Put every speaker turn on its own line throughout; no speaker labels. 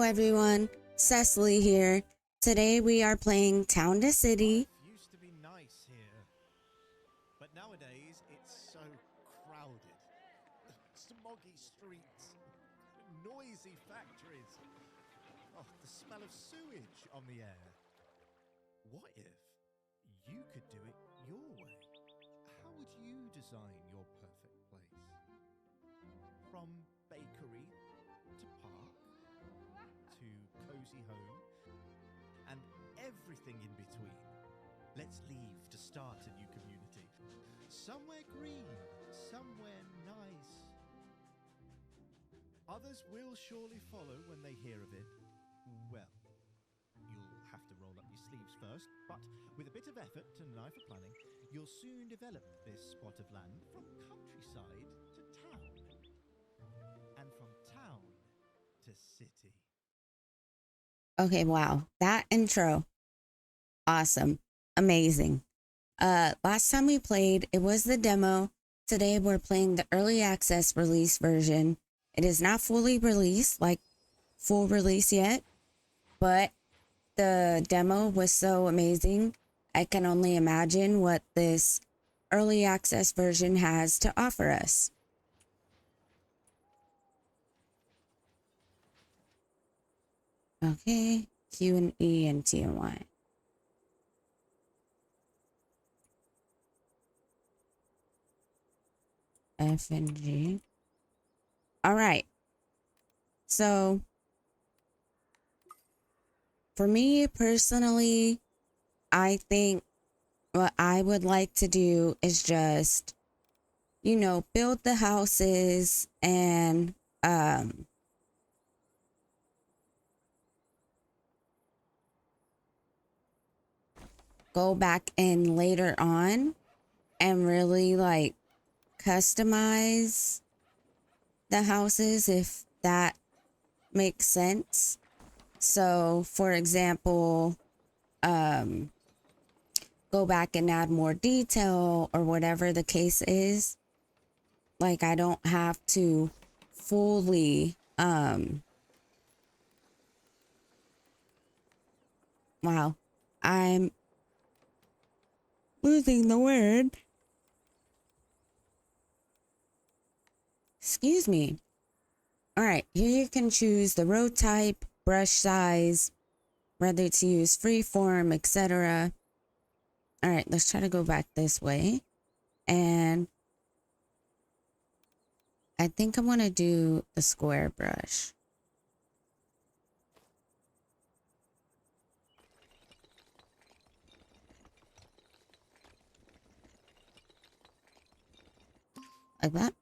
everyone, Cecily here. Today we are playing Town to City.
Used to be nice here, but nowadays it's so crowded. Smoggy streets, noisy factories. Oh, the smell of sewage on the air. What if you could do it your way? How would you design your perfect place? From bakery to park to cozy home and everything in between. Let's leave to start a new community. Somewhere green, somewhere nice. Others will surely follow when they hear of it. Well, you'll have to roll up your sleeves first, but with a bit of effort and an eye for planning, you'll soon develop this spot of land from countryside to town. And from town to city.
Okay, wow, that intro. Awesome. Amazing. Last time we played, it was the demo. Today we're playing the early access release version. It is not fully released, like full release yet, but the demo was so amazing. I can only imagine what this early access version has to offer us. Okay, Q and E and T and Y. F and G. All right. So for me personally, I think what I would like to do is just, build the houses and go back in later on and really like customize the houses, if that makes sense. So for example, go back and add more detail or whatever the case is. Like I don't have to fully wow, I'm losing the word. Excuse me. All right, here you can choose the road type, brush size, whether to use freeform, etc. All right, let's try to go back this way. And I think I want to do the square brush. Like that.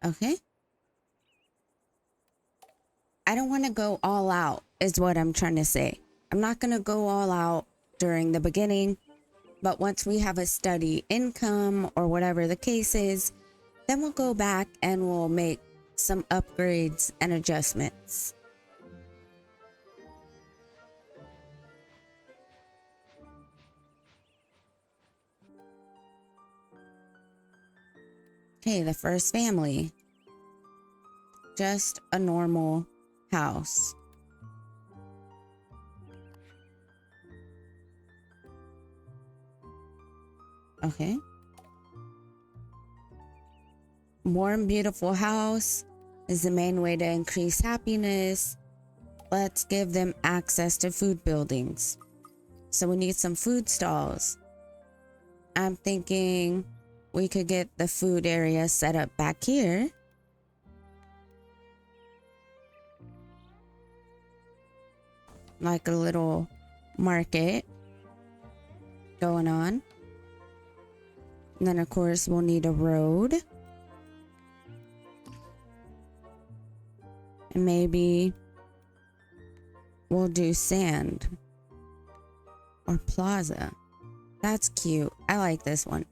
Okay. I don't want to go all out is what I'm trying to say. I'm not going to go all out during the beginning, but once we have a steady income or whatever the case is, then we'll go back and we'll make some upgrades and adjustments. Okay, the first family. Just a normal house. Okay. Warm, beautiful house is the main way to increase happiness. Let's give them access to food buildings. So we need some food stalls. I'm thinking we could get the food area set up back here. Like a little market going on. And then of course we'll need a road. And maybe we'll do sand or plaza. That's cute. I like this one.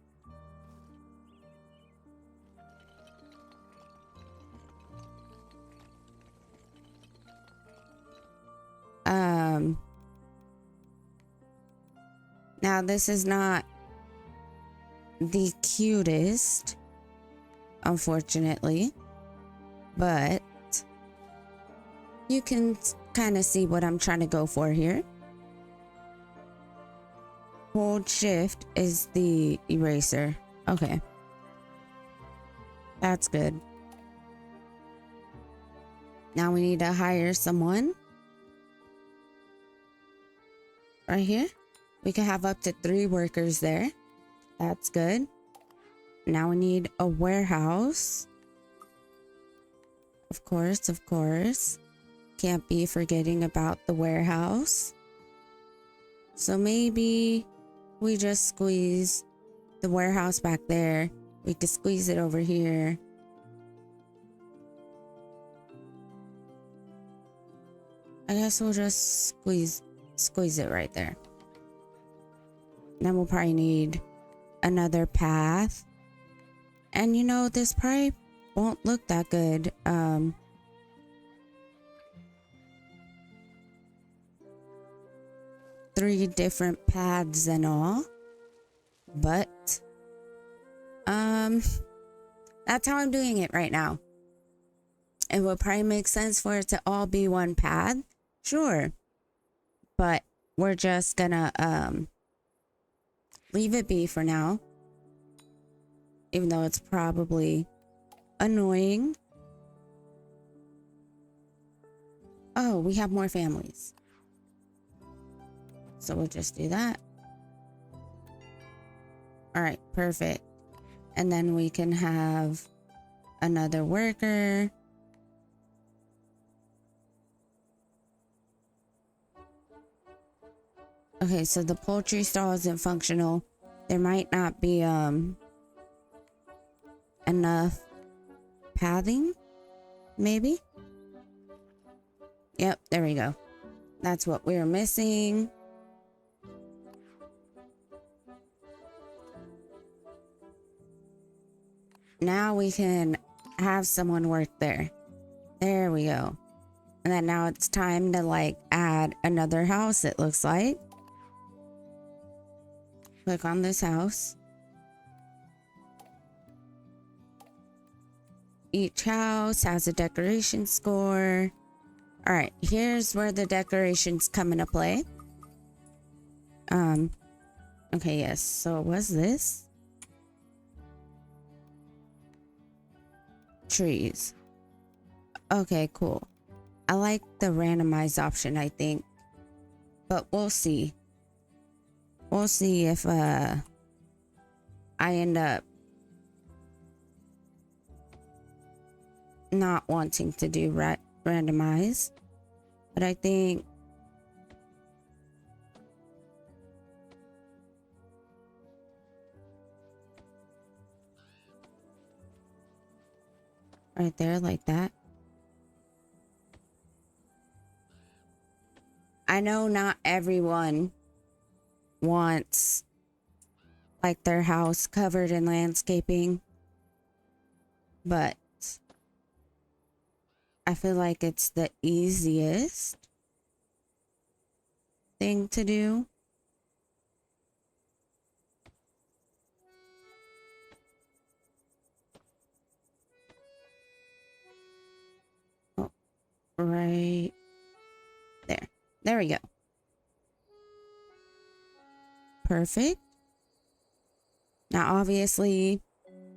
Now this is not the cutest, unfortunately, but you can kind of see what I'm trying to go for here. Hold shift is the eraser. Okay. That's good. Now we need to hire someone. Right here. We can have up to 3 workers there. That's good. Now we need a warehouse. Of course, of course. Can't be forgetting about the warehouse. So maybe we just squeeze the warehouse back there. We could squeeze it over here. I guess we'll just squeeze it right there. Then we'll probably need another path. And you know, this probably won't look that good. 3 different paths and all. But that's how I'm doing it right now. It would probably make sense for it to all be one path. Sure. But we're just gonna leave it be for now. Even though it's probably annoying. Oh, we have more families. So we'll just do that. All right, perfect. And then we can have another worker. Okay, so the poultry stall isn't functional. There might not be enough pathing, maybe. Yep, there we go. That's what we were missing. Now we can have someone work there. There we go. And then now it's time to like add another house, it looks like. Click on this house. Each house has a decoration score. All right, here's where the decorations come into play. Okay, yes. So what's this? Trees. Okay, cool. I like the randomized option, I think. But we'll see. We'll see if I end up not wanting to do randomize. But I think right there like that. I know not everyone wants like their house covered in landscaping, but I feel like it's the easiest thing to do. Oh, right there. There we go. Perfect. Now, obviously,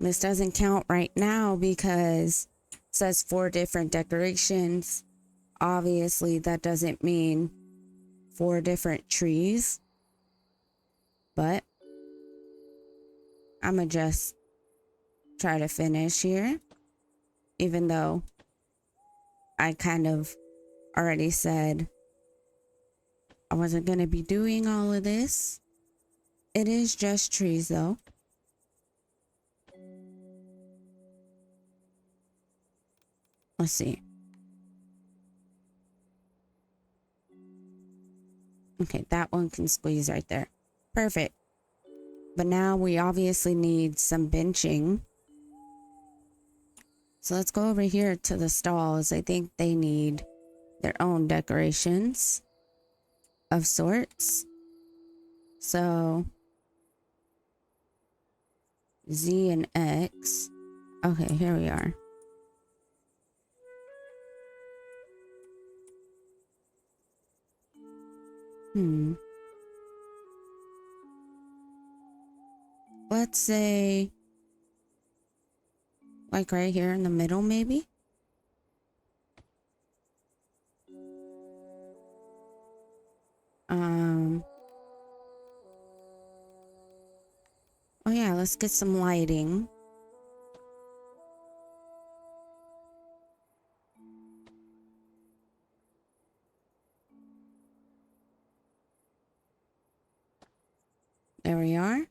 this doesn't count right now because it says 4 different decorations. Obviously, that doesn't mean 4 different trees. But I'm gonna just try to finish here. Even though I kind of already said I wasn't gonna be doing all of this. It is just trees though. Let's see. Okay, that one can squeeze right there. Perfect. But now we obviously need some benching. So let's go over here to the stalls. I think they need their own decorations of sorts. So Z and X. Okay, here we are. Hmm. Let's say like right here in the middle, maybe. Um, oh yeah, let's get some lighting. There we are.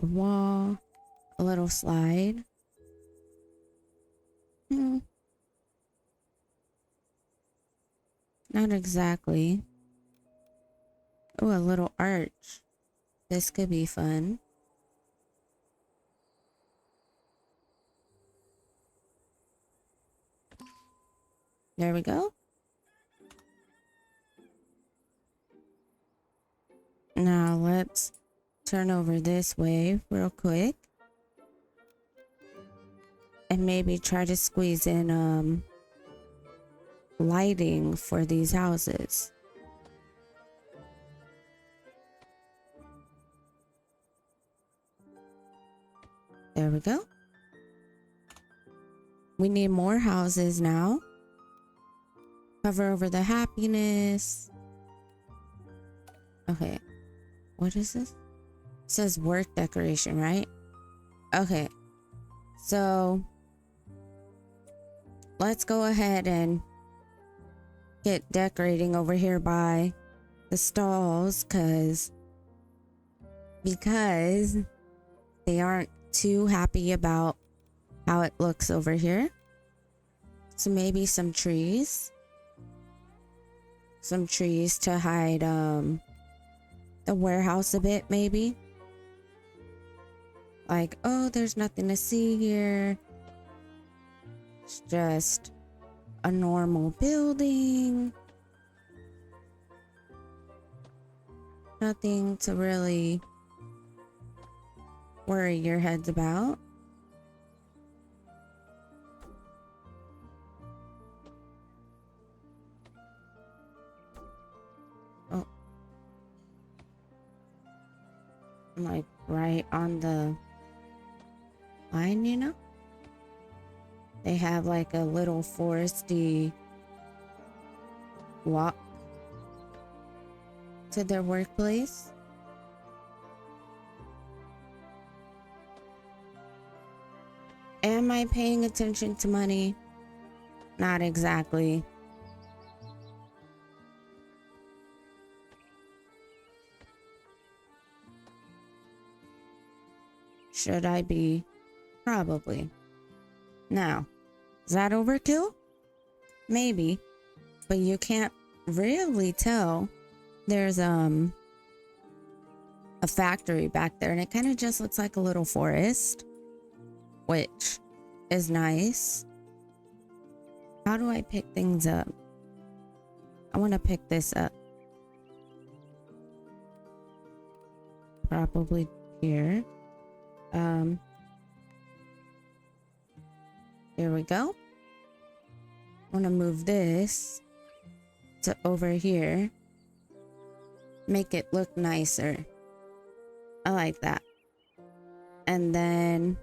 A wall, a little slide. Hmm, not exactly. Oh, a little arch. This could be fun. There we go. Now let's turn over this way real quick. And maybe try to squeeze in lighting for these houses. There we go. We need more houses now. Cover over the happiness. Okay. What is this? It says work decoration, right? Okay. So let's go ahead and get decorating over here by the stalls because they aren't too happy about how it looks over here. So maybe some trees. Some trees to hide the warehouse a bit, maybe. Like, oh, there's nothing to see here. It's just a normal building. Nothing to really worry your heads about. Oh, like right on the line, you know? They have like a little foresty walk to their workplace. Am I paying attention to money? Not exactly. Should I be? Probably. Now, is that overkill? Maybe, but you can't really tell. There's a factory back there and it kind of just looks like a little forest, which is nice. How do I pick things up? I want to pick this up. Probably here. Here we go. I want to move this to over here. Make it look nicer. I like that. And then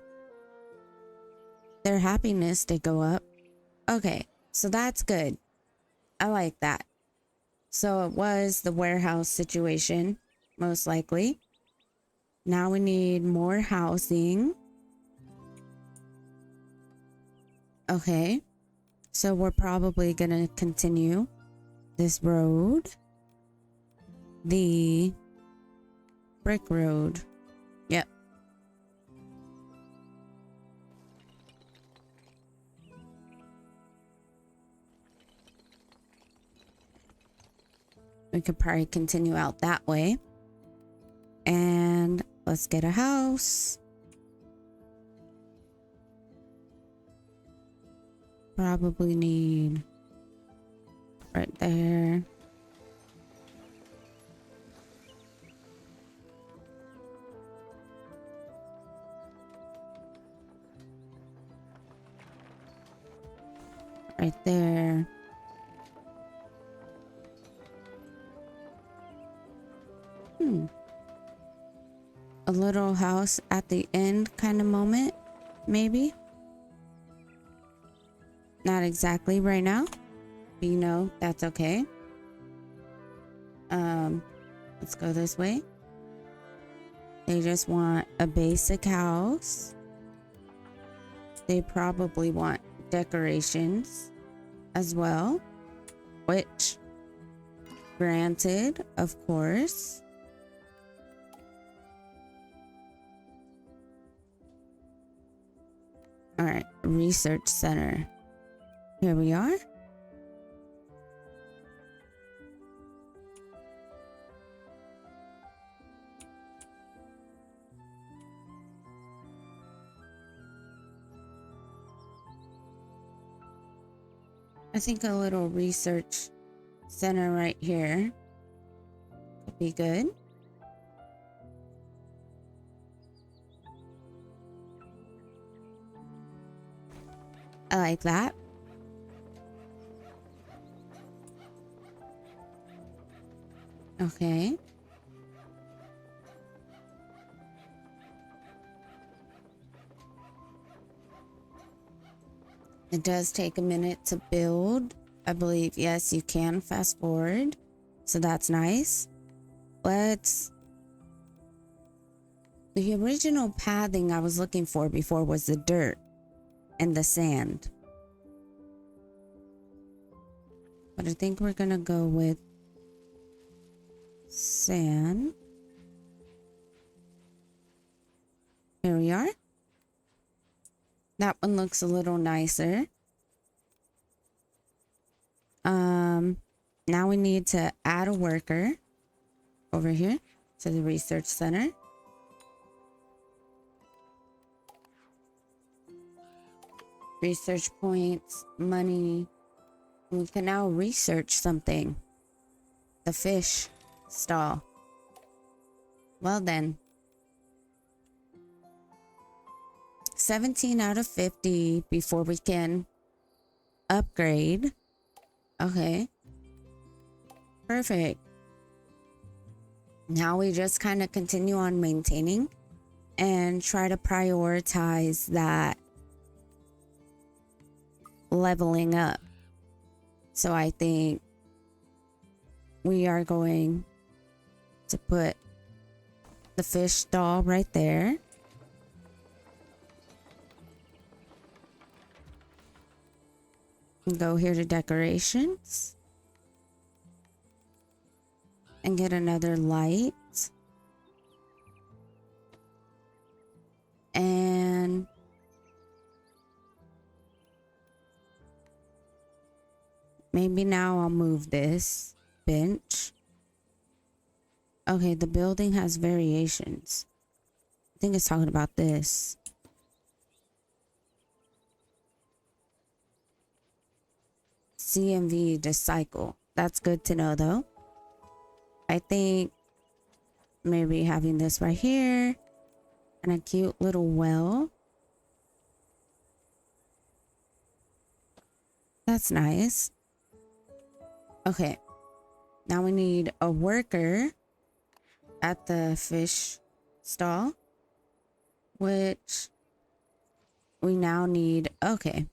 their happiness to go up. Okay, so that's good. I like that. So it was the warehouse situation, most likely. Now we need more housing. Okay, so we're probably gonna continue this road. The brick road. Yep. We could probably continue out that way. And let's get a house. Probably need right there. right there. A little house at the end kind of moment, maybe. Not exactly right now, but you know, that's okay. Let's go this way. They just want a basic house. They probably want decorations as well, which granted, of course. All right, research center. Here we are. I think a little research center right here could be good. I like that. Okay. It does take a minute to build. I believe, yes, you can fast forward. So that's nice. The original pathing I was looking for before was the dirt and the sand. But I think we're gonna go with sand. Here we are. That one looks a little nicer. Now we need to add a worker over here to the research center. Research points, money. We can now research something. The fish stall. Well then. 17 out of 50 before we can upgrade. Okay. Perfect. Now we just kind of continue on maintaining and try to prioritize that leveling up. So I think we are going to put the fish stall right there. And go here to decorations. And get another light. And maybe now I'll move this bench. Okay, the building has variations. I think it's talking about this. CMV to cycle. That's good to know though. I think maybe having this right here and a cute little well. That's nice. Okay. Now we need a worker at the fish stall, which we now need. Okay.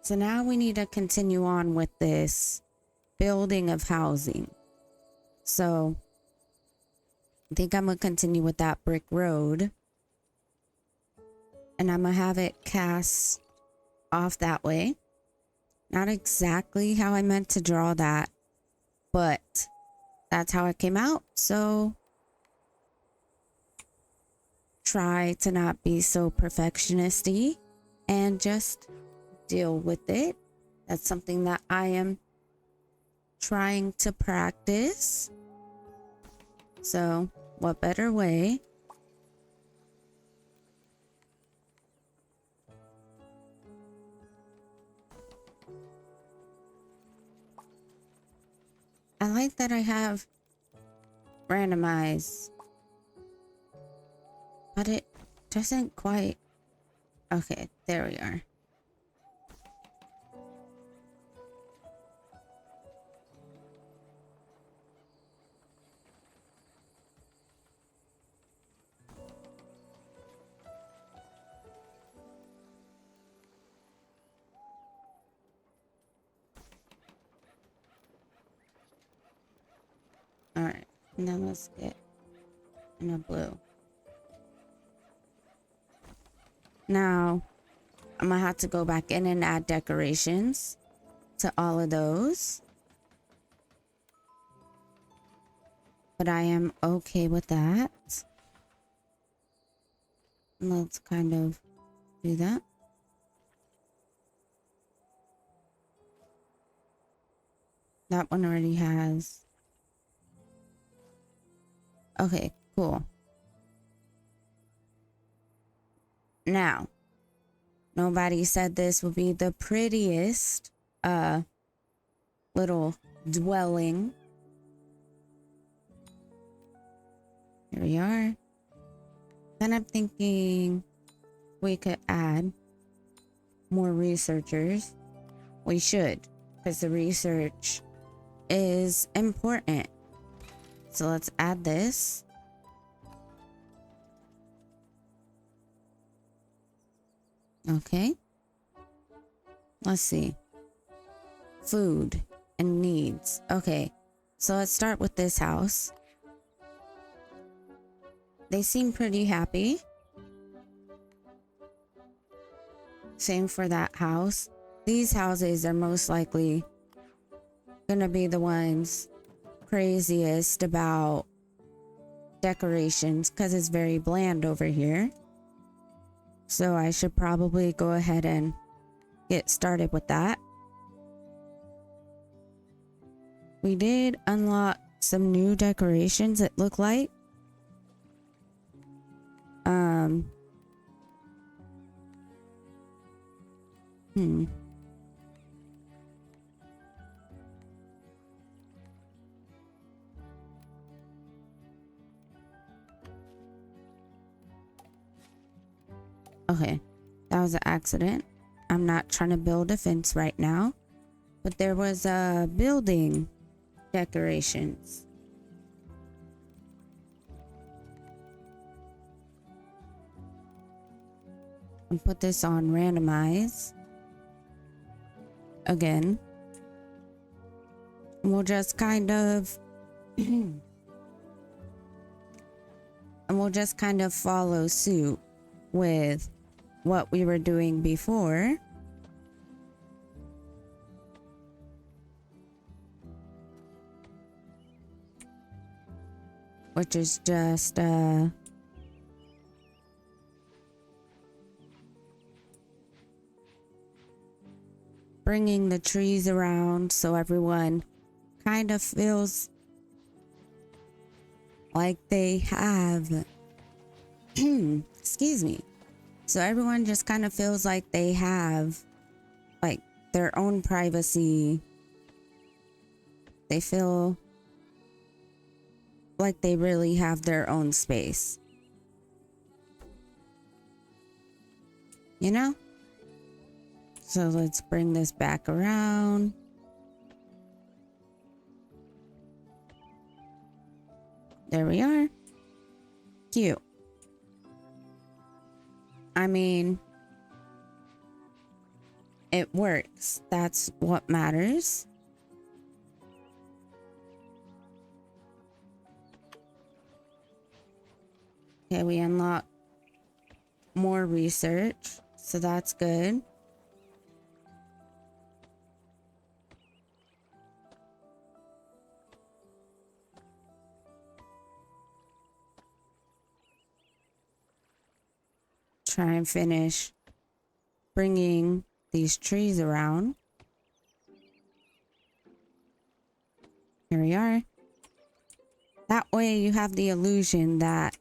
So now we need to continue on with this building of housing. So I think I'm going to continue with that brick road. And I'm going to have it cast off that way. Not exactly how I meant to draw that, but that's how it came out. So try to not be so perfectionisty and just deal with it. That's something that I am trying to practice. So what better way I like that I have randomize, but it doesn't quite. Okay, there we are. And then let's get in a blue. Now, I'm gonna have to go back in and add decorations to all of those. But I am okay with that. Let's kind of do that. That one already has. Okay, cool. Now, nobody said this would be the prettiest little dwelling. Here we are. Then I'm thinking we could add more researchers. We should, because the research is important. So let's add this. Okay. Let's see. Food and needs. Okay. So let's start with this house. They seem pretty happy. Same for that house. These houses are most likely gonna be the ones craziest about decorations because it's very bland over here. So I should probably go ahead and get started with that. We did unlock some new decorations, it looked like. Okay, that was an accident. I'm not trying to build a fence right now, but there was a building decorations. And put this on randomize again. We'll just kind of and we'll just kind of follow suit with what we were doing before. Which is just bringing the trees around so everyone kind of feels like they have excuse me. So everyone just kind of feels like they have like their own privacy. They feel like they really have their own space. You know? So let's bring this back around. There we are. Cute. I mean, it works. That's what matters. Okay, we unlock more research, so that's good. Try and finish bringing these trees around. Here we are. That way you have the illusion that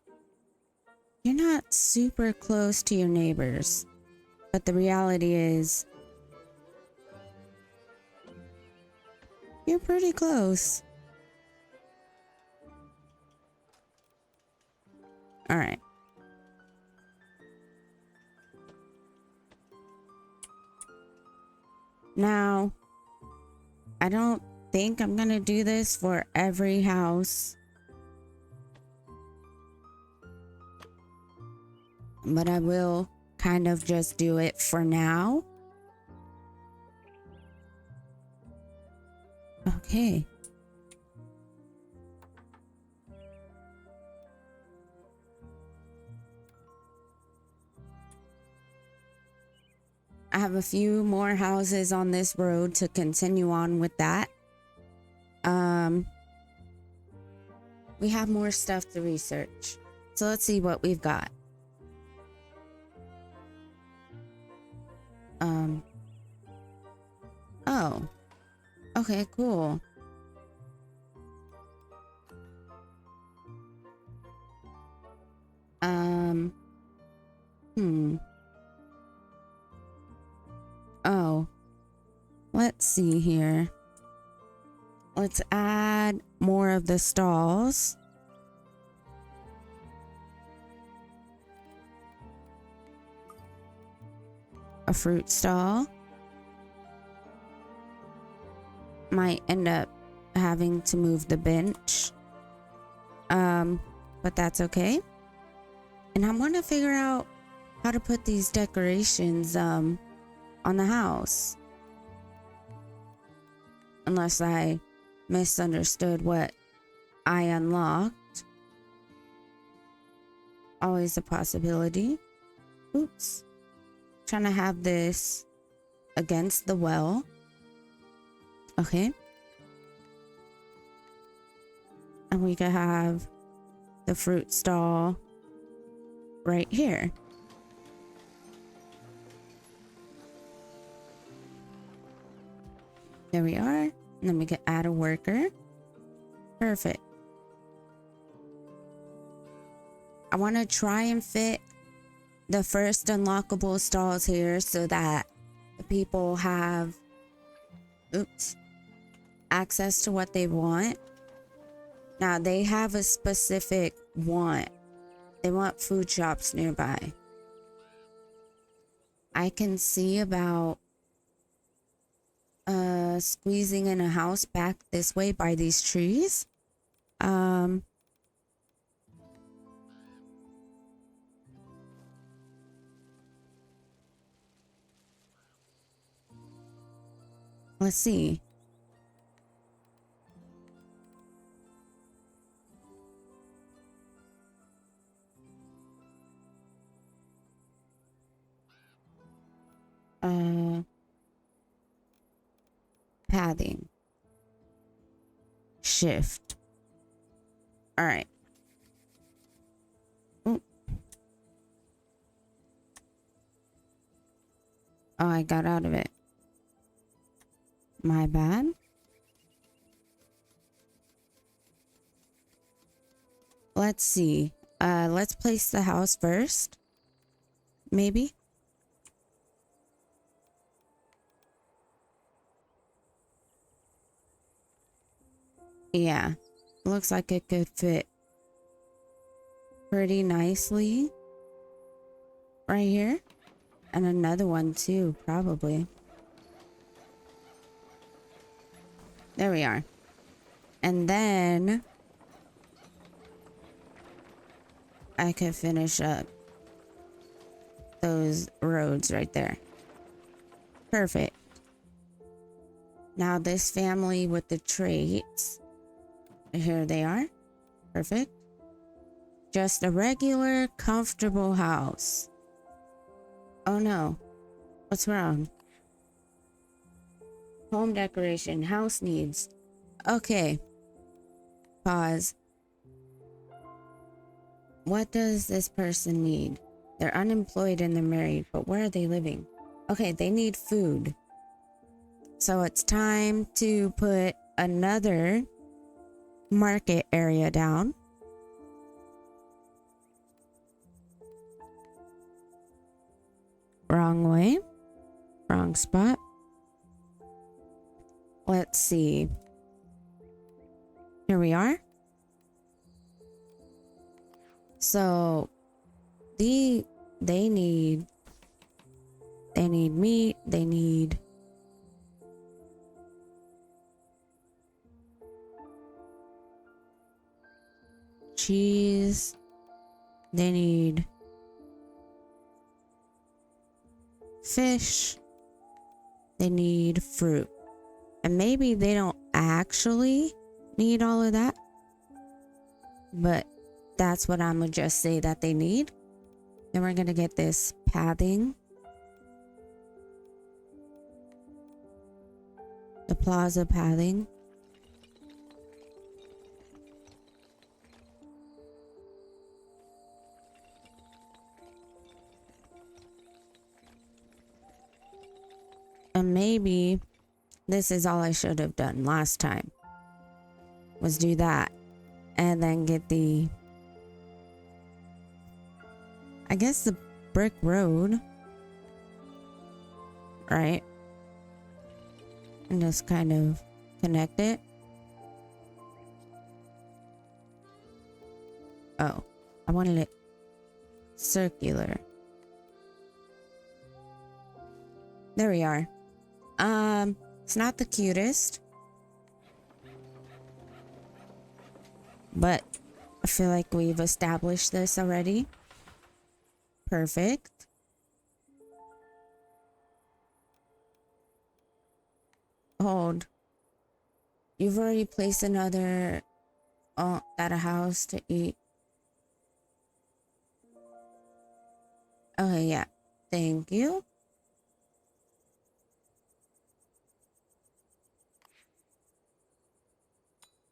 you're not super close to your neighbors, but the reality is you're pretty close. All right. Now, I don't think I'm gonna do this for every house, but I will kind of just do it for now. Okay. I have a few more houses on this road to continue on with that. We have more stuff to research. So let's see what we've got. Oh. Okay, cool. Oh. Let's see here. Let's add more of the stalls. A fruit stall. Might end up having to move the bench. But that's okay. And I want to figure out how to put these decorations on the house. Unless I misunderstood what I unlocked. Always a possibility. Oops. Trying to have this against the well. Okay. And we could have the fruit stall right here. There we are. And then we could add a worker. Perfect. I want to try and fit the first unlockable stalls here so that the people have access to what they want. Now they have a specific want. They want food shops nearby. I can see about squeezing in a house back this way by these trees. Let's see. Pathing. Shift. All right. Ooh. Oh, I got out of it. My bad. Let's see. Let's place the house first. Maybe. Yeah. Looks like it could fit pretty nicely right here. And another one too, probably. There we are. And then I could finish up those roads right there. Perfect. Now this family with the traits. Here they are. Perfect. Just a regular, comfortable house. Oh no. What's wrong? Home decoration, house needs. Okay. Pause. What does this person need? They're unemployed and they're married, but where are they living? Okay, they need food. So it's time to put another market area down. Wrong way. Wrong spot. Let's see. Here we are. So they need meat, they need cheese, they need fish, they need fruit. And maybe they don't actually need all of that, but that's what I'm gonna just say that they need. Then we're gonna get this pathing The plaza pathing. And maybe this is all I should have done last time, was do that and then get the, I guess, the brick road, right? And just kind of connect it. Oh, I wanted it circular. There we are. It's not the cutest, but I feel like we've established this already. Perfect. Hold. You've already placed another at a house to eat. Okay, yeah. Thank you.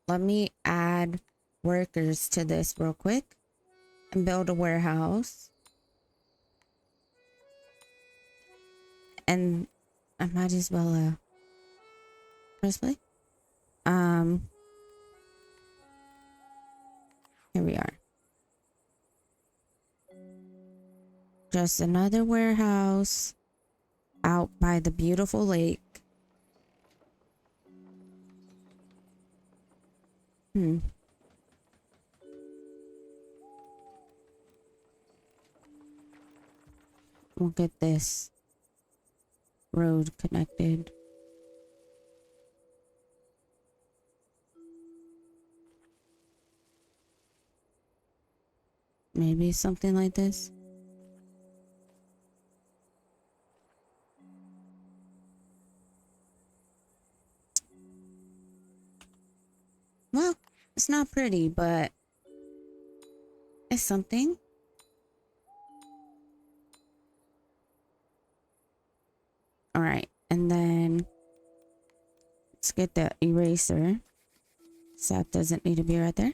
Let me add workers to this real quick and build a warehouse. And I might as well press play. Here we are. Just another warehouse out by the beautiful lake. We'll get this road connected. Maybe something like this. Well, it's not pretty, but it's something. All right, and then let's get the eraser. So that doesn't need to be right there.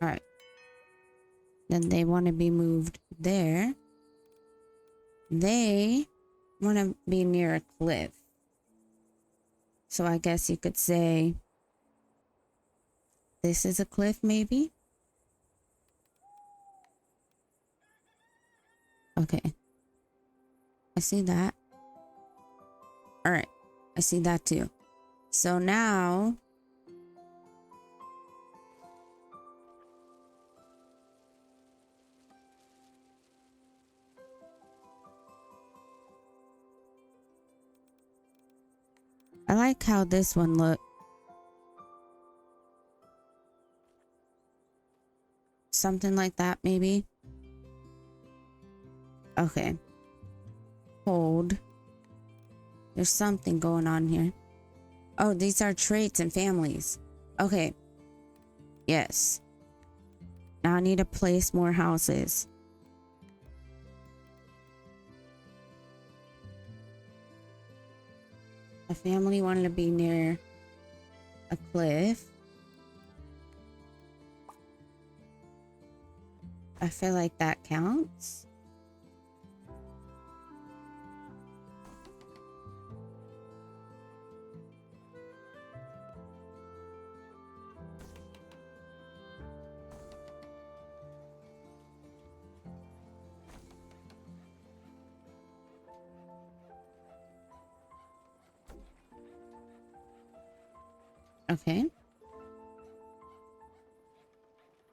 All right. Then they want to be moved there. They want to be near a cliff. So I guess you could say this is a cliff, maybe. Okay. I see that. All right. I see that too. So now I like how this one looked. Something like that, maybe. Okay. Hold. There's something going on here. Oh, these are traits and families. Okay. Yes. Now I need to place more houses. A family wanted to be near a cliff. I feel like that counts. Okay.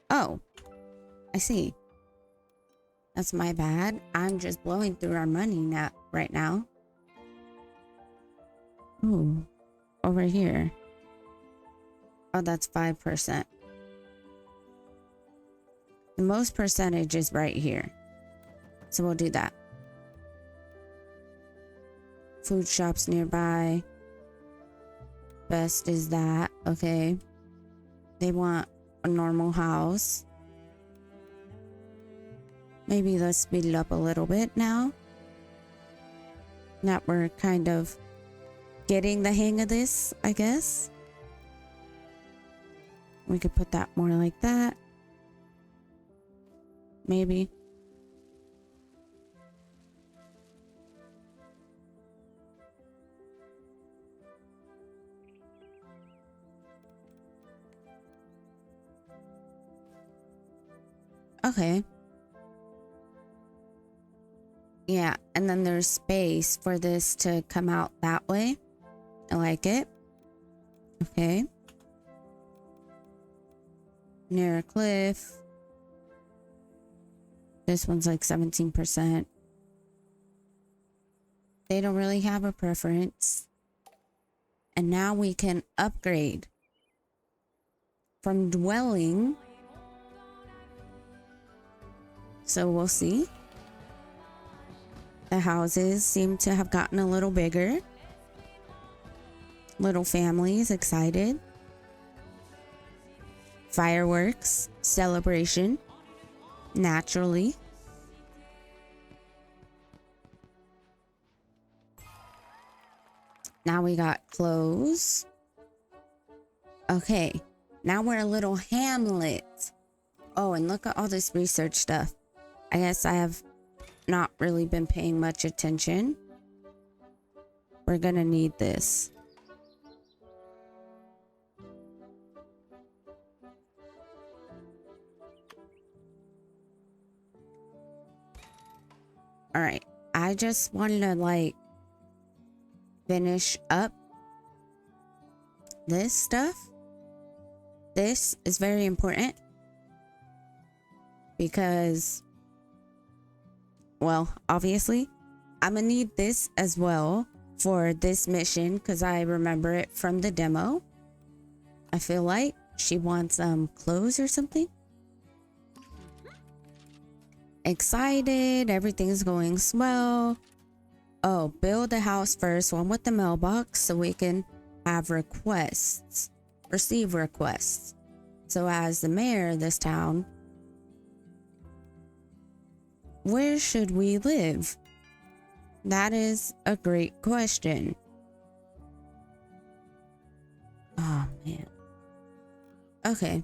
Oh, I see. That's my bad. I'm just blowing through our money now, right now. Ooh, over here. Oh, that's 5%. The most percentage is right here. So we'll do that. Food shops nearby. Best is that. Okay. They want a normal house. Maybe let's speed it up a little bit now that we're kind of getting the hang of this, I guess. We could put that more like that. Maybe. Okay. Yeah, and then there's space for this to come out that way. I like it. Okay. Near a cliff. This one's like 17%. They don't really have a preference. And now we can upgrade from dwelling. So we'll see. The houses seem to have gotten a little bigger. Little families excited. Fireworks, celebration, naturally. Now we got clothes. Okay, now we're a little hamlet. Oh, and look at all this research stuff. I guess I have not really been paying much attention. We're gonna need this. All right, I just wanted to like finish up this stuff. This is very important because, well, obviously I'm gonna need this as well for this mission because I remember it from the demo. I feel like she wants clothes or something. Excited, everything's going swell. Oh, build a house first, one with the mailbox so we can have requests, receive requests. So as the mayor of this town, where should we live? That is a great question. Oh man. Okay.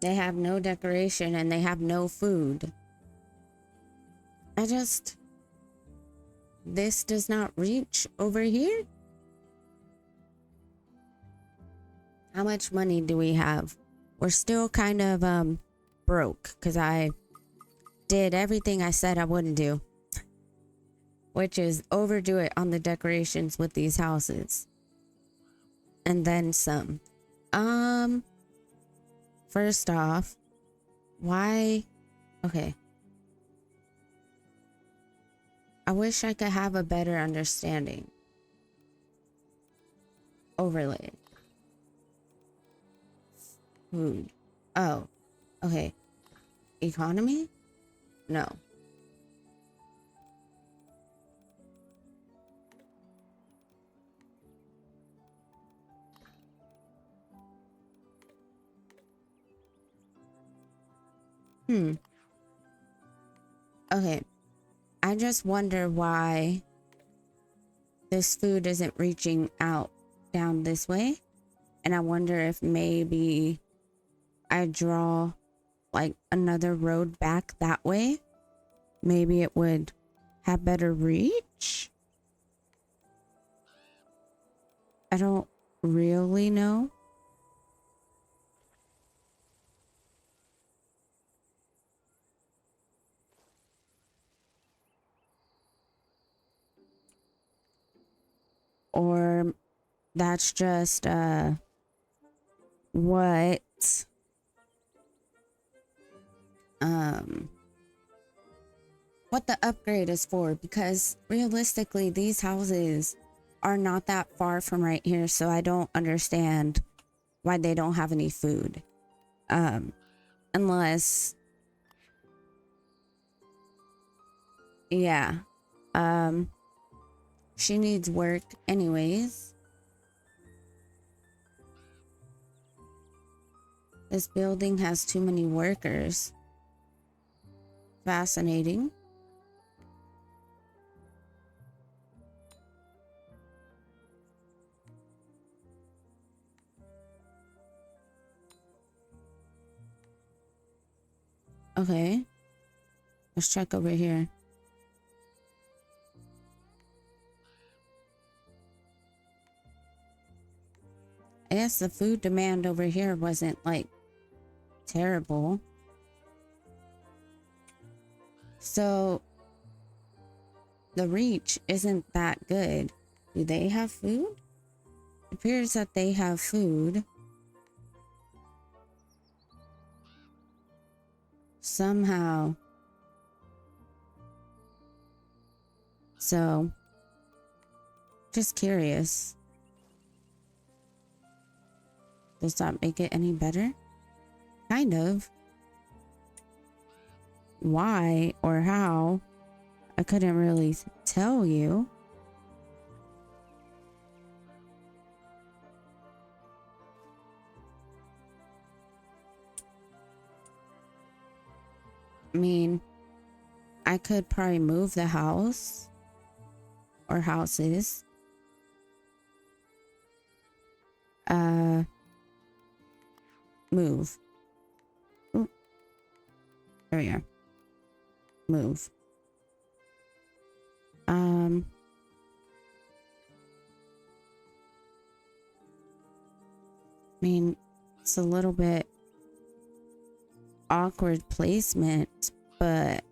They have no decoration and they have no food. This does not reach over here. How much money do we have? We're still kind of broke because I did everything I said I wouldn't do, which is overdo it on the decorations with these houses. And then some. First off, why? Okay. I wish I could have a better understanding. Overlay. Food. Oh, okay. Economy? No. Okay. I just wonder why this food isn't reaching out down this way. And I wonder if maybe I draw like another road back that way. Maybe it would have better reach. I don't really know. Or that's just what what the upgrade is for, because realistically these houses are not that far from right here, so I don't understand why they don't have any food. Unless, yeah, she needs work anyways. This building has too many workers. Fascinating. Okay. Let's check over here. I guess the food demand over here wasn't like terrible. So the reach isn't that good. Do they have food? It appears that they have food. Somehow. So, just curious. Does that make it any better? Kind of. Why or how, I couldn't really tell you. I mean, I could probably move the house or houses. Move. Ooh. There we are. Move. I mean, it's a little bit awkward placement, but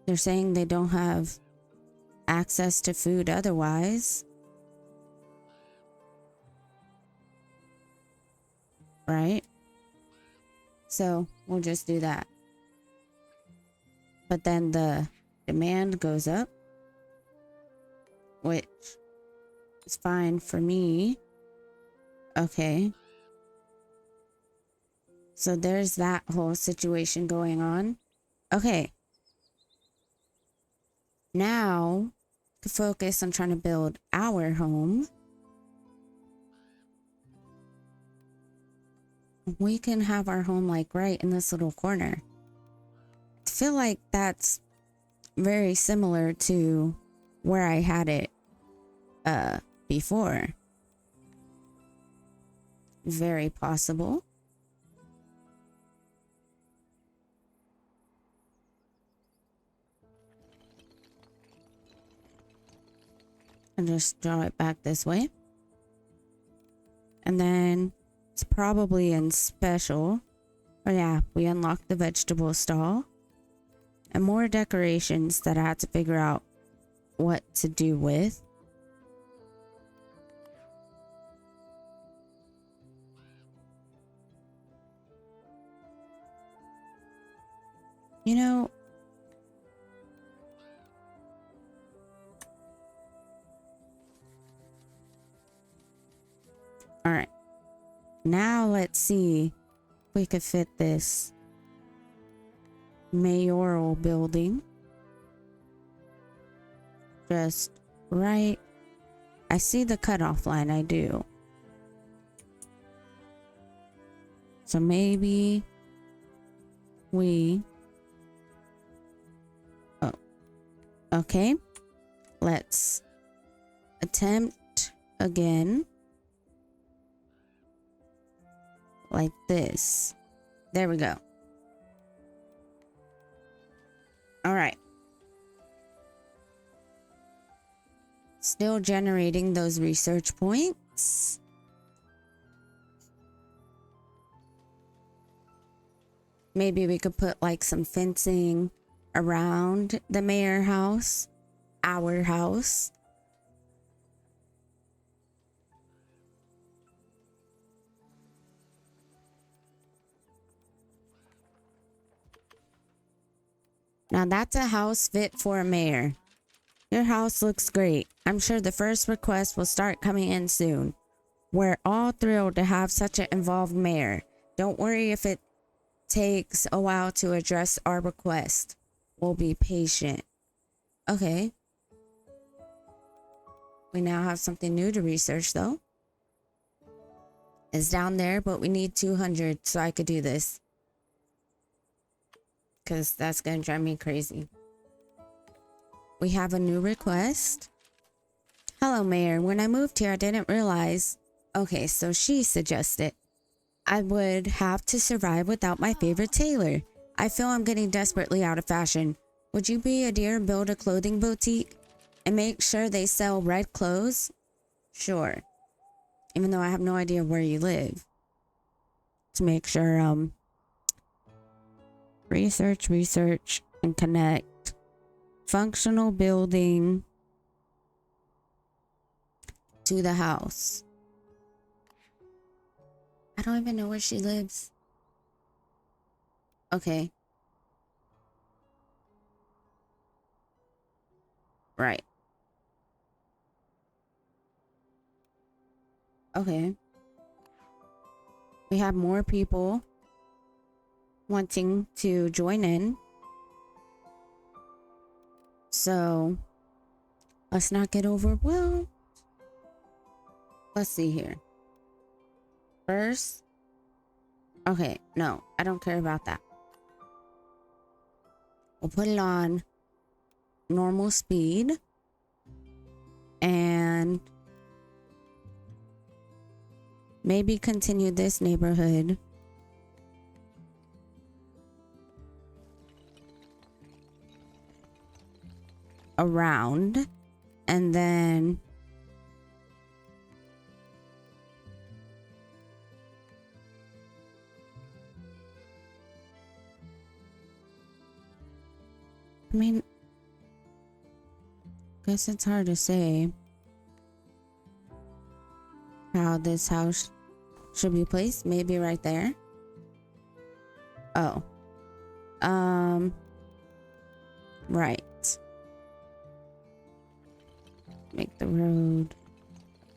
they're saying they don't have access to food otherwise. Right? So we'll just do that. But then the demand goes up, which is fine for me. Okay. So there's that whole situation going on. Okay. Now to focus on trying to build our home. We can have our home like right in this little corner. I feel like that's very similar to where I had it before. Very possible. And just draw it back this way. And then it's probably in special. Oh yeah, we unlocked the vegetable stall. And more decorations that I had to figure out what to do with. You know, all right. Now let's see if we could fit this mayoral building just right. I see the cutoff line, I do. So maybe we... Oh, okay. Let's attempt again. Like this. There we go. All right. Still generating those research points. Maybe we could put like some fencing around the mayor house, our house. Now that's a house fit for a mayor. Your house looks great. I'm sure the first request will start coming in soon. We're all thrilled to have such an involved mayor. Don't worry if it takes a while to address our request. We'll be patient. Okay. We now have something new to research though. is down there, but we need 200 so I could do this. Because that's going to drive me crazy. We have a new request. Hello, Mayor. When I moved here, I didn't realize. Okay, so she suggested I would have to survive without my favorite tailor. I feel I'm getting desperately out of fashion. Would you be a dear and build a clothing boutique and make sure they sell red clothes? Sure. Even though I have no idea where you live. To make sure, research, and connect. Functional building to the house. I don't even know where she lives. Okay. Right. Okay. We have more people wanting to join in. So let's not get overwhelmed. Let's see here. First. Okay, no, I don't care about that. We'll put it on normal speed. And maybe continue this neighborhood. Around. And then I mean, guess it's hard to say how this house should be placed. Maybe right there. Oh. Right. Make the road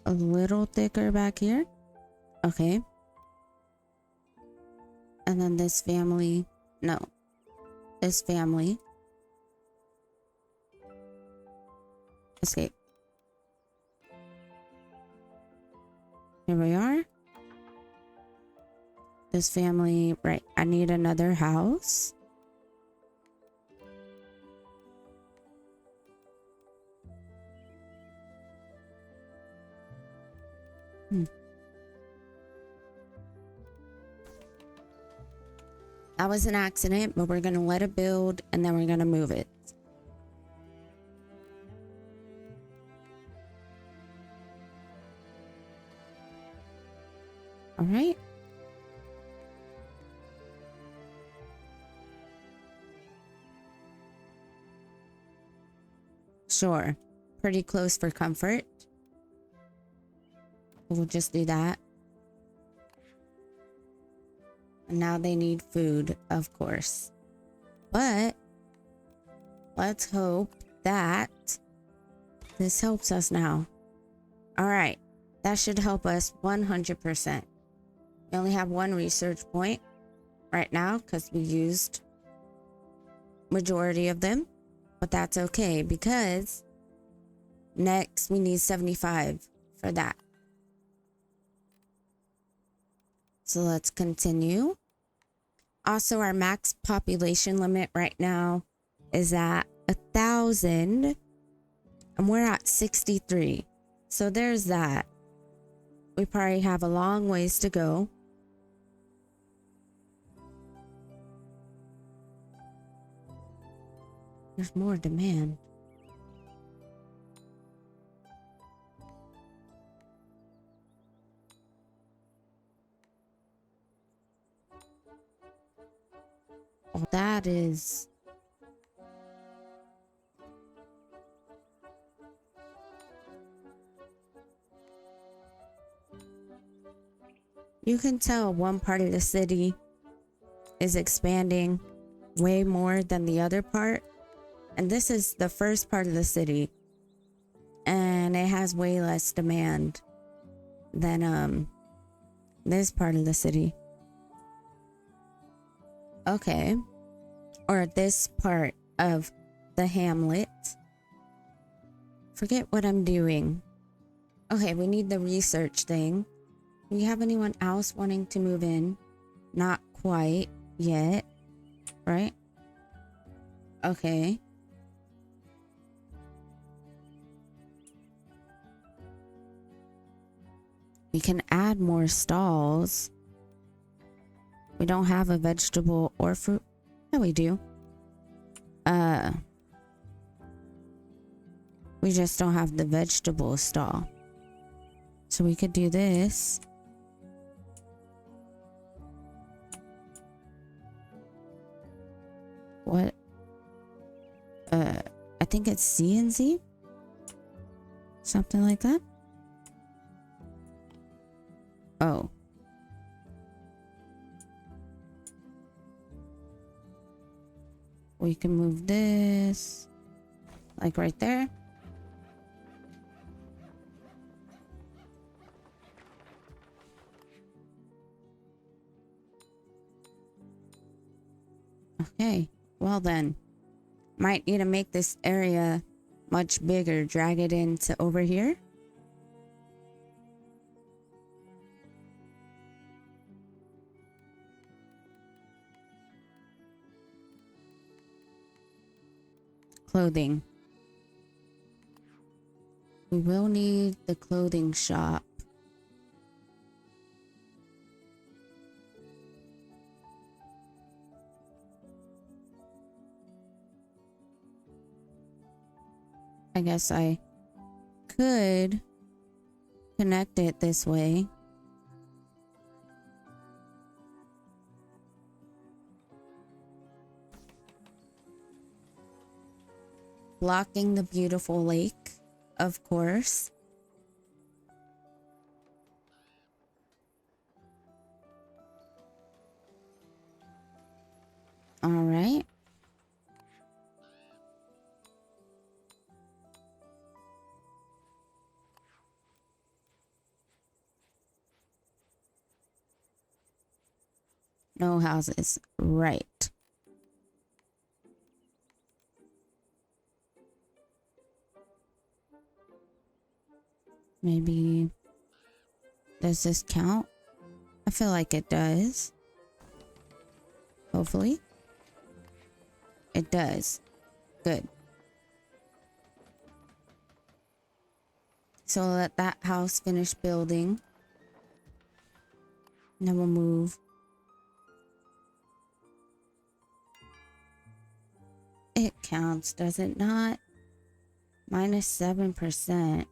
a little thicker back here. Okay. And then this family. No. This family. Escape. Here we are. This family. Right. I need another house. That was an accident, but we're going to let it build and then we're going to move it. All right. Sure. Pretty close for comfort. We'll just do that. And now they need food, of course. But let's hope that this helps us now. All right. That should help us 100%. We only have one research point right now because we used majority of them. But that's okay because next we need 75 for that. So let's continue. Also, our max population limit right now is at 1,000 and we're at 63. So there's that. We probably have a long ways to go. There's more demand. Oh, that is... You can tell one part of the city is expanding way more than the other part. And this is the first part of the city. And it has way less demand than this part of the city. Okay. Or this part of the hamlet. Forget what I'm doing. Okay, we need the research thing. Do we have anyone else wanting to move in? Not quite yet, right? Okay. We can add more stalls. We don't have a vegetable or fruit. Yeah, we do. We just don't have the vegetable stall. So we could do this. What? I think it's C and Z. Something like that. Oh. We can move this like right there. Okay, well then, might need to make this area much bigger. Drag it into over here. Clothing. We will need the clothing shop. I guess I could connect it this way. Blocking the beautiful lake, of course. All right. No houses. Right. Maybe. Does this count? I feel like it does. Hopefully. It does. Good. So let that house finish building. And then we'll move. It counts, does it not? -7%.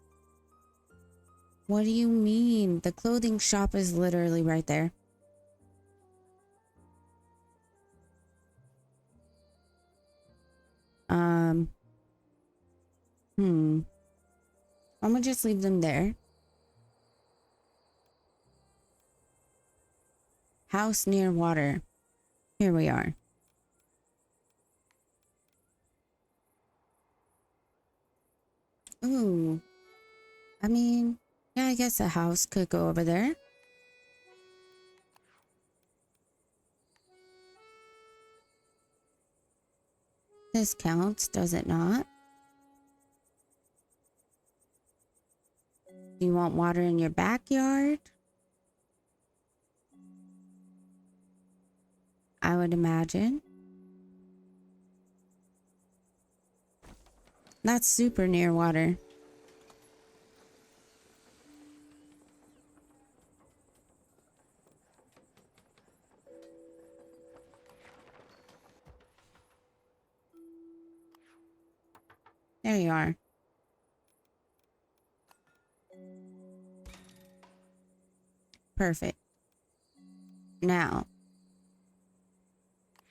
What do you mean? The clothing shop is literally right there. I'm gonna just leave them there. House near water. Here we are. Ooh. I mean, yeah, I guess a house could go over there. This counts, does it not? Do you want water in your backyard? I would imagine. That's super near water. There you are. Perfect. Now,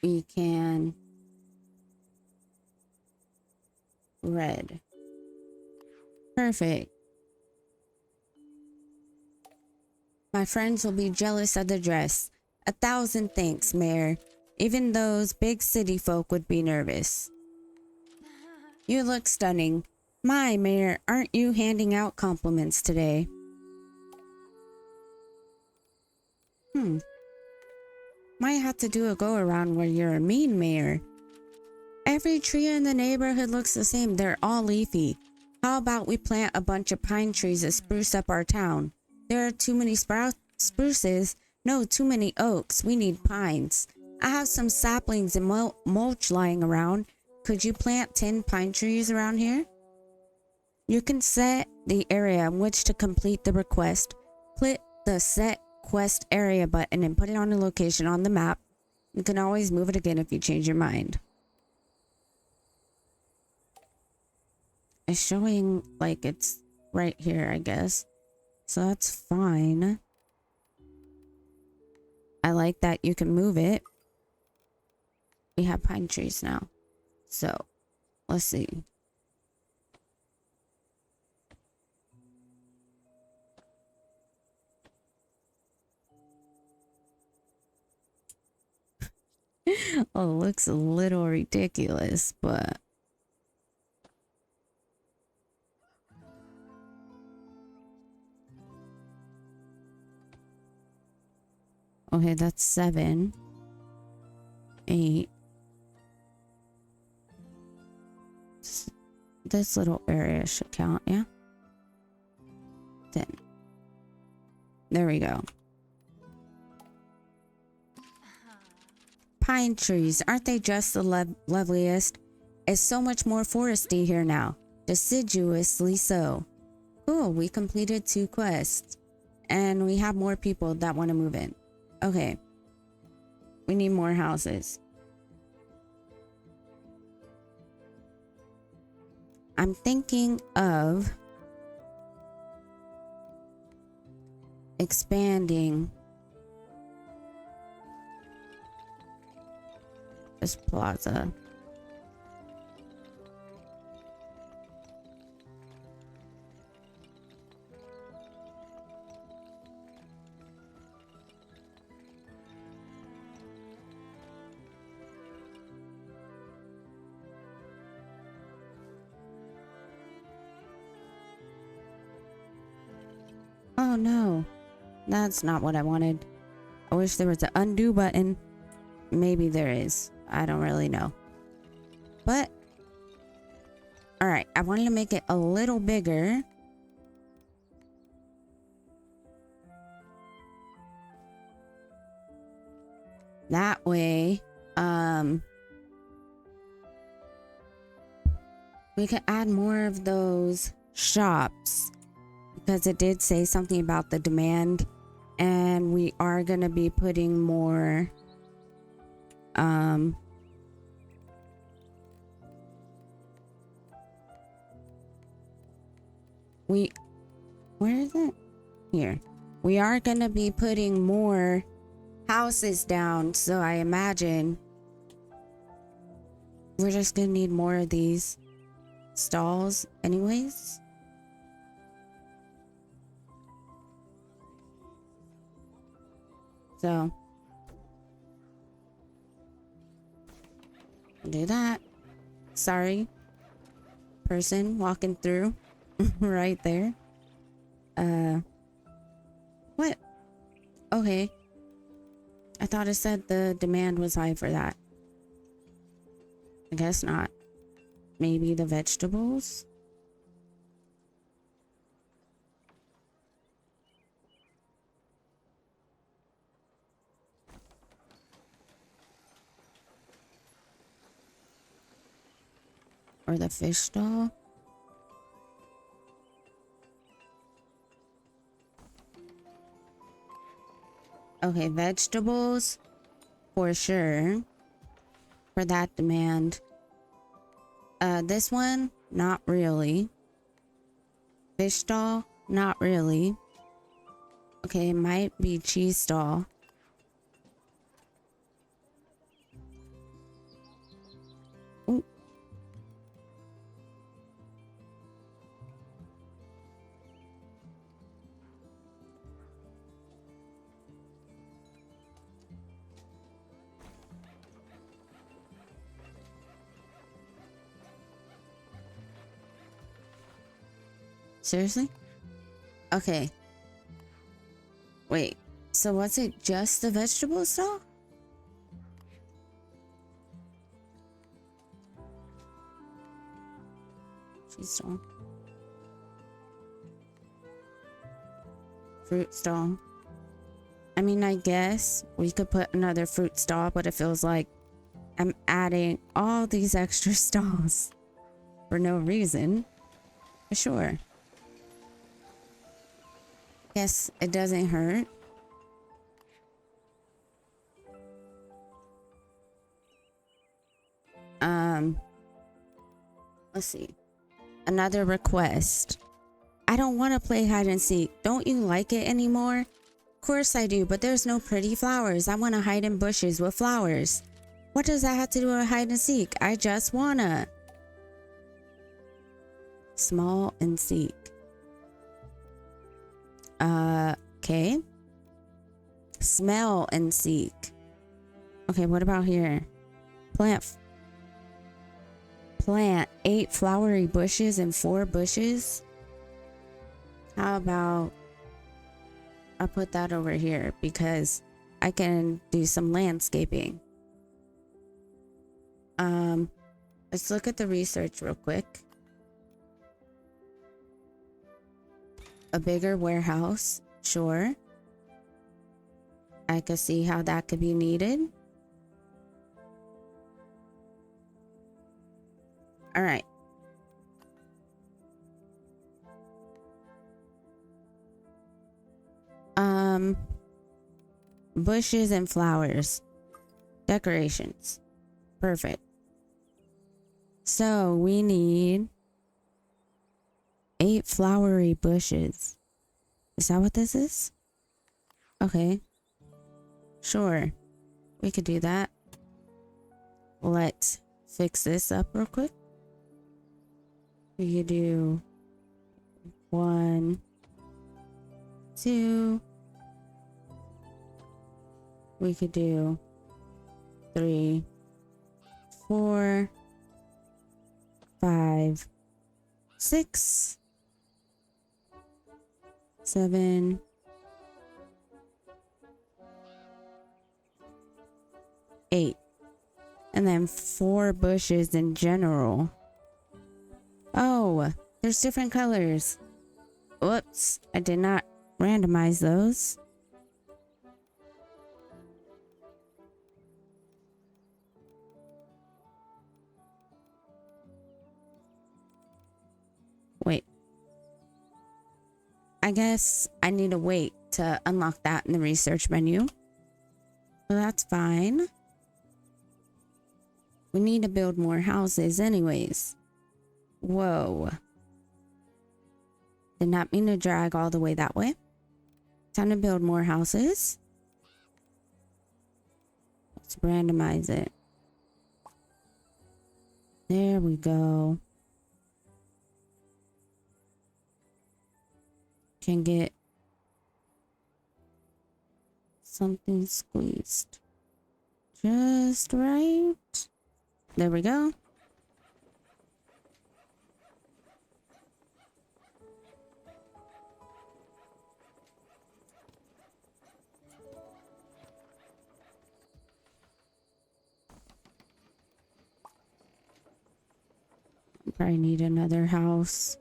we can red. Perfect. My friends will be jealous of the dress. 1,000 thanks, Mayor. Even those big city folk would be nervous. You look stunning. My, Mayor, aren't you handing out compliments today? Might have to do a go around where you're a mean mayor. Every tree in the neighborhood looks the same. They're all leafy. How about we plant a bunch of pine trees to spruce up our town? There are too many spruces. No, too many oaks. We need pines. I have some saplings and mulch lying around. Could you plant 10 pine trees around here? You can set the area in which to complete the request. Click the set quest area button and put it on a location on the map. You can always move it again if you change your mind. It's showing like it's right here, I guess. So that's fine. I like that you can move it. We have pine trees now. So let's see. Oh, it looks a little ridiculous, but okay, that's 7, 8. This little area should count, yeah? 10. There we go. Pine trees, aren't they just the loveliest? It's so much more foresty here now. Deciduously so. Cool, we completed 2 quests. And we have more people that want to move in. Okay. We need more houses. I'm thinking of expanding this plaza. Oh no, that's not what I wanted. I wish there was an undo button. Maybe there is. I don't really know. But, alright, I wanted to make it a little bigger. That way, we could add more of those shops. Because it did say something about the demand. And we are going to be putting more, where is it? Here. We are going to be putting more houses down. So I imagine we're just going to need more of these stalls anyways. So do that. Sorry, person walking through right there. What? Okay. I thought it said the demand was high for that. I guess not. Maybe the vegetables? Or the fish stall? Okay, vegetables for sure. For that demand. This one, not really. Fish stall, not really. Okay, it might be cheese stall. Ooh. Seriously? Okay. Wait. So what's it? Just the vegetable stall? Cheese stall. Fruit stall. I mean, I guess we could put another fruit stall, but it feels like I'm adding all these extra stalls for no reason. But sure. Yes, it doesn't hurt. Let's see. Another request. I don't want to play hide and seek. Don't you like it anymore? Of course I do, but there's no pretty flowers. I want to hide in bushes with flowers. What does that have to do with hide and seek? I just wanna. Small and seek. Okay. Smell and seek. Okay, what about here? Plant 8 flowery bushes and 4 bushes. How about I put that over here because I can do some landscaping. Let's look at the research real quick. A bigger warehouse, sure. I could see how that could be needed. All right. Bushes and flowers. Decorations. Perfect. So we need 8 flowery bushes. Is that what this is? Okay. Sure. We could do that. Let's fix this up real quick. We could do 1, 2. We could do 3, 4, 5, 6, 7, 8, and then 4 bushes in general. Oh, there's different colors. Whoops, I did not randomize those. Wait. I guess I need to wait to unlock that in the research menu. Well, that's fine. We need to build more houses anyways. Whoa. Did not mean to drag all the way that way. Time to build more houses. Let's randomize it. There we go. Can get something squeezed just right. There we go. Probably need another house.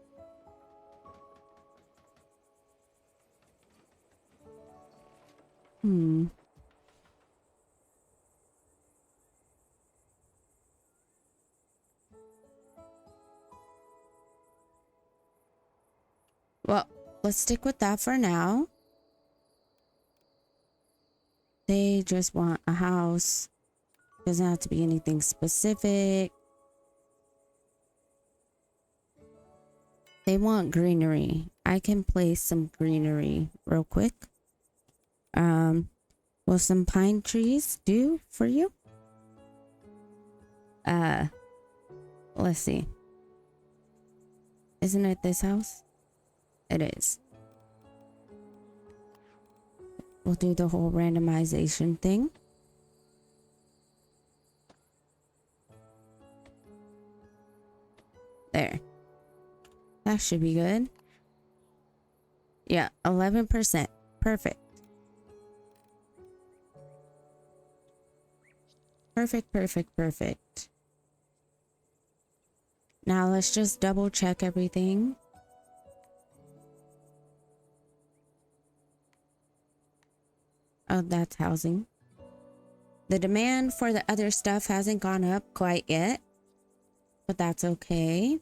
Well, let's stick with that for now. They just want a house. Doesn't have to be anything specific. They want greenery. I can place some greenery real quick. Will some pine trees do for you? Let's see. Isn't it this house? It is. We'll do the whole randomization thing. There. That should be good. Yeah, 11%. Perfect. Perfect. Now let's just double check everything. Oh, that's housing. The demand for the other stuff hasn't gone up quite yet, but that's okay.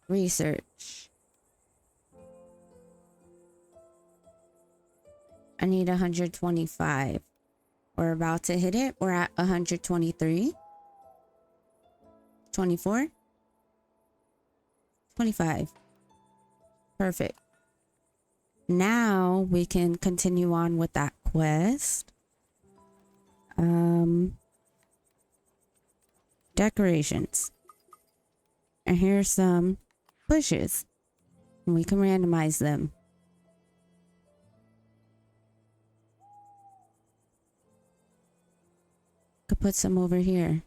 Research. I need 125. We're about to hit it. We're at 123. 24. 25. Perfect. Now we can continue on with that quest. Decorations. And here's some bushes. We can randomize them. Could put some over here.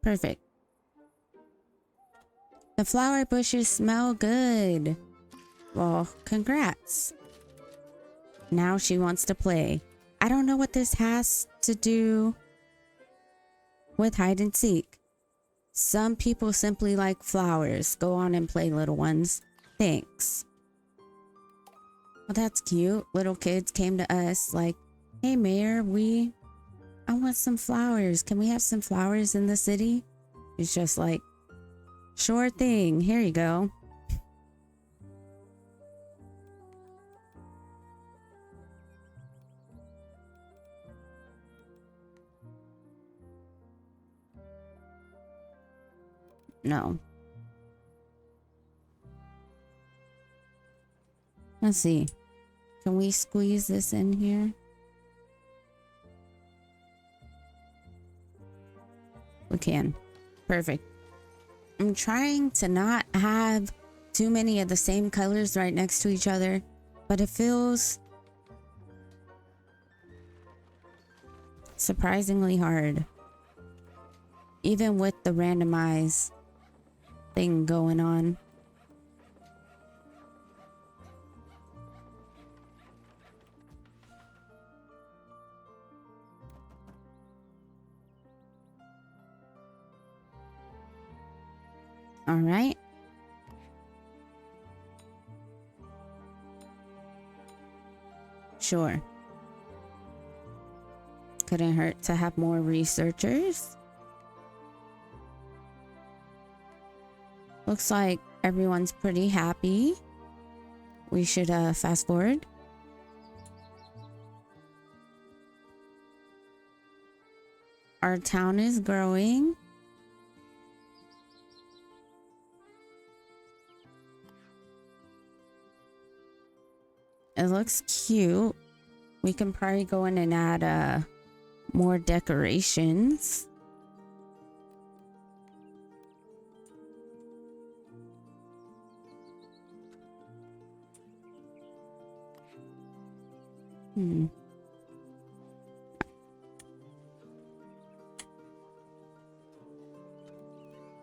Perfect. The flower bushes smell good. Well, congrats. Now she wants to play. I don't know what this has to do with hide and seek. Some people simply like flowers. Go on and play, little ones. Thanks. Well, that's cute. Little kids came to us like, hey, Mayor, I want some flowers. Can we have some flowers in the city? It's just like, sure thing. Here you go. No. Let's see. Can we squeeze this in here? We can. Perfect. I'm trying to not have too many of the same colors right next to each other, but it feels surprisingly hard. Even with the randomize thing going on. All right. Sure. Couldn't hurt to have more researchers. Looks like everyone's pretty happy. We should fast forward. Our town is growing. It looks cute. We can probably go in and add more decorations.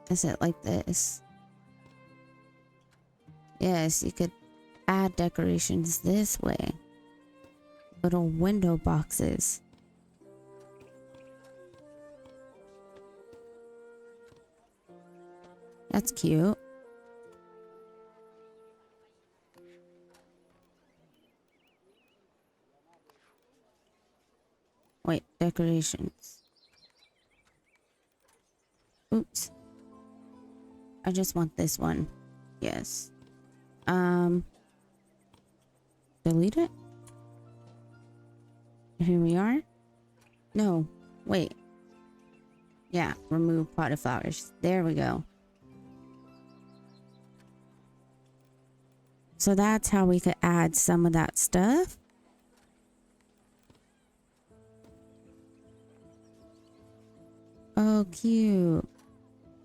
Is it like this? Yes, you could add decorations this way. Little window boxes. That's cute. Wait, decorations. Oops. I just want this one. Yes. Delete it. Here we are. No, wait. Yeah, remove potted flowers. There we go. So that's how we could add some of that stuff. Oh, cute.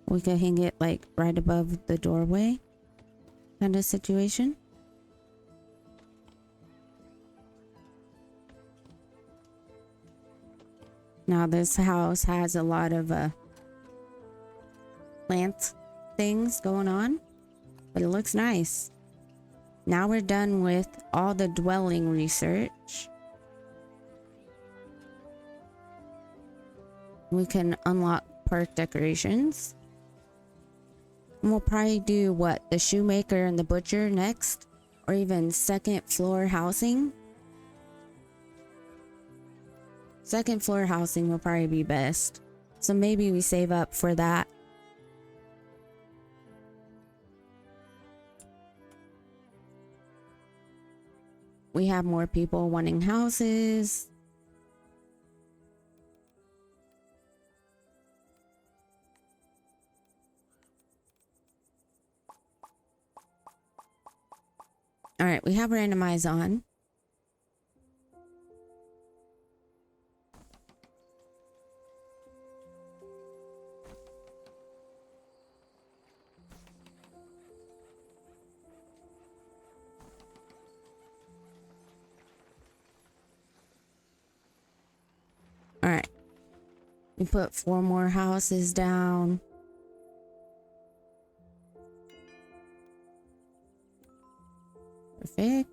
We could hang it like right above the doorway kind of situation. Now this house has a lot of plant things going on, but it looks nice. Now we're done with all the dwelling research. We can unlock park decorations. And we'll probably do what? The shoemaker and the butcher next? Or even second floor housing? Second floor housing will probably be best. So maybe we save up for that. We have more people wanting houses. All right, we have randomize on. All right. We put 4 more houses down. Perfect.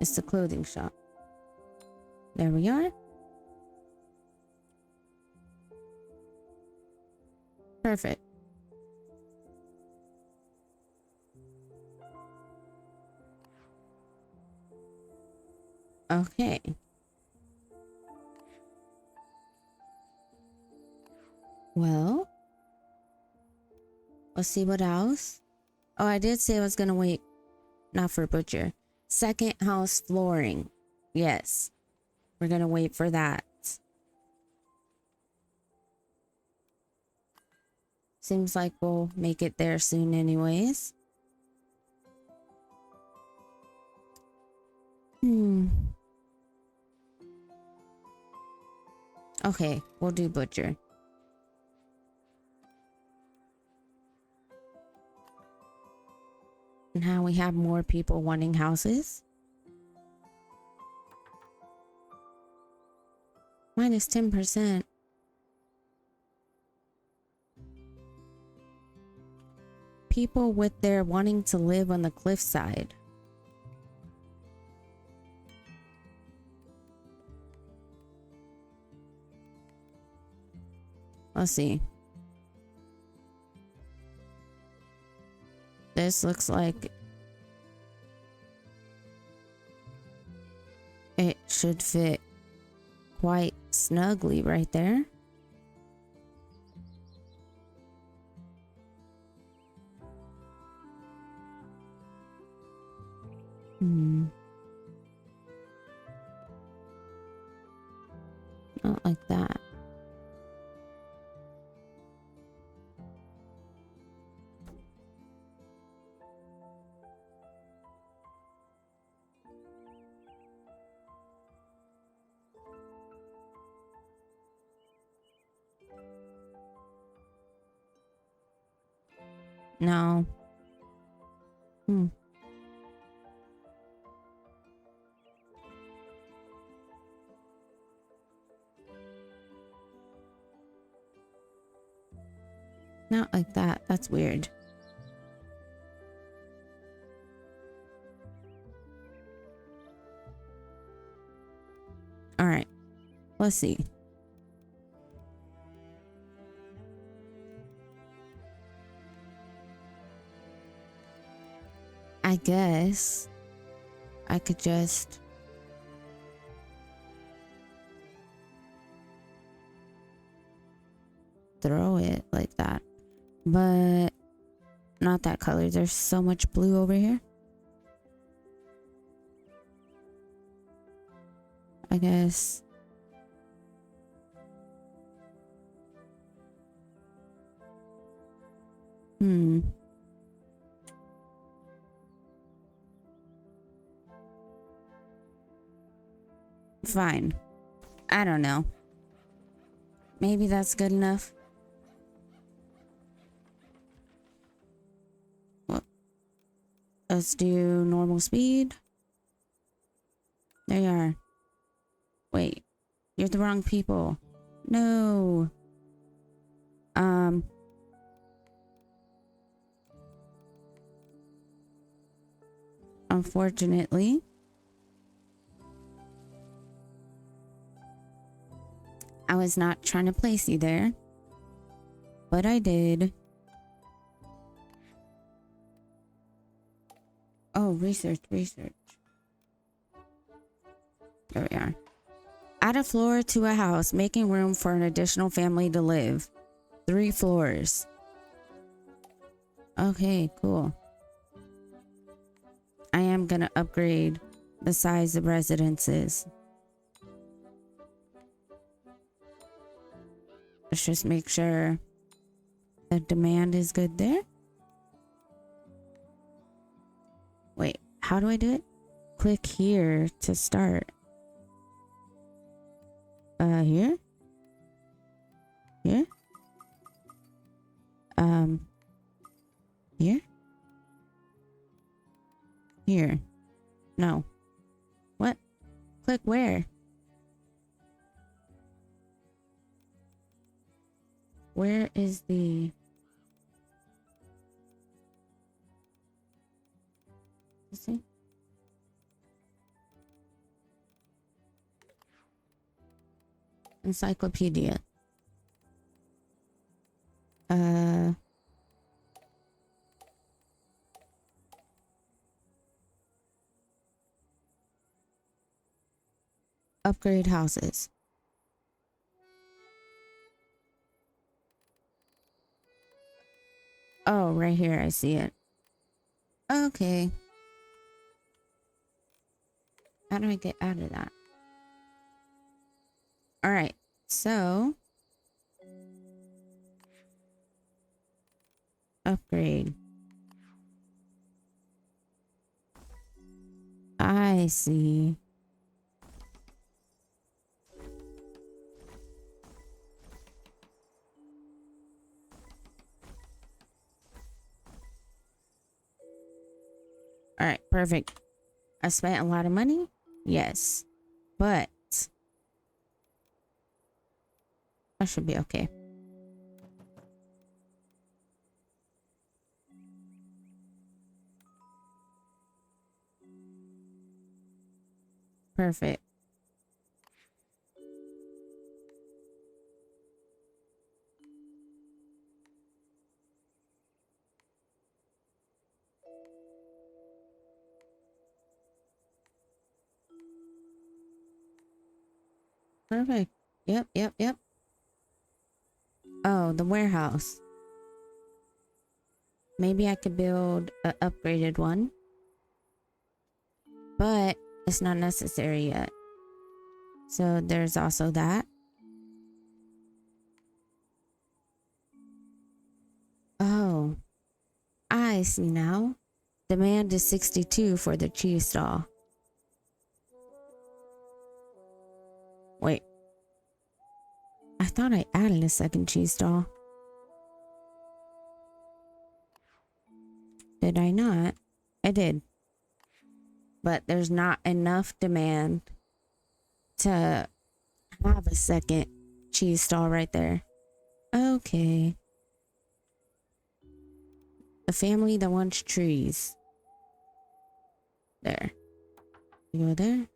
It's the clothing shop. There we are. Perfect. Okay. Well, let's see what else. Oh, I did say I was gonna wait. Not for butcher. Second house flooring. Yes. We're gonna wait for that. Seems like we'll make it there soon anyways. Okay, we'll do butcher. Now we have more people wanting houses. Minus 10%. People with their wanting to live on the cliffside. Let's see. This looks like it should fit quite snugly right there. Not like that. No. Not like that. That's weird. All right. Let's see. I guess I could just throw it like that, but not that color. There's so much blue over here. I guess fine. I don't know. Maybe that's good enough. Well, let's do normal speed. There you are. Wait, you're the wrong people. No. Unfortunately, I was not trying to place you there, but I did. Oh, research. There we are. Add a floor to a house, making room for an additional family to live. 3 floors. Okay, cool. I am gonna upgrade the size of residences. Let's just make sure the demand is good there. Wait, how do I do it? Click here to start. Here? Here? Here? Here. No. What? Click where? Where is the... Let's see. Encyclopedia. Upgrade houses. Oh, right here. I see it. Okay. How do I get out of that? All right. So, upgrade. I see. All right, perfect. I spent a lot of money. Yes, but I should be okay. Perfect. Perfect. Yep. Oh, the warehouse. Maybe I could build an upgraded one, but it's not necessary yet. So there's also that. Oh, I see now. Demand is 62 for the cheese stall. Wait. I thought I added a second cheese stall. Did I not? I did. But there's not enough demand to have a second cheese stall right there. Okay. A family that wants trees. There. You go there.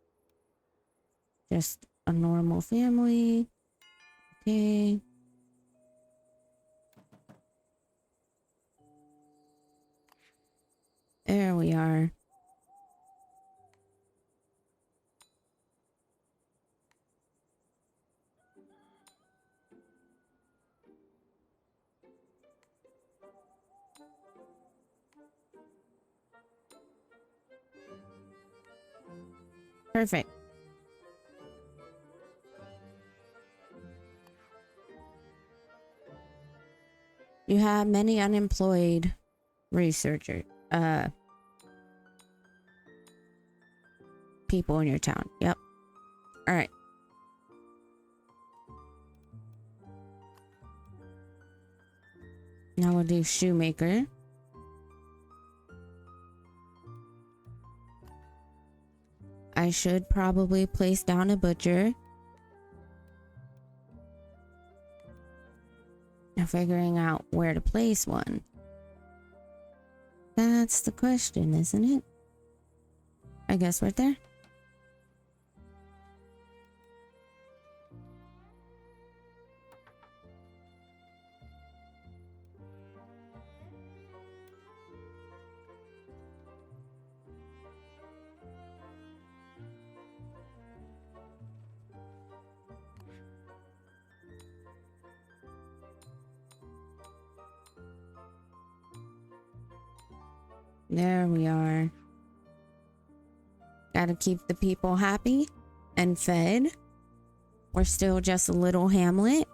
Just a normal family. Okay. There we are. Perfect. You have many unemployed researchers, people in your town. Yep. All right. Now we'll do shoemaker. I should probably place down a butcher. Now figuring out where to place one. That's the question, isn't it? I guess right there. There we are. Gotta keep the people happy and fed. We're still just a little hamlet.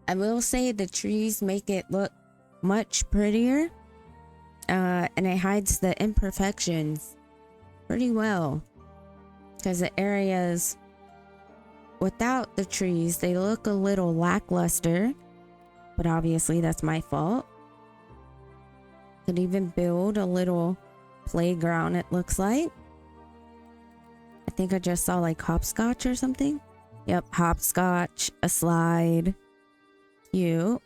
I will say the trees make it look much prettier. And it hides the imperfections pretty well. Because the areas without the trees, they look a little lackluster. But obviously that's my fault. Could even build a little playground, it looks like. I think I just saw like hopscotch or something. Yep, hopscotch, a slide. Cute.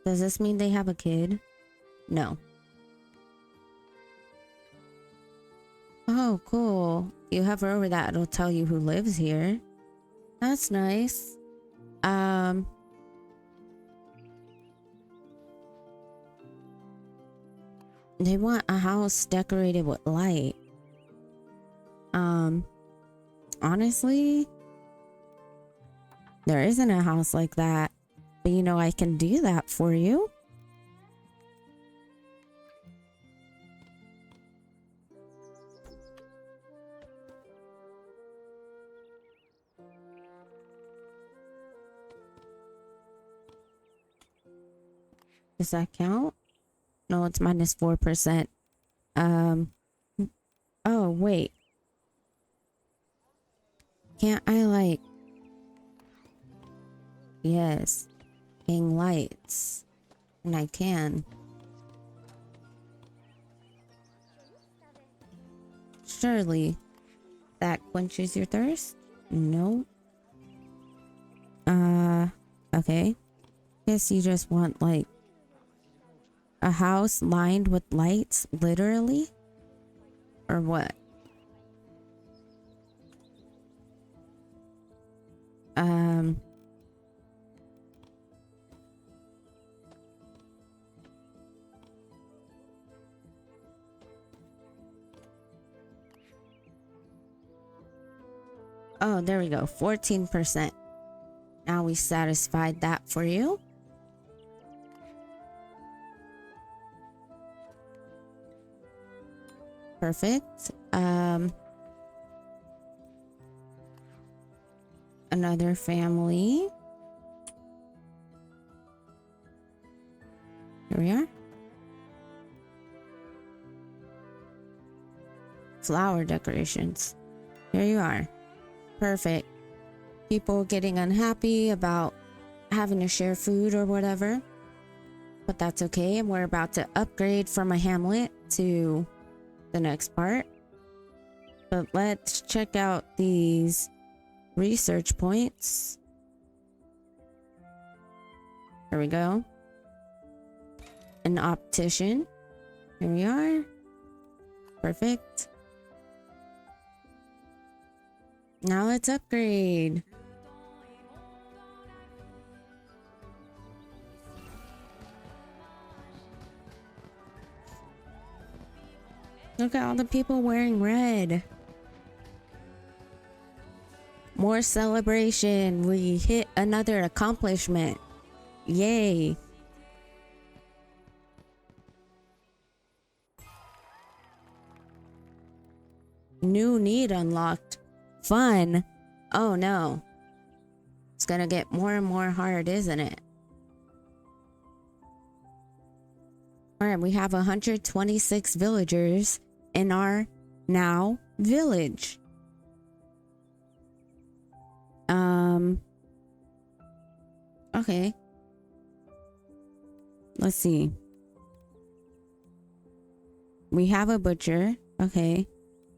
Does this mean they have a kid? No. Oh, cool. If you hover over that, it'll tell you who lives here. That's nice. They want a house decorated with light. Honestly, there isn't a house like that. But you know, I can do that for you. Does that count? No, it's minus 4%. Oh, wait. Can't I like... Yes. Hang lights. And I can. Surely. That quenches your thirst? No. Okay. Guess you just want like... a house lined with lights, literally? Or what? Oh, there we go. 14%. Now we satisfied that for you. Perfect. Another family. Here we are. Flower decorations. Here you are. Perfect. People getting unhappy about having to share food or whatever. But that's okay. And we're about to upgrade from a hamlet to the next part. But let's check out these research points. There we go. An optician. Here we are. Perfect. Now let's upgrade. Look at all the people wearing red. More celebration. We hit another accomplishment. Yay. New need unlocked. Fun. Oh no. It's gonna get more and more hard, isn't it? Alright, we have 126 villagers in our now village. Okay. Let's see. We have a butcher. Okay.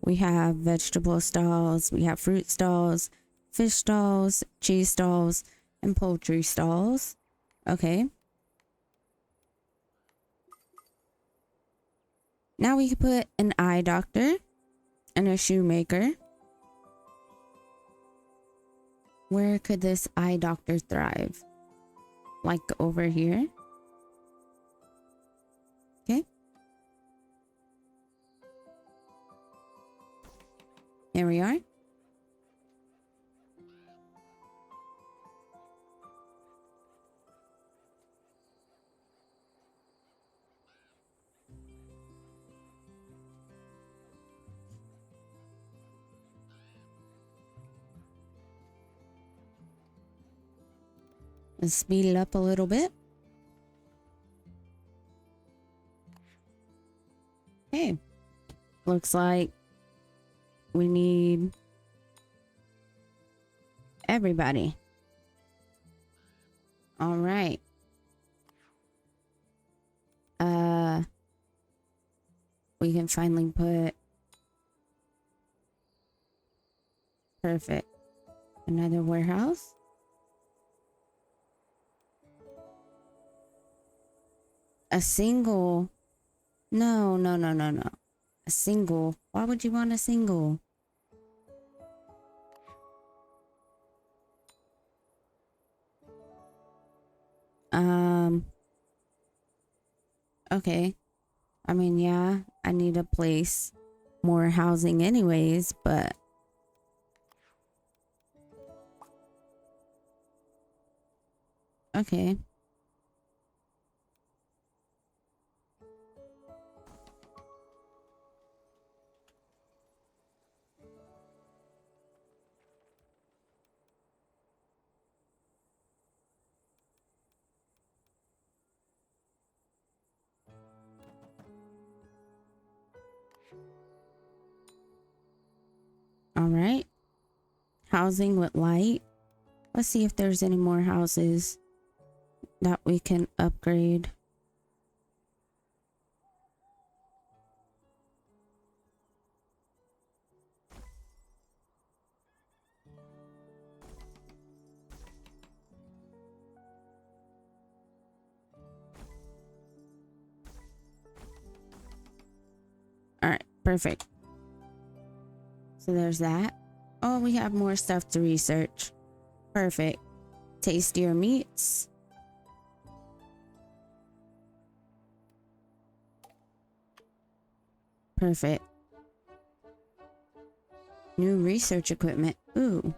We have vegetable stalls. We have fruit stalls, fish stalls, cheese stalls, and poultry stalls. Okay. Now we can put an eye doctor and a shoemaker. Where could this eye doctor thrive? Like over here. Okay. Here we are. Let's speed it up a little bit. Okay. Looks like we need everybody. All right. We can finally put perfect. Another warehouse. A single. No, no, no, no, no. A single. Why would you want a single? Okay. I mean, yeah, I need a place, more housing anyways, but okay. All right. Housing with light. Let's see if there's any more houses that we can upgrade. All right, perfect. So there's that. Oh, we have more stuff to research. Perfect. Tastier meats. Perfect. New research equipment. Ooh.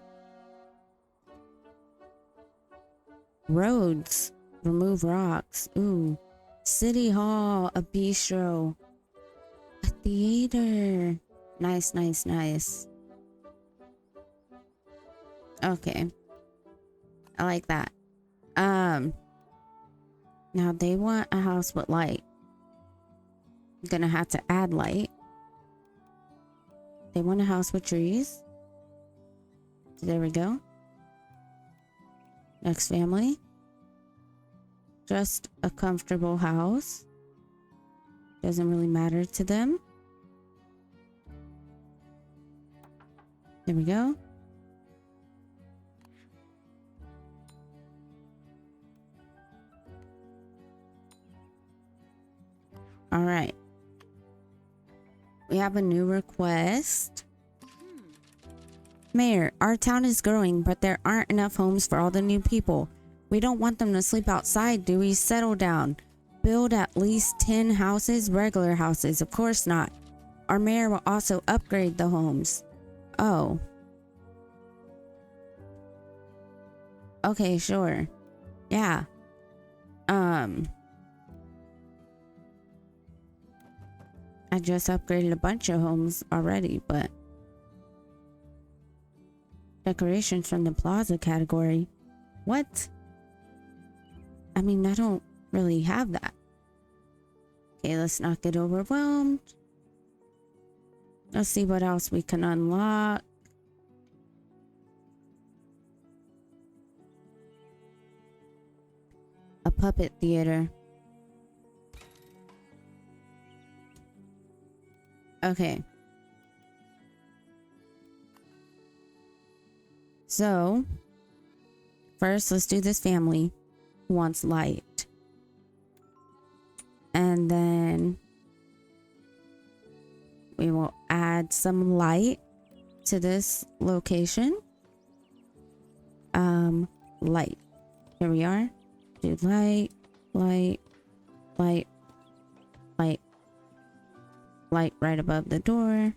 Roads. Remove rocks. Ooh. City hall. A bistro. A theater. Nice, nice, nice. Okay. I like that. Now they want a house with light. I'm gonna have to add light. They want a house with trees. There we go. Next family. Just a comfortable house. Doesn't really matter to them. There we go. All right. We have a new request. Mayor, our town is growing, but there aren't enough homes for all the new people. We don't want them to sleep outside, do we? Settle down. Build at least 10 houses, regular houses. Of course not. Our mayor will also upgrade the homes. Oh. Okay, sure. Yeah. I just upgraded a bunch of homes already, but decorations from the plaza category. What? I mean, I don't really have that. Okay, let's not get overwhelmed. Let's see what else we can unlock. A puppet theater. Okay. So, first, let's do this family who wants light. And then we will add some light to this location. Light. Here we are. Do light, light, light, light, light right above the door.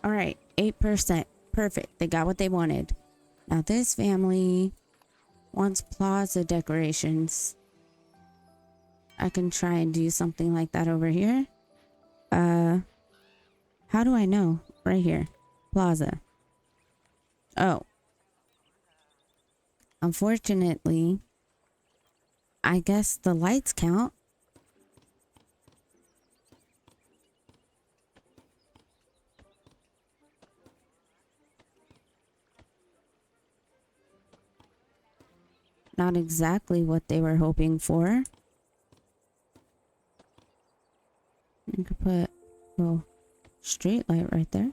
All right, 8%. Perfect. They got what they wanted. Now this family wants plaza decorations. I can try and do something like that over here. How do I know? Right here. Plaza. Oh. Unfortunately, I guess the lights count. Not exactly what they were hoping for. You could put a little street light right there.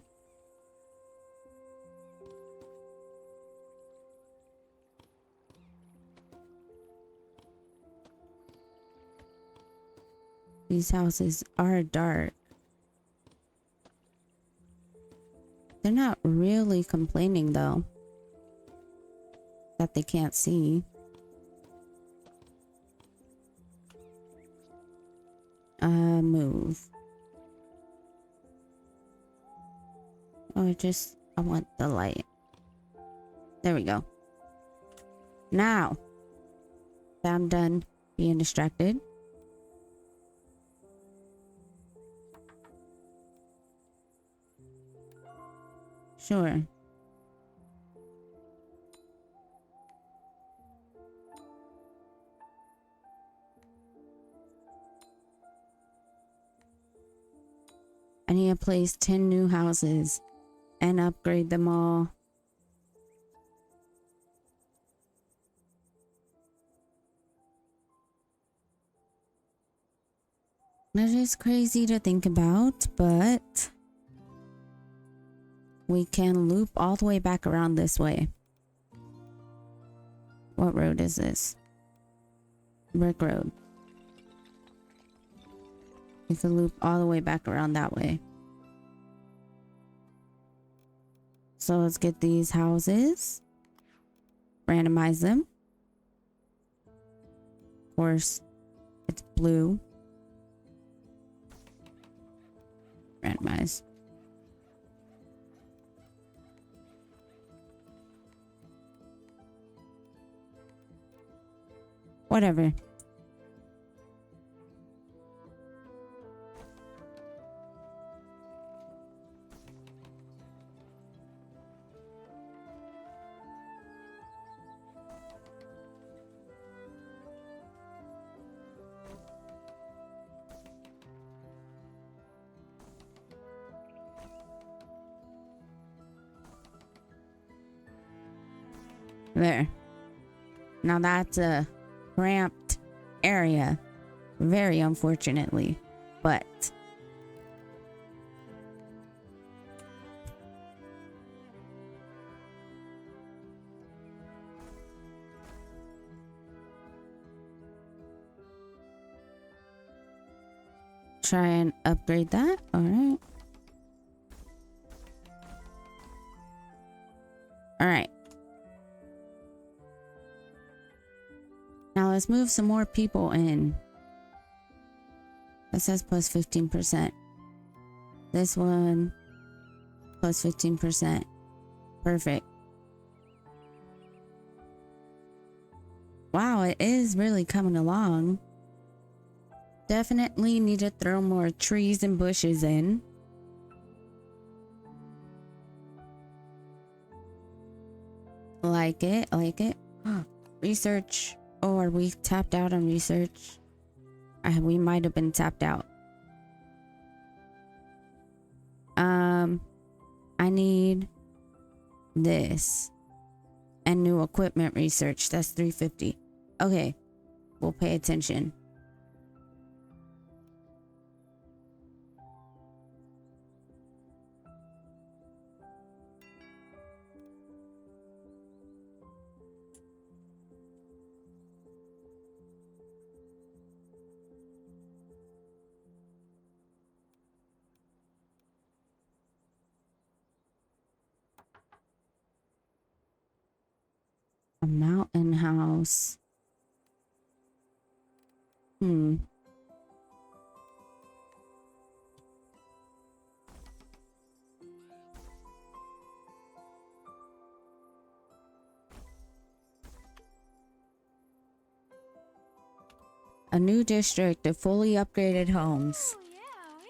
These houses are dark. They're not really complaining though that they can't see. Move. Oh, I want the light. There we go. Now that I'm done being distracted. Sure. I need to place 10 new houses and upgrade them all. That is crazy to think about, but we can loop all the way back around this way. What road is this? Brick Road. We can loop all the way back around that way. So let's get these houses. Randomize them. Of course, it's blue. Randomize. Whatever. There. Now that's a cramped area. Very unfortunately. But try and upgrade that. Alright. Alright. Now let's move some more people in. That says plus 15%. This one plus 15%. Perfect. Wow, it is really coming along. Definitely need to throw more trees and bushes in. Like it, like it. Research. Oh, are we tapped out on research? We might have been tapped out. I need this. And new equipment research. That's 350. Okay. We'll pay attention. A mountain house. A new district of fully upgraded homes.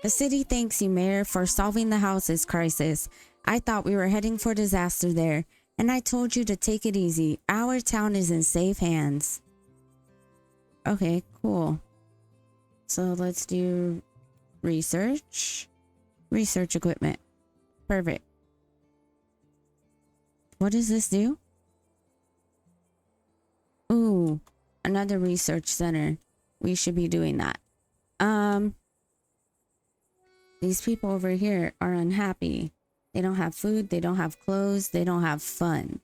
The city thanks you, Mayor, for solving the houses crisis. I thought we were heading for disaster there, and I told you to take it easy. Our town is in safe hands. Okay, cool. So let's do research. Research equipment. Perfect. What does this do? Ooh, another research center. We should be doing that. These people over here are unhappy. They don't have food, they don't have clothes, they don't have fun.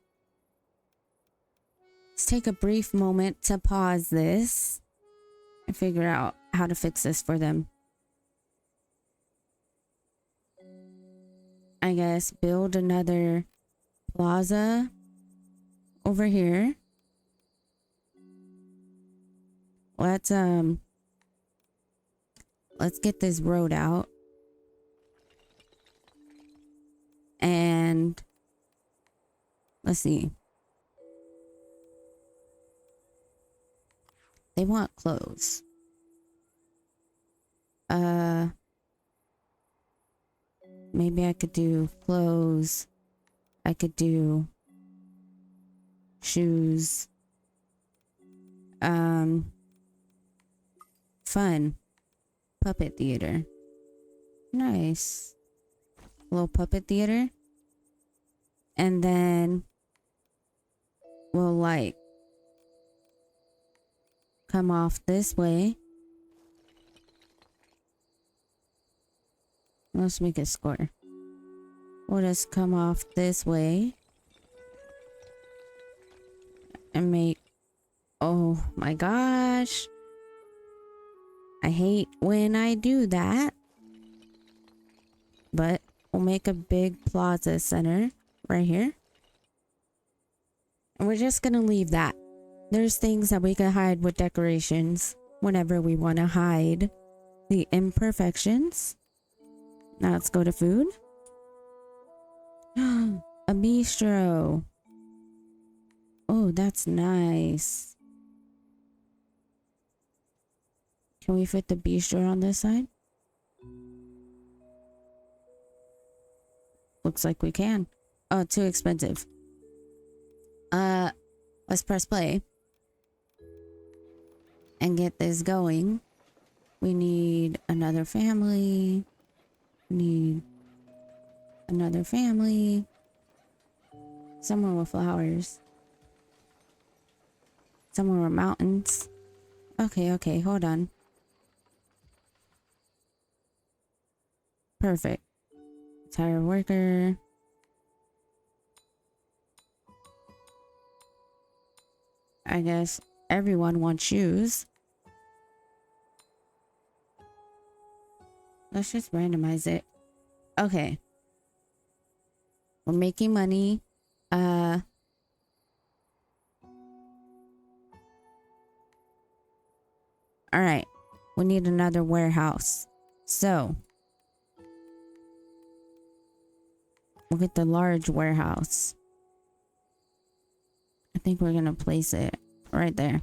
Let's take a brief moment to pause this and figure out how to fix this for them. I guess build another plaza over here. Let's get this road out. And let's see. They want clothes. Maybe I could do clothes. I could do shoes. Fun. Puppet theater. Nice. Little puppet theater. And then we'll like come off this way. Let's make it square. We'll just come off this way and make, oh my gosh, I hate when I do that, but we'll make a big plaza center right here, and we're just gonna leave that. There's things that we can hide with decorations whenever we want to hide the imperfections. Now let's go to food. A bistro. Oh, that's nice. Can we fit the bistro on this side? Looks like we can. Oh, too expensive. Let's press play and get this going. We need another family. We need another family. Somewhere with flowers. Somewhere with mountains. Okay, hold on. Perfect. Tire worker. I guess everyone wants shoes. Let's just randomize it. Okay. We're making money. All right. We need another warehouse. So we'll get the large warehouse. I think we're gonna place it right there.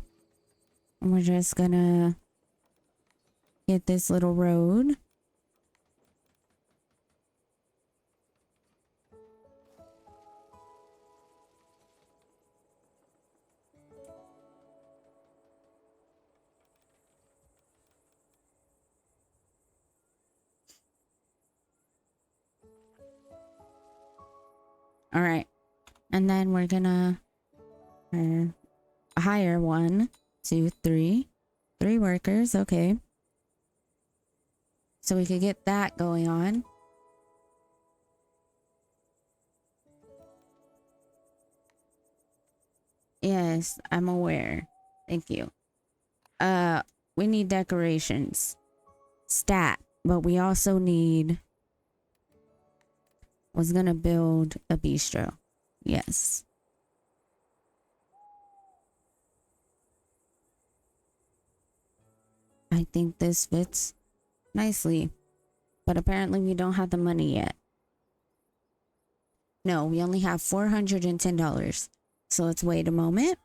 And we're just gonna get this little road. All right. And then we're gonna hire 1, 2, 3. 3 workers. Okay. So we could get that going on. Yes, I'm aware. Thank you. We need decorations. Stat. But we also need... Was gonna build a bistro. Yes. I think this fits nicely. But apparently we don't have the money yet. No, we only have $410. So let's wait a moment.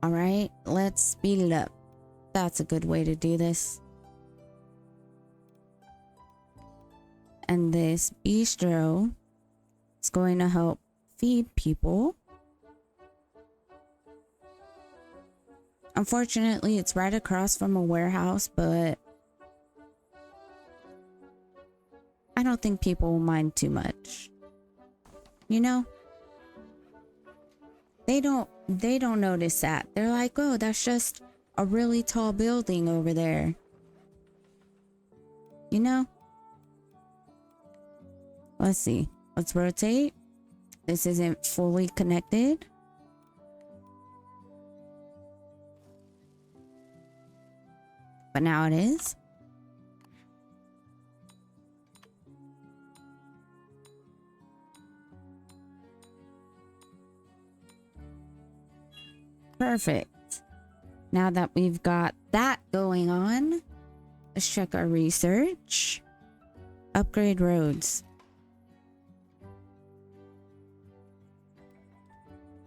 All right, let's speed it up. That's a good way to do this. And this bistro is going to help feed people. Unfortunately, it's right across from a warehouse, but I don't think people will mind too much. You know? They don't notice that. They're like, "Oh, that's just a really tall building over there." You know? Let's see. Let's rotate. This isn't fully connected. But now it is. Perfect. Now that we've got that going on, let's check our research. Upgrade roads.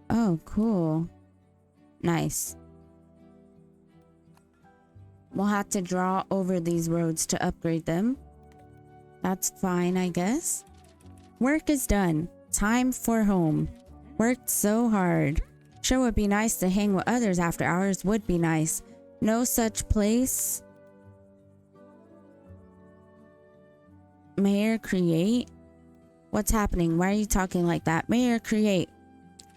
Oh, cool. Nice. We'll have to draw over these roads to upgrade them. That's fine, I guess. Work is done. Time for home. Worked so hard. Sure would be nice to hang with others after hours. Would be nice. No such place. Mayor create? What's happening? Why are you talking like that? Mayor create.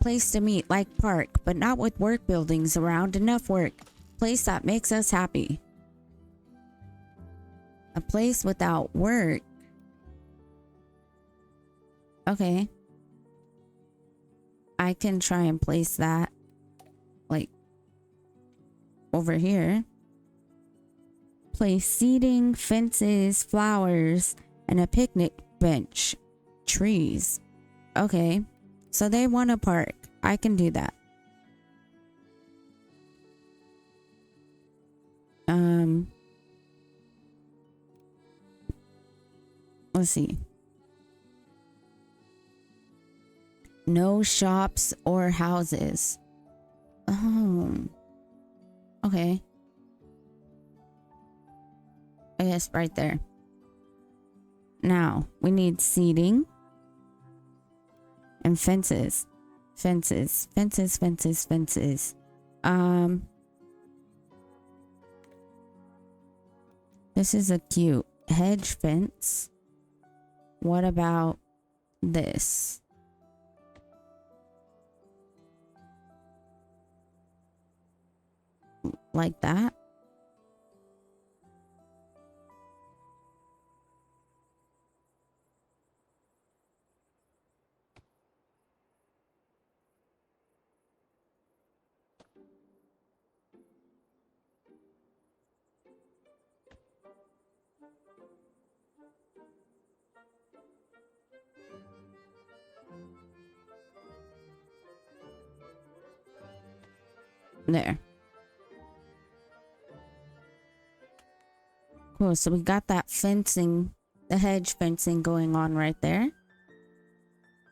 Place to meet like park, but not with work buildings around. Enough work. Place that makes us happy. A place without work. Okay. I can try and place that like over here. Place seating, fences, flowers, and a picnic bench. Trees. Okay. So they want a park. I can do that. Let's see. No shops or houses. Oh. Okay. I guess right there. Now, we need seating. And fences. Fences. Fences, fences, fences. This is a cute hedge fence. What about this? Like that? There. Cool. So we got that fencing, the hedge fencing going on right there.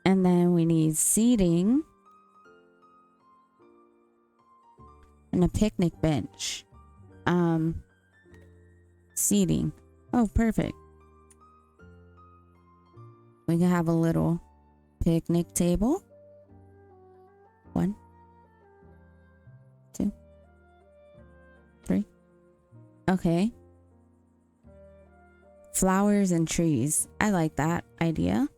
And then we need seating. And a picnic bench. Seating. Oh, perfect. We can have a little picnic table. 1, 2, 3. Okay. Flowers and trees. I like that idea.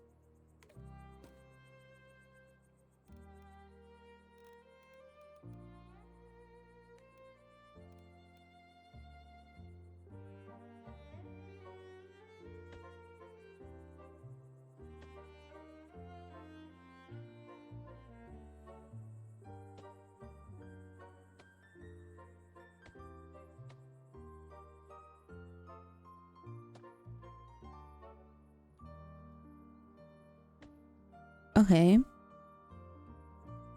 Okay.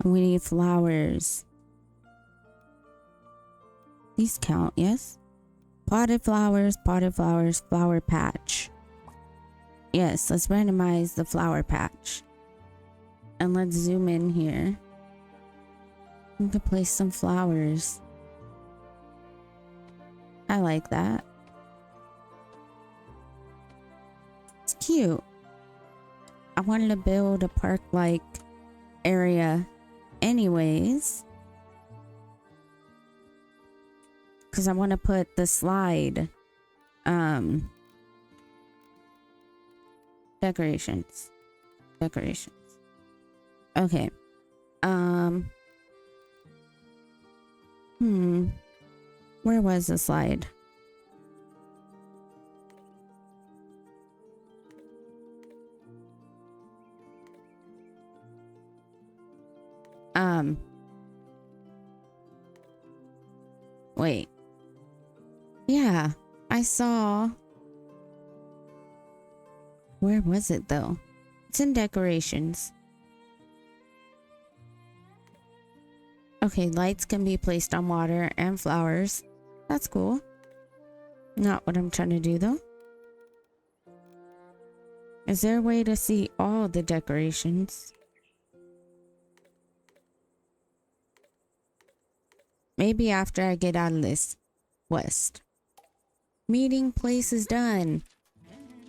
We need flowers. These count, yes? Potted flowers, flower patch. Yes, let's randomize the flower patch. And let's zoom in here. We could place some flowers. I like that. It's cute. I wanted to build a park-like area anyways. Because I want to put the slide decorations. Okay. Where was the slide? Wait. Yeah, I saw. Where was it though? It's in decorations. Okay, lights can be placed on water and flowers. That's cool. Not what I'm trying to do though. Is there a way to see all the decorations? Maybe after I get out of this quest. Meeting place is done.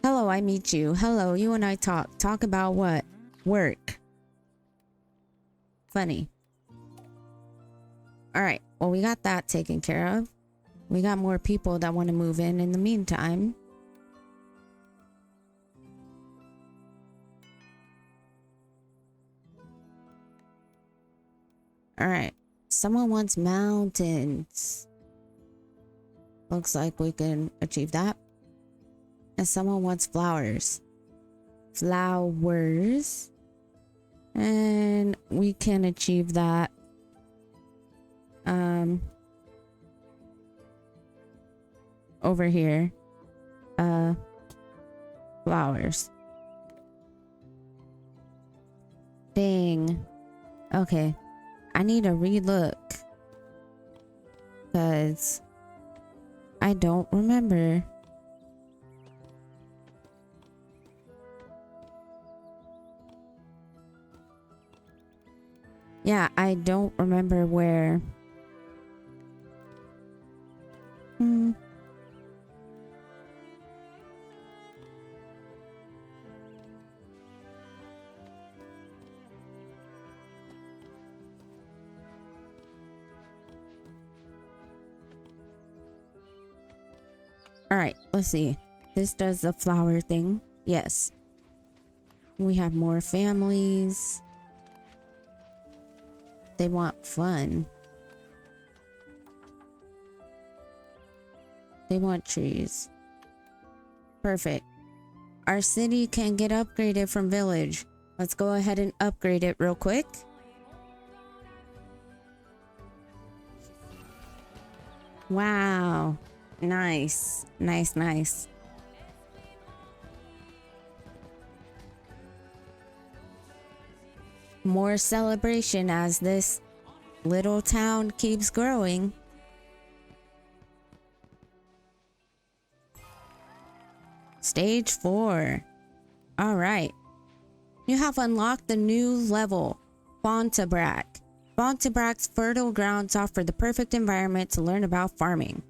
Hello, I meet you. Hello, you and I talk. Talk about what? Work. Funny. Alright, well we got that taken care of. We got more people that want to move in the meantime. Alright, someone wants mountains. Looks like we can achieve that. And someone wants flowers. Flowers. And we can achieve that. Over here. Flowers. Dang. Okay. I need to relook. Because I don't remember. Yeah, I don't remember where. Alright, let's see. This does the flower thing. Yes. We have more families. They want fun. They want trees. Perfect. Our city can get upgraded from village. Let's go ahead and upgrade it real quick. Wow. Nice. Nice, nice. More celebration as this little town keeps growing. Stage 4. Alright. You have unlocked the new level, Fontabrack. Fontabrack's fertile grounds offer the perfect environment to learn about farming.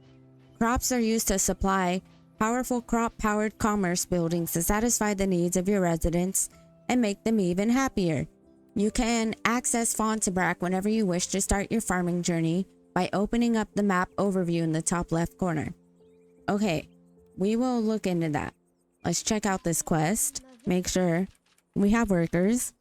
Crops are used to supply powerful crop-powered commerce buildings to satisfy the needs of your residents and make them even happier. You can access Fontabrack whenever you wish to start your farming journey by opening up the map overview in the top left corner. Okay, we will look into that. Let's check out this quest. Make sure we have workers.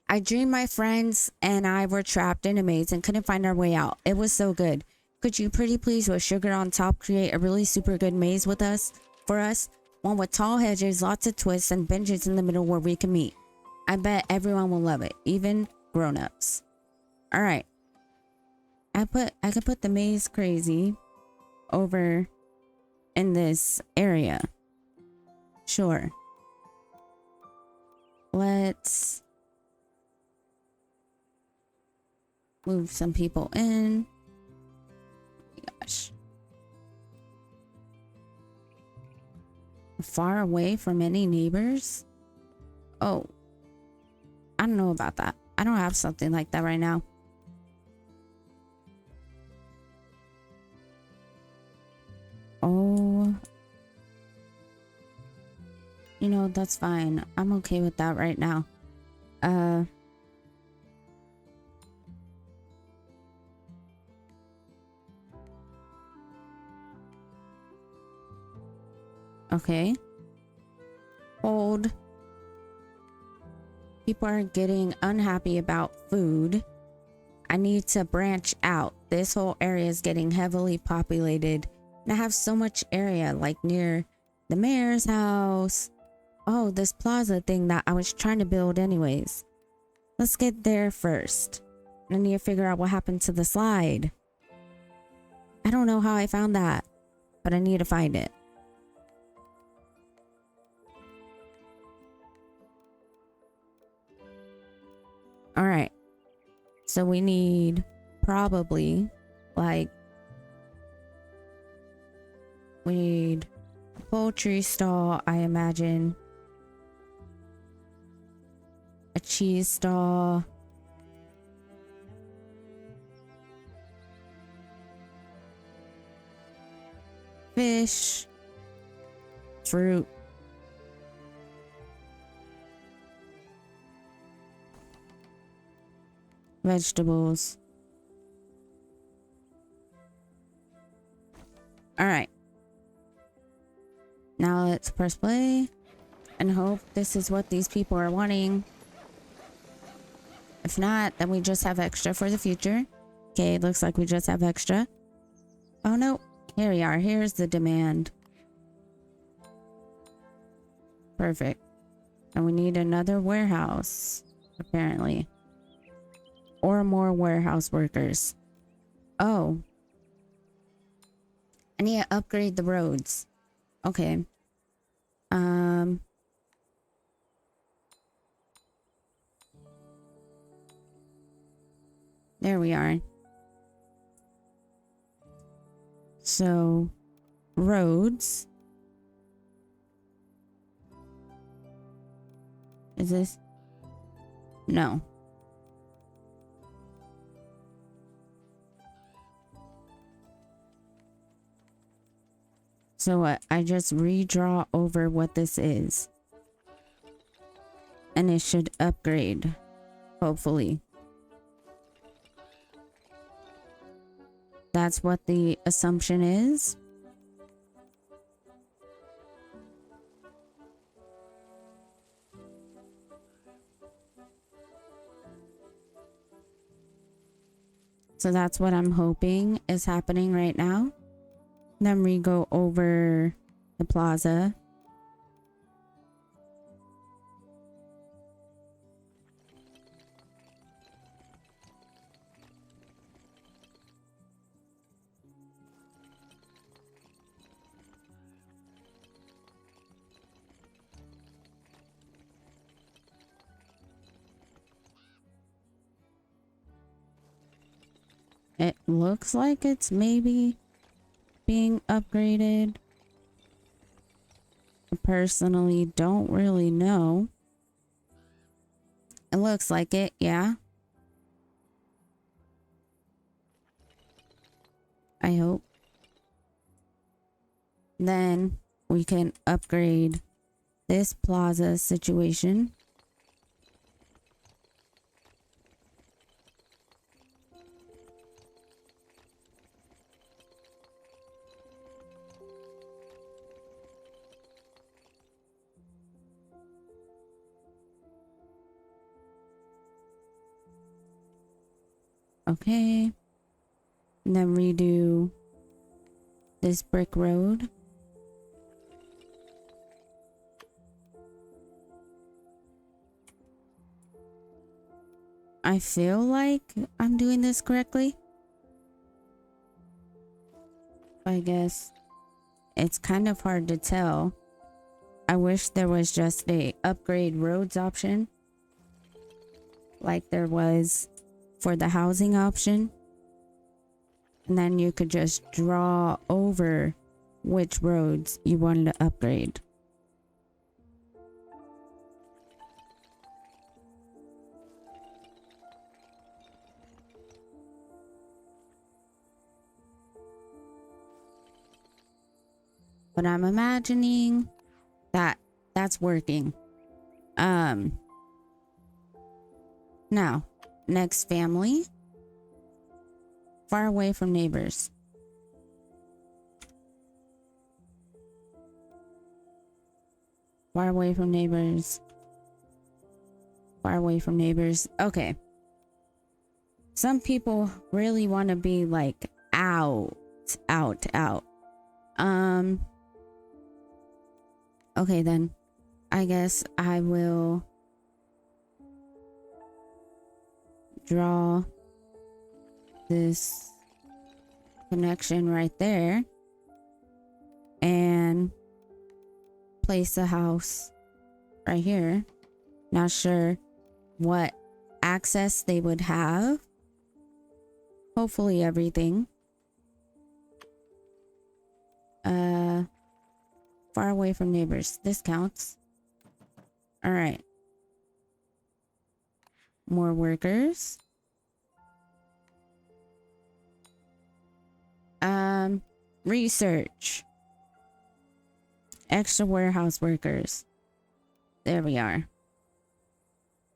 I dreamed my friends and I were trapped in a maze and couldn't find our way out. It was so good. Could you pretty please with sugar on top create a really super good maze with us? For us? One with tall hedges, lots of twists, and benches in the middle where we can meet. I bet everyone will love it, even grown-ups. Alright. I could put the maze crazy over in this area. Sure. Let's move some people in. Gosh. Far away from any neighbors? Oh. I don't know about that. I don't have something like that right now. You know, that's fine. I'm okay with that right now. Uh, okay. Hold. People are getting unhappy about food. I need to branch out. This whole area is getting heavily populated. And I have so much area, like near the mayor's house. Oh, this plaza thing that I was trying to build anyways. Let's get there first. I need to figure out what happened to the slide. I don't know how I found that, but I need to find it. All right. So we need probably like we need a poultry stall, I imagine. A cheese stall. Fish. Fruit. Vegetables. All right. Now let's press play and hope this is what these people are wanting. If not, then we just have extra for the future. Okay, it looks like we just have extra. Oh no, here we are. Here's the demand. Perfect. And we need another warehouse, apparently. Or more warehouse workers. Oh. I need to upgrade the roads. Okay. There we are. So, roads. Is this? No. So what? I just redraw over what this is. And it should upgrade. Hopefully. That's what the assumption is. So that's what I'm hoping is happening right now. Then we go over the plaza. It looks like it's maybe being upgraded. I personally don't really know. It looks like it, yeah. I hope. Then we can upgrade this plaza situation. Okay. And then redo this brick road. I feel like I'm doing this correctly. I guess it's kind of hard to tell. I wish there was just a upgrade roads option like there was for the housing option. And then you could just draw over which roads you wanted to upgrade. But I'm imagining that That's working. Now, next family. Far away from neighbors. Far away from neighbors. Far away from neighbors. Okay. Some people really want to be like out. Okay then. I guess I will draw this connection right there and place a house right here. Not sure what access they would have. Hopefully everything. Far away from neighbors. This counts. All right. More workers. Research. Extra warehouse workers. There we are.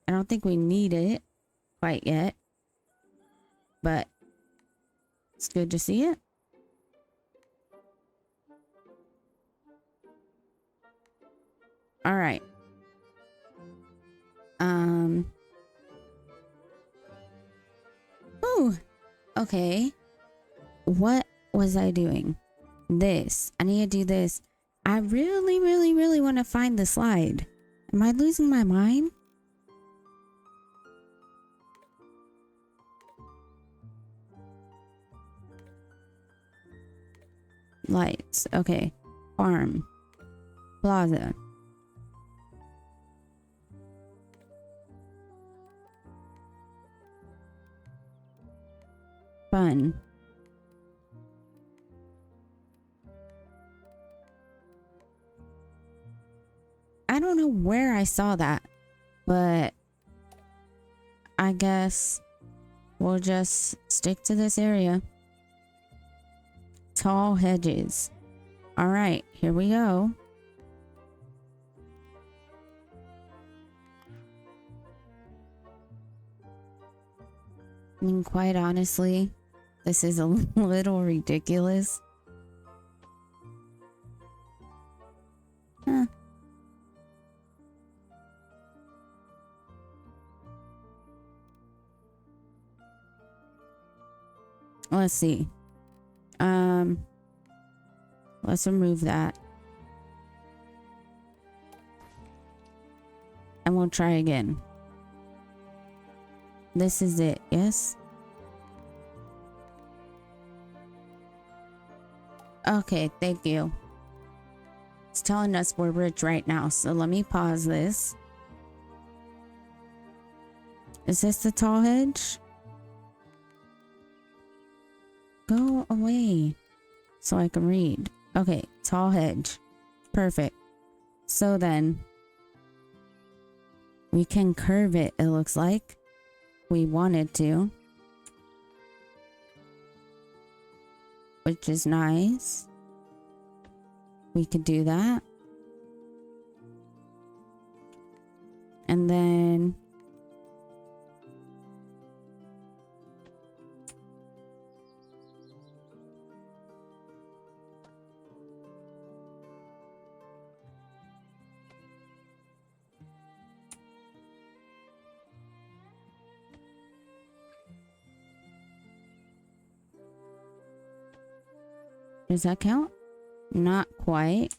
I don't think we need it quite yet, but it's good to see it. All right. Ooh. Okay. What was I doing? This. I need to do this. I really want to find the slide. Am I losing my mind? Lights. Okay. Farm. Plaza. Fun. I don't know where I saw that, but I guess we'll just stick to this area. Tall hedges. All right, here we go. I mean, quite honestly, this is a little ridiculous. Huh. Let's see. Let's remove that. And we'll try again. This is it, yes? Okay, thank you. It's telling us we're rich right now, so let me pause this. Is this the tall hedge? Go away so I can read. Okay, tall hedge. Perfect. So then we can curve it, it looks like. We wanted to. Which is nice. We could do that. And then does that count? Not quite.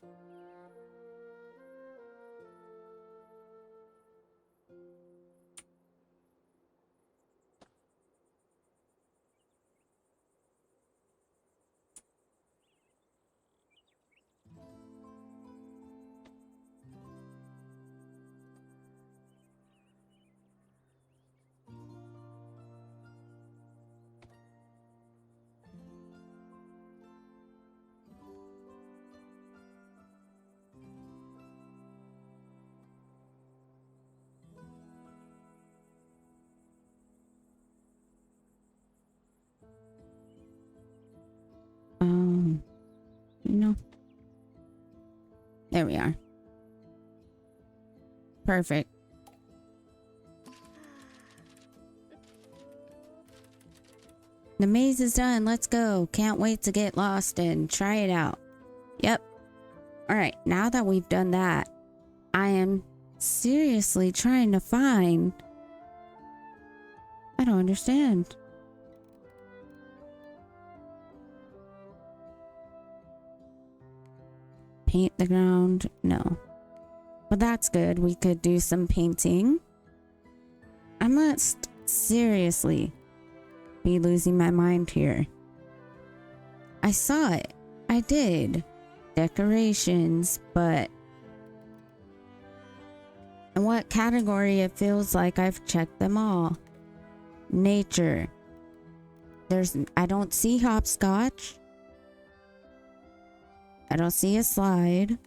You know, there we are. Perfect. The maze is done. Let's go. Can't wait to get lost and try it out. Yep. All right. Now that we've done that, I am seriously trying to find... I don't understand. Paint the ground? No. But that's good. We could do some painting. I must seriously be losing my mind here. I saw it. I did. Decorations, but in what category? It feels like I've checked them all. Nature. I don't see hopscotch. I don't see a slide.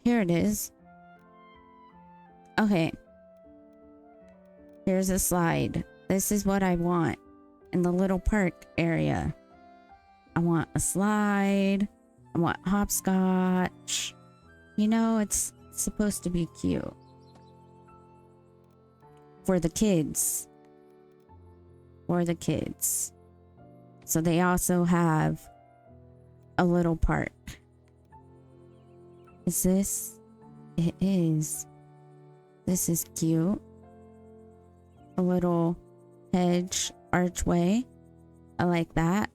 Here it is. Okay. Here's a slide. This is what I want in the little park area. I want a slide. I want hopscotch. You know, it's supposed to be cute. For the kids. For the kids. So they also have a little park. Is this? It is. This is cute. A little hedge archway. I like that.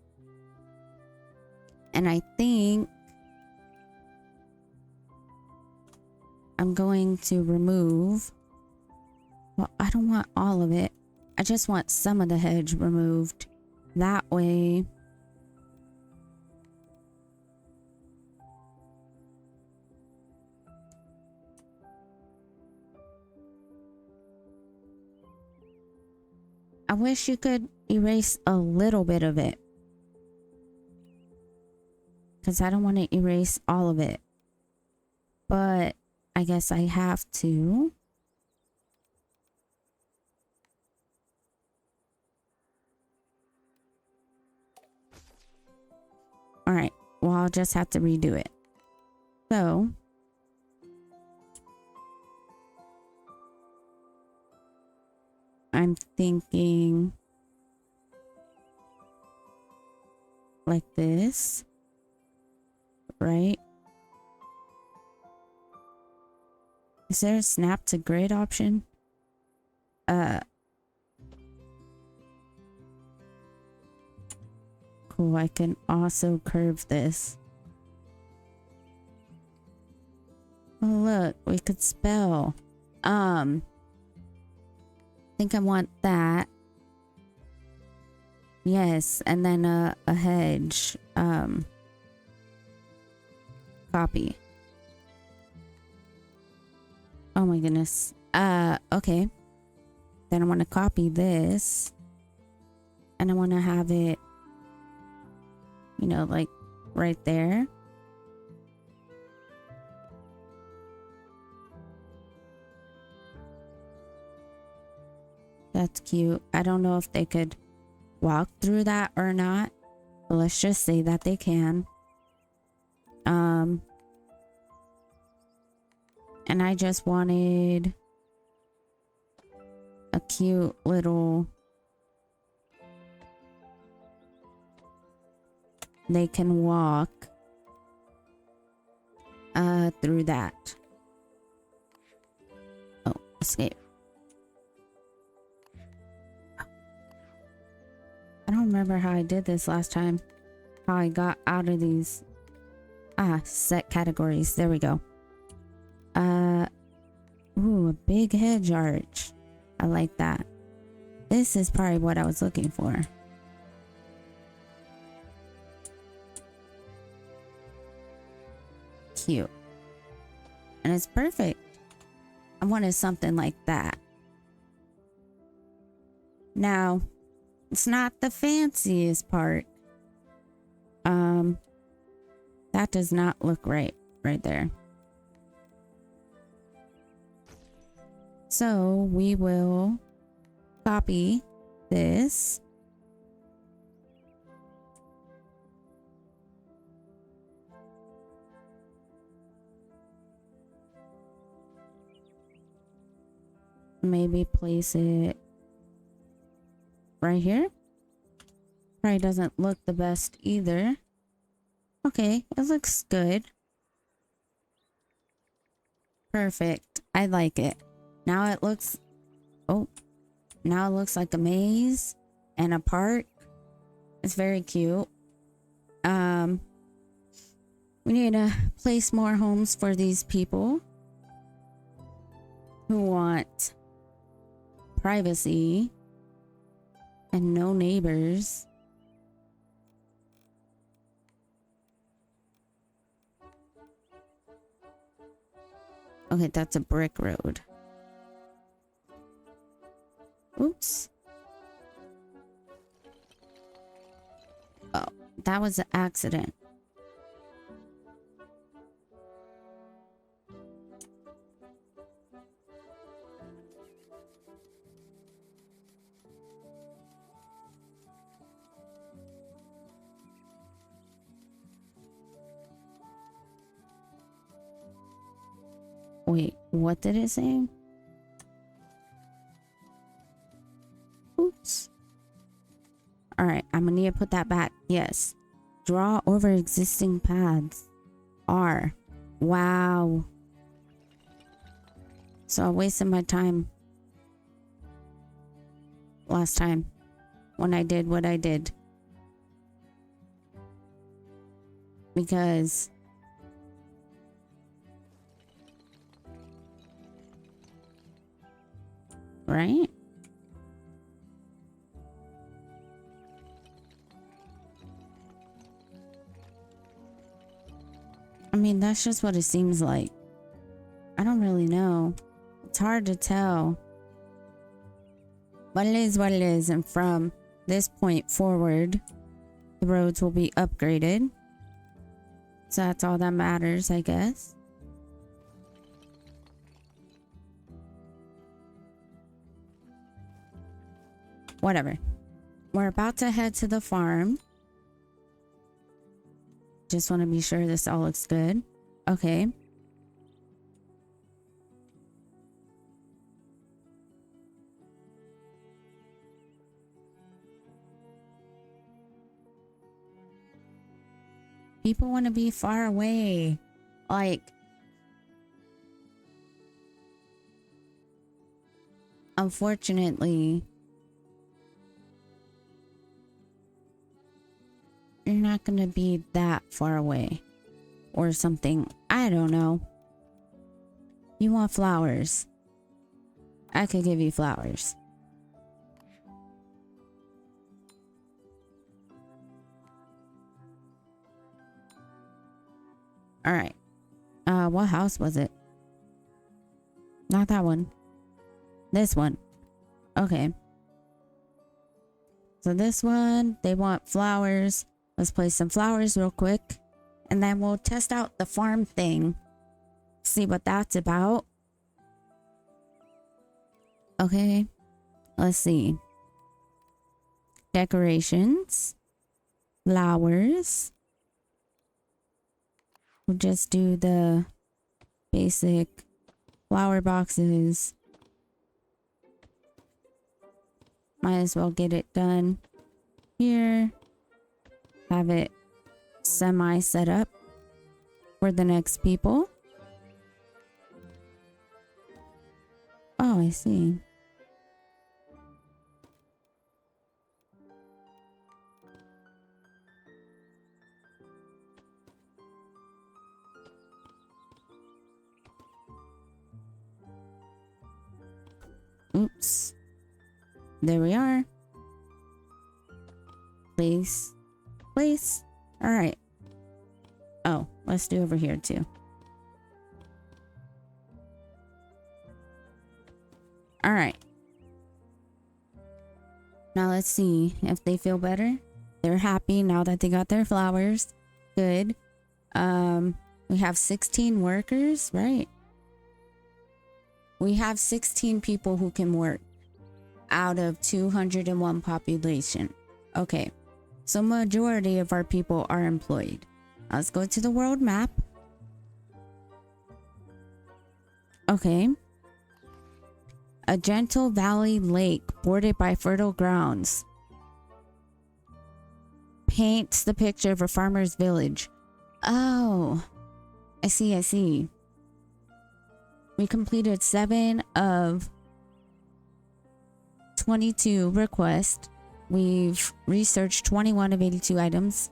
And I think I'm going to remove... Well, I don't want all of it. I just want some of the hedge removed. That way... I wish you could erase a little bit of it. Because I don't want to erase all of it. But I guess I have to. Alright. Well, I'll just have to redo it. So... I'm thinking like this, right? Is there a snap to grid option? Cool, I can also curve this. Oh look, we could spell. I think I want that. Yes, and then a hedge. Copy. Oh my goodness. Okay. Then I want to copy this. And I want to have it, you know, like right there. That's cute. I don't know if they could walk through that or not, but let's just say that they can. And I just wanted a cute little... They can walk through that. Oh, escape. I don't remember how I did this last time. How I got out of these. Set categories. There we go. Ooh, a big hedge arch. I like that. This is probably what I was looking for. Cute. And it's perfect. I wanted something like that. Now, it's not the fanciest part. That does not look right there. So we will copy this. Maybe place it right here. Probably doesn't look the best either. Okay, it looks good. Perfect. I like it. Now it looks, oh, now it looks like a maze and a park. It's very cute. We need to place more homes for these people who want privacy and no neighbors. Okay, that's a brick road. Oops. Oh, that was an accident. Wait, what did it say? Oops. All right, I'm gonna need to put that back. Yes. Draw over existing paths. R. Wow. So I wasted my time last time when I did what I did. Because right? I mean, that's just what it seems like. I don't really know. It's hard to tell. But it is what it is. And from this point forward, the roads will be upgraded. So that's all that matters, I guess. Whatever. We're about to head to the farm. Just want to be sure this all looks good. Okay. People want to be far away. Like, unfortunately, you're not going to be that far away or something. I don't know. You want flowers? I could give you flowers. All right. What house was it? Not that one. This one. Okay. So this one, they want flowers. Let's place some flowers real quick. And then we'll test out the farm thing. See what that's about. Okay. Let's see. Decorations. Flowers. We'll just do the basic flower boxes. Might as well get it done here. Have it semi set up for the next people. Oh, I see. Oops. There we are. Place. Place. All right. Oh, let's do over here too. All right. Now let's see if they feel better. They're happy now that they got their flowers. Good. We have 16 workers, right? We have 16 people who can work out of 201 population. Okay. So majority of our people are employed. Let's go to the world map. Okay. A gentle valley lake bordered by fertile grounds paints the picture of a farmer's village. Oh, I see, I see. We completed 7 of 22 requests. We've researched 21 of 82 items.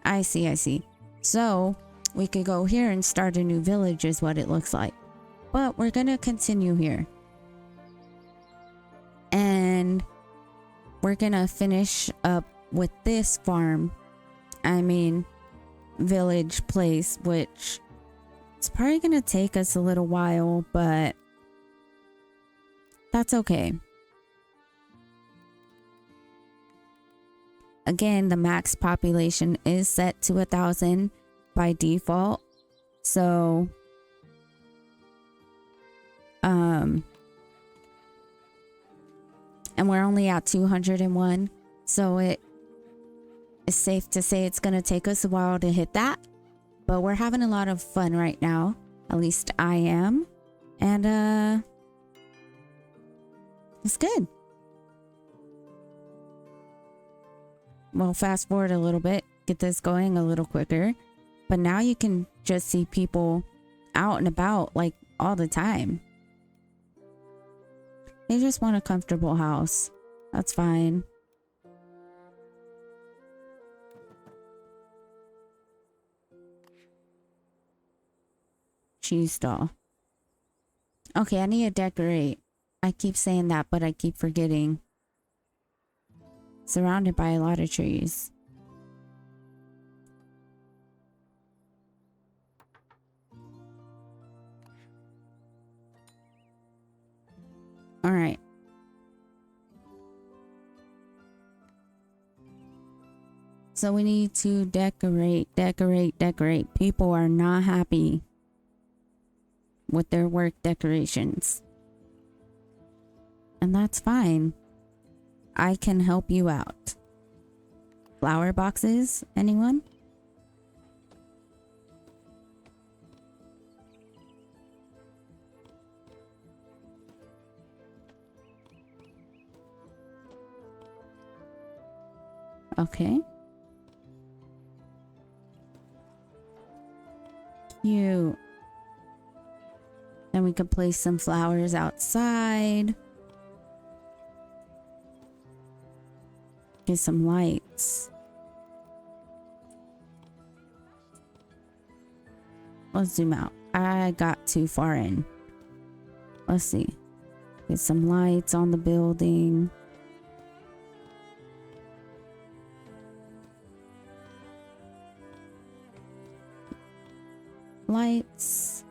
I see, I see. So we could go here and start a new village is what it looks like. But we're going to continue here. And we're going to finish up with this farm. I mean, village place, which it's probably going to take us a little while, but that's okay. Again, the max population is set to 1,000 by default. So, and we're only at 201. So it is safe to say it's going to take us a while to hit that. But we're having a lot of fun right now. At least I am. And, it's good. We'll fast forward a little bit, get this going a little quicker. But now you can just see people out and about like all the time. They just want a comfortable house. That's fine. Cheese stall. Okay, I need to decorate. I keep saying that, but I keep forgetting. Surrounded by a lot of trees. All right. So we need to decorate. People are not happy with their work decorations. And that's fine. I can help you out. Flower boxes, anyone? Okay. Cute. Then we could place some flowers outside. Get some lights. Let's zoom out. I got too far in. Let's see. Get some lights on the building. Lights.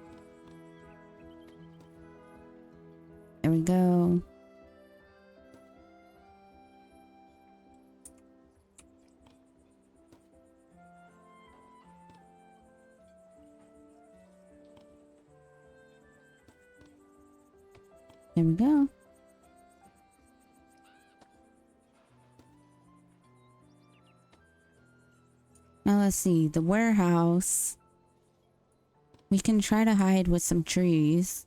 There we go. There we go. Now let's see. The warehouse. We can try to hide with some trees.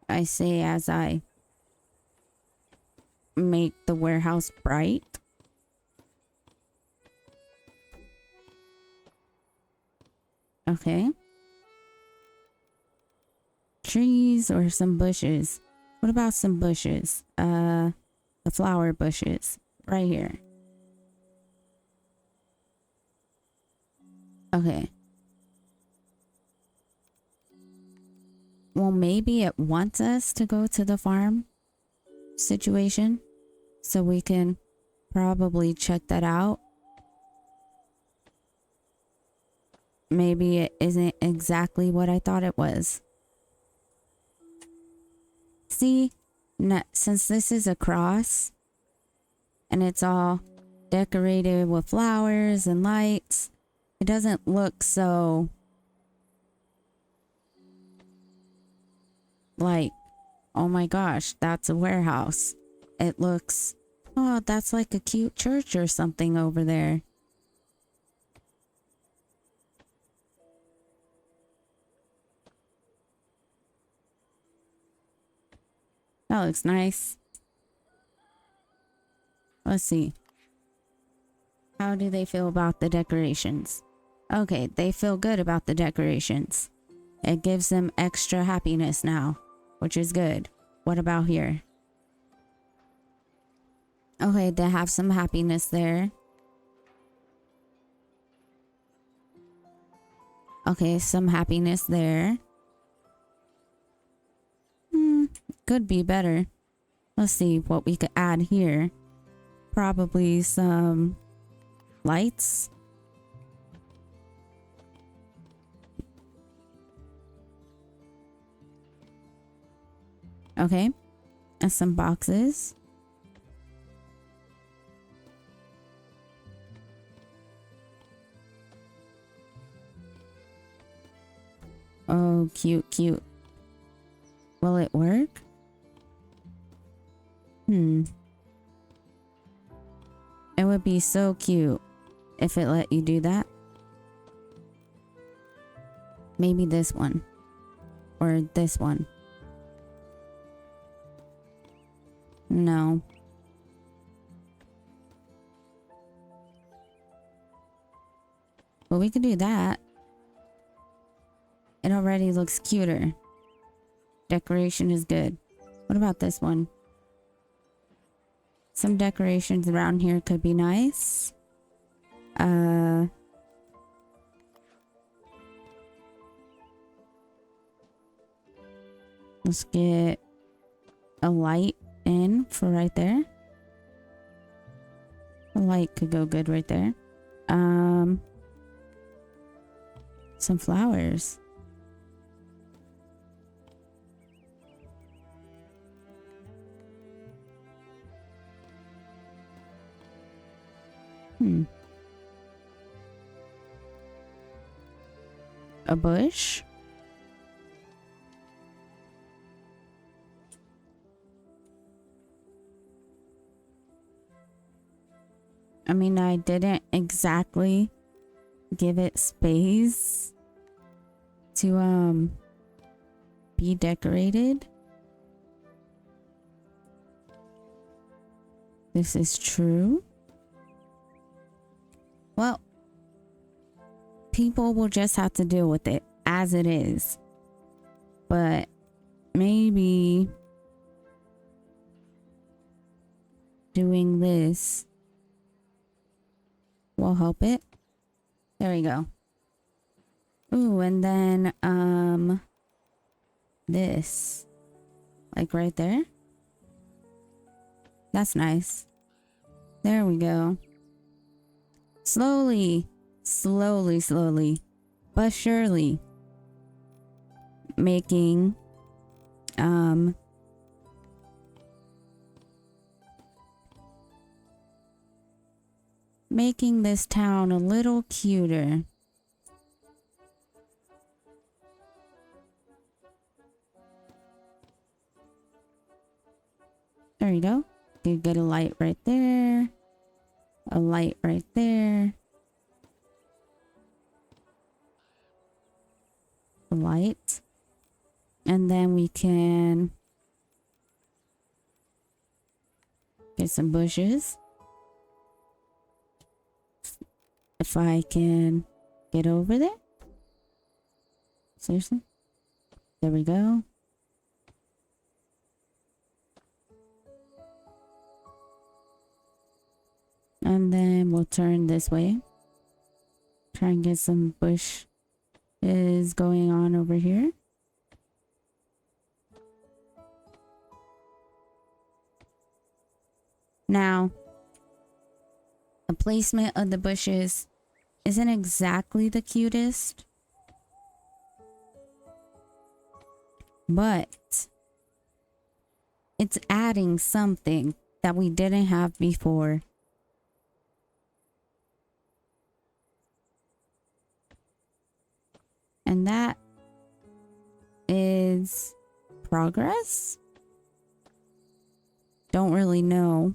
I say as I make the warehouse bright. Okay. Trees or some bushes? What about some bushes? The flower bushes right here. Okay. Well, maybe it wants us to go to the farm situation, so we can probably check that out. Maybe it isn't exactly what I thought it was. See, since this is a cross and it's all decorated with flowers and lights, it doesn't look so like, oh my gosh, that's a warehouse. It looks, oh, that's like a cute church or something over there. That looks nice. Let's see. How do they feel about the decorations? Okay, they feel good about the decorations. It gives them extra happiness now, which is good. What about here? Okay, they have some happiness there. Okay, some happiness there. Could be better. Let's see what we could add here. Probably some lights. Okay, and some boxes. Oh, cute, cute. Will it work? It would be so cute if it let you do that. Maybe this one. Or this one. No. But we could do that. It already looks cuter. Decoration is good. What about this one? Some decorations around here could be nice. Let's get a light in for right there. A light could go good right there. Some flowers. A bush. I mean, I didn't exactly give it space to be decorated. This is true. Well, people will just have to deal with it as it is. But maybe doing this will help it. There we go. Ooh, and then this. Like right there. That's nice. There we go. Slowly, but surely making making this town a little cuter. There you go. You get a light right there. A light right there. A light. And then we can get some bushes. If I can get over there. Seriously? There we go. And then we'll turn this way. Try and get some bush is going on over here. Now, the placement of the bushes isn't exactly the cutest, but it's adding something that we didn't have before. And that is progress. Don't really know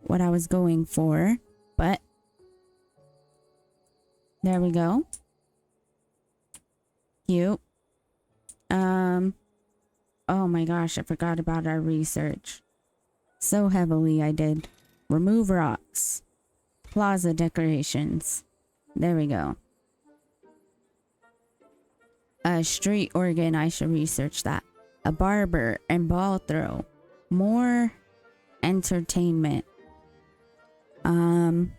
what I was going for, but there we go. Cute. Oh my gosh, I forgot about our research. So heavily I did. Remove rocks. Plaza decorations. There we go. A street organ, I should research that. A barber and ball throw. More entertainment. And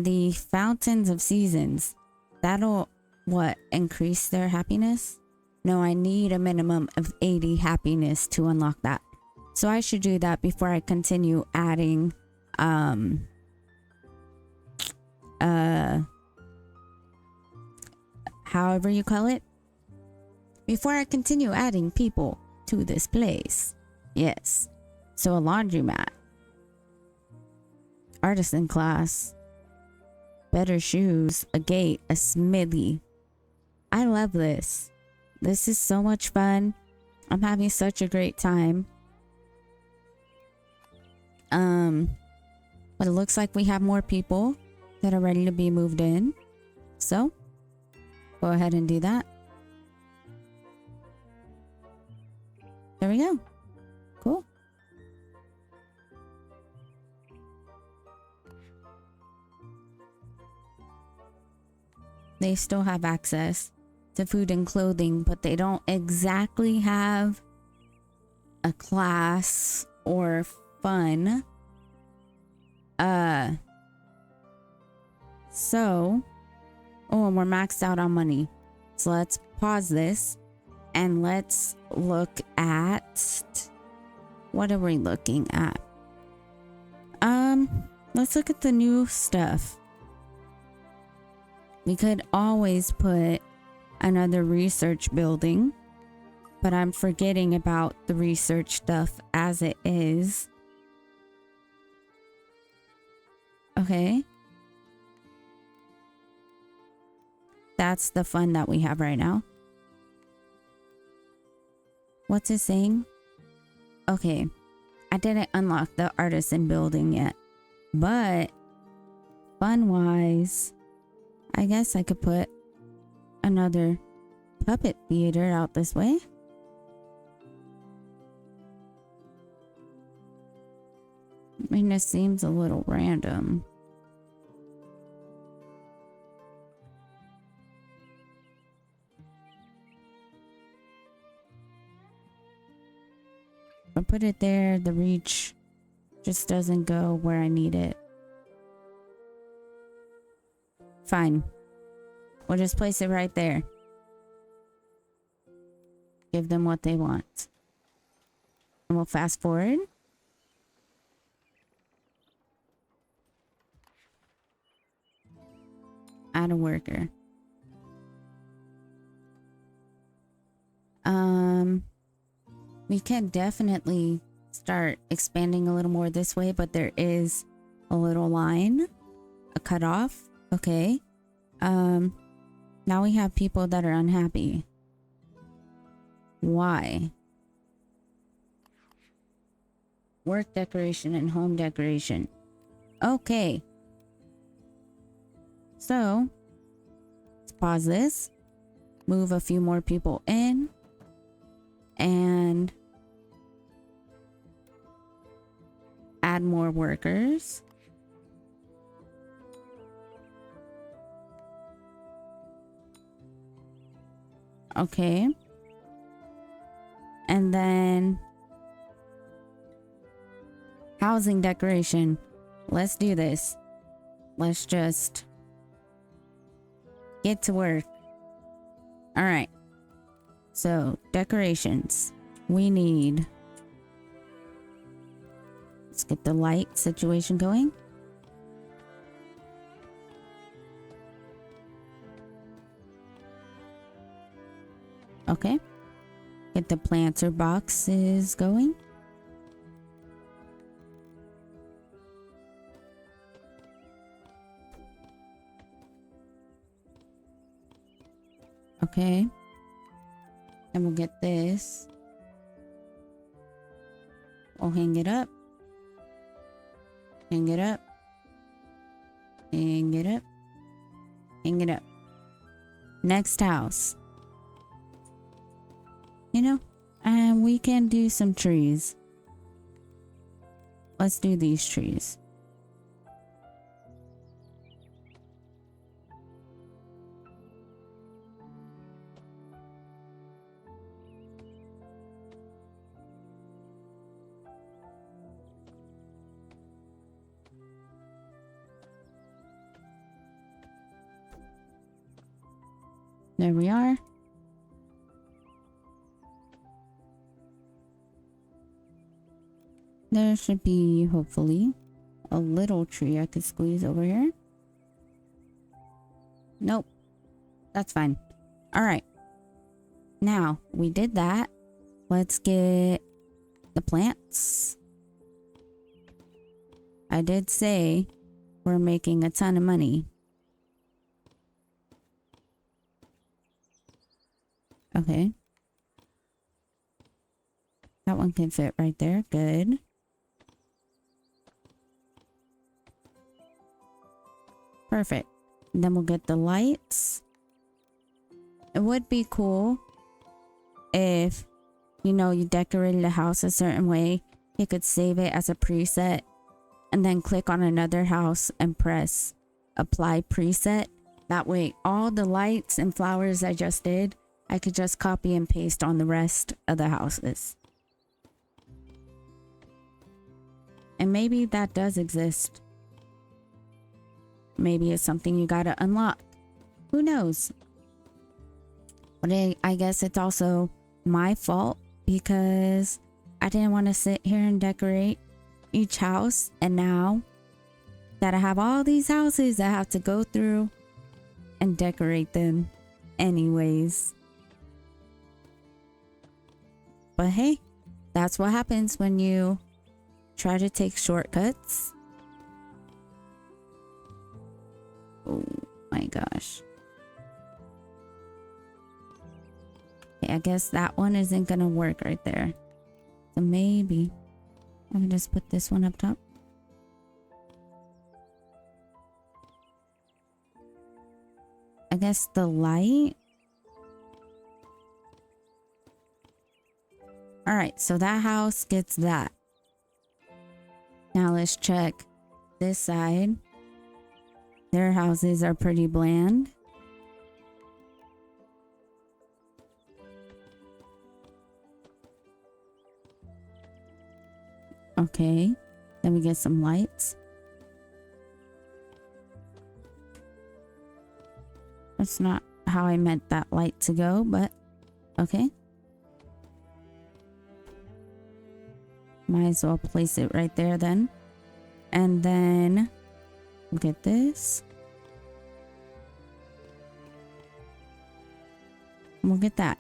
the fountains of seasons. That'll, what, increase their happiness? No, I need a minimum of 80 happiness to unlock that. So I should do that before I continue adding, however you call it. Before I continue adding people to this place. Yes. So a laundromat. Artisan class. Better shoes. A gate. A smithy. I love this. This is so much fun. I'm having such a great time. But it looks like we have more people that are ready to be moved in. So, go ahead and do that. There we go. Cool. They still have access to food and clothing, but they don't exactly have a class or fun. And we're maxed out on money. So let's pause this and let's look at, what are we looking at? Let's look at the new stuff. We could always put another research building, but I'm forgetting about the research stuff as it is. Okay. That's the fun that we have right now. What's it saying? Okay. I didn't unlock the artisan building yet, but fun-wise, I guess I could put another puppet theater out this way. I mean, this seems a little random. I put it there, the reach just doesn't go where I need it. Fine. We'll just place it right there. Give them what they want. And we'll fast forward. Add a worker. We can definitely start expanding a little more this way, but there is a little line, a cutoff. Okay. Now we have people that are unhappy. Why? Work decoration and home decoration. Okay. So, let's pause this. Move a few more people in. And add more workers. Okay. And then housing decoration. Let's do this. Let's just get to work. All right. So, decorations. We need... Let's get the light situation going. Okay. Get the planter boxes going. Okay. And we'll get this. We'll hang it up. Hang it up. Hang it up. Hang it up. Next house. You know, and we can do some trees. Let's do these trees. There we are. There should be, hopefully, a little tree I could squeeze over here. Nope. That's fine. All right. Now, we did that. Let's get the plants. I did say we're making a ton of money. Okay. That one can fit right there. Good. Perfect. Then we'll get the lights. It would be cool if, you know, you decorated a house a certain way. You could save it as a preset and then click on another house and press apply preset. That way, all the lights and flowers I just did, I could just copy and paste on the rest of the houses. And maybe that does exist. Maybe it's something you gotta unlock. Who knows? But I guess it's also my fault because I didn't want to sit here and decorate each house. And now that I have all these houses, I have to go through and decorate them anyways. But hey, that's what happens when you try to take shortcuts. Oh my gosh. Okay, I guess that one isn't gonna work right there. So maybe I can just put this one up top. I guess the light. All right, so that house gets that. Now let's check this side. Their houses are pretty bland. Okay, then we get some lights. That's not how I meant that light to go, but okay. Might as well place it right there then. And then we'll get this. And we'll get that.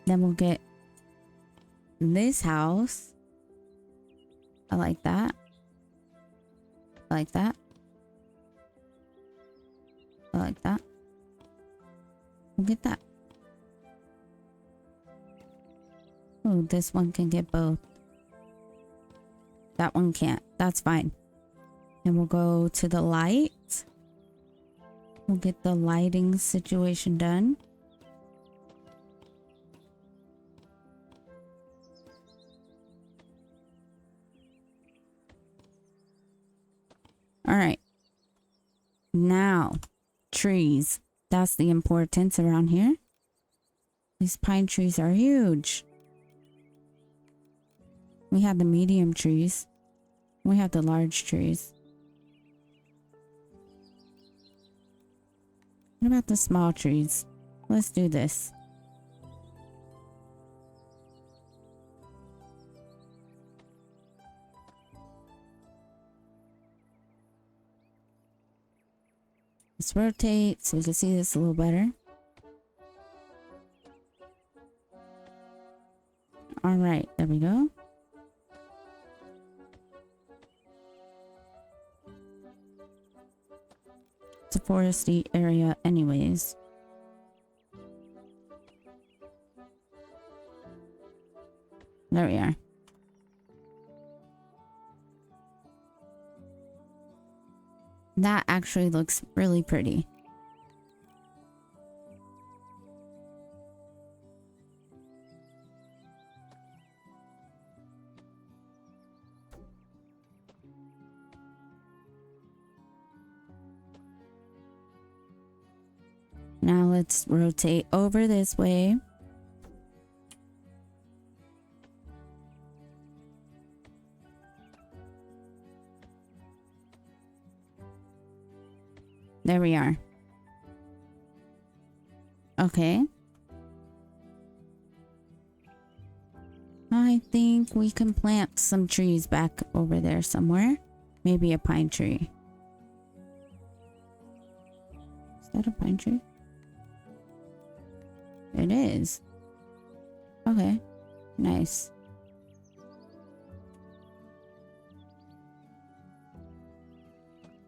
Then we'll get this house. I like that. I like that. I like that. We'll get that. Oh, this one can get both. That one can't. That's fine. And we'll go to the light. We'll get the lighting situation done. All right. Now, trees. That's the importance around here. These pine trees are huge. We have the medium trees. We have the large trees. What about the small trees? Let's do this. Let's rotate so we can see this a little better. All right, there we go. It's a foresty area anyways. There we are. That actually looks really pretty. Now let's rotate over this way. There we are. Okay. I think we can plant some trees back over there somewhere. Maybe a pine tree. Is that a pine tree? It is. Okay. Nice.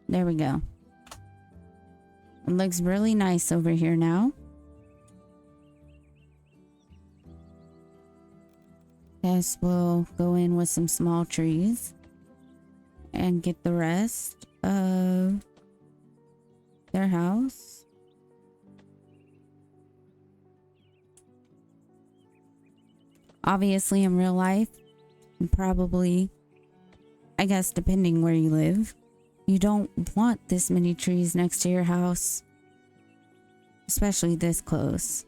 There we go. It looks really nice over here now. Guess we'll go in with some small trees and get the rest of their house. Obviously, in real life, and probably, I guess, depending where you live, you don't want this many trees next to your house, especially this close.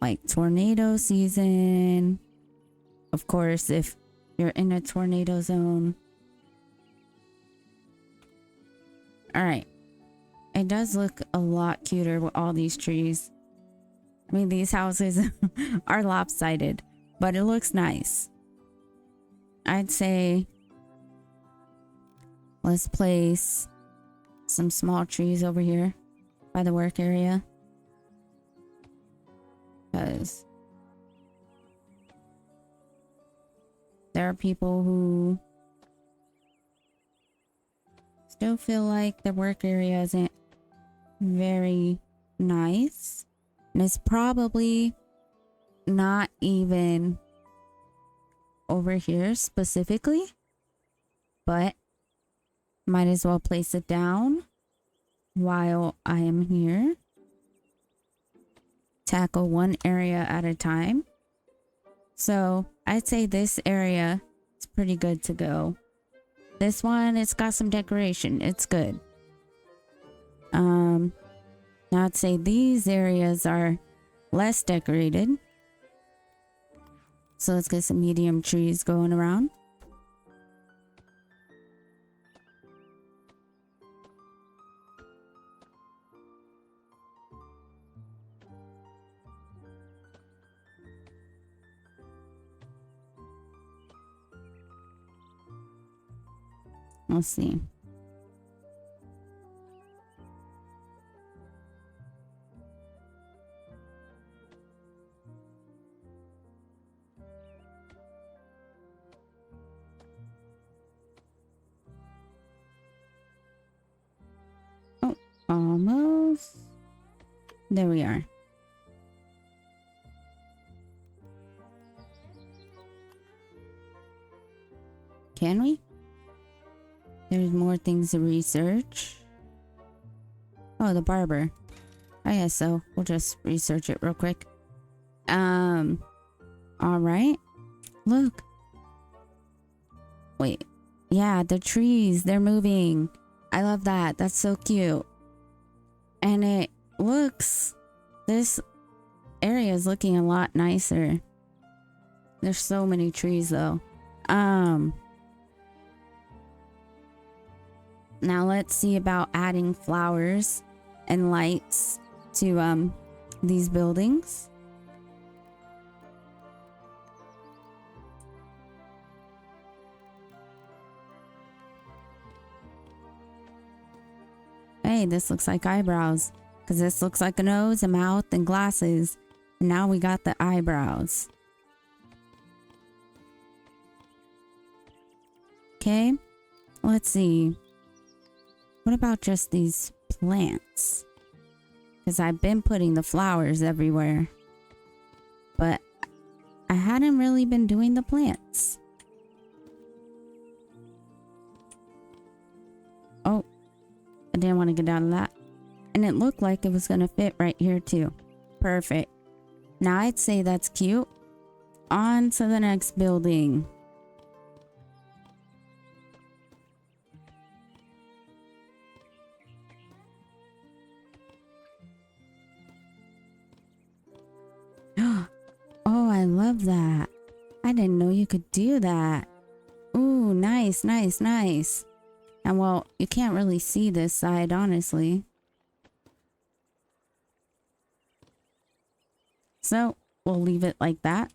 Like tornado season. Of course, if you're in a tornado zone. Alright. It does look a lot cuter with all these trees. I mean, these houses are lopsided, but it looks nice. I'd say let's place some small trees over here by the work area. Because there are people who still feel like the work area isn't very nice. And it's probably not even over here specifically. But might as well place it down while I am here. Tackle one area at a time. So I'd say this area is pretty good to go. This one, it's got some decoration. It's good. Now I'd say these areas are less decorated. So let's get some medium trees going around. Let's see. Oh, almost. There we are. Can we? There's more things to research. Oh, the barber. I guess so. We'll just research it real quick. All right. Look. Wait. Yeah, the trees, they're moving. I love that. That's so cute. And it looks, this area is looking a lot nicer. There's so many trees though. Now let's see about adding flowers and lights to these buildings. Hey, this looks like eyebrows. Because this looks like a nose, a mouth, and glasses. And now we got the eyebrows. Okay, let's see. What about just these plants? Because I've been putting the flowers everywhere. But I hadn't really been doing the plants. Oh, I didn't want to get out of that. And it looked like it was going to fit right here too. Perfect. Now I'd say that's cute. On to the next building. Oh, I love that. I didn't know you could do that. Ooh, nice, nice, nice. And well, you can't really see this side, honestly. So we'll leave it like that.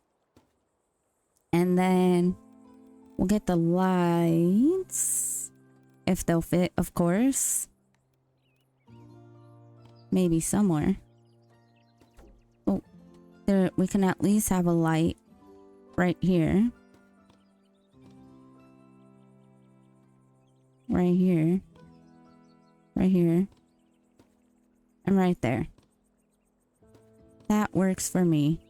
And then we'll get the lights. If they'll fit, of course. Maybe somewhere. Oh, there, we can at least have a light right here. Right here. Right here. And right there. That works for me.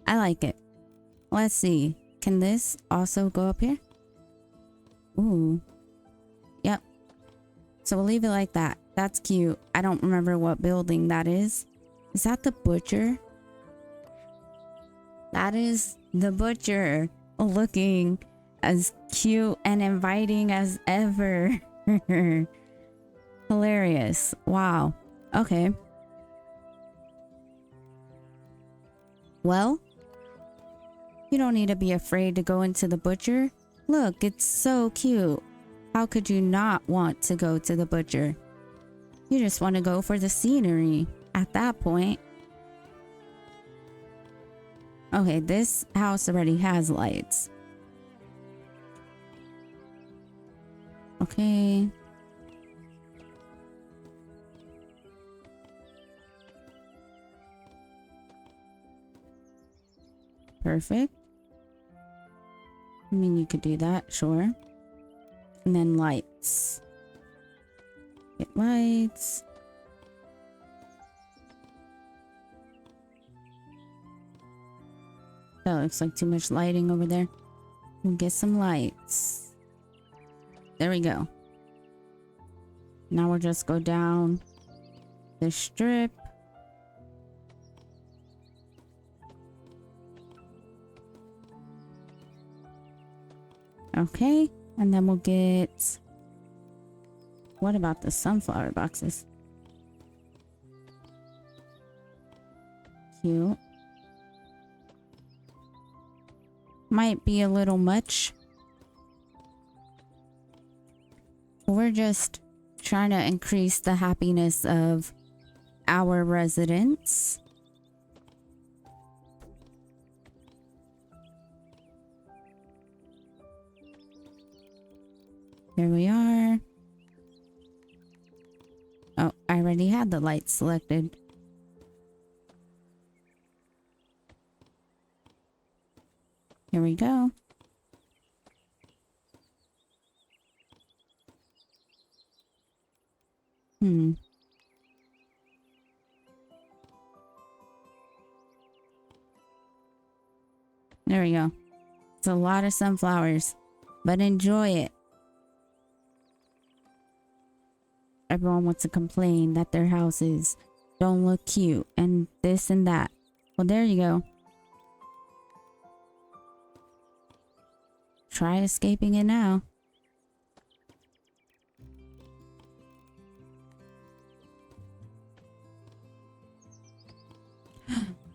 I like it. Let's see. Can this also go up here? Ooh. Yep. So we'll leave it like that. That's cute. I don't remember what building that is. Is that the butcher? That is the butcher. Looking as cute and inviting as ever. Hilarious. Wow. Okay. Well, you don't need to be afraid to go into the butcher. Look, it's so cute. How could you not want to go to the butcher? You just want to go for the scenery at that point. Okay, this house already has lights. Okay. Perfect. I mean, you could do that, sure. And then lights. Get lights. That looks like too much lighting over there. We'll get some lights. There we go. Now we'll just go down the strip. Okay, and then we'll get... What about the sunflower boxes? Cute. Might be a little much. We're just trying to increase the happiness of our residents. Here we are. Oh, I already had the lights selected. Here we go. There we go. It's a lot of sunflowers, but enjoy it. Everyone wants to complain that their houses don't look cute and this and that. Well, there you go. Try escaping it now.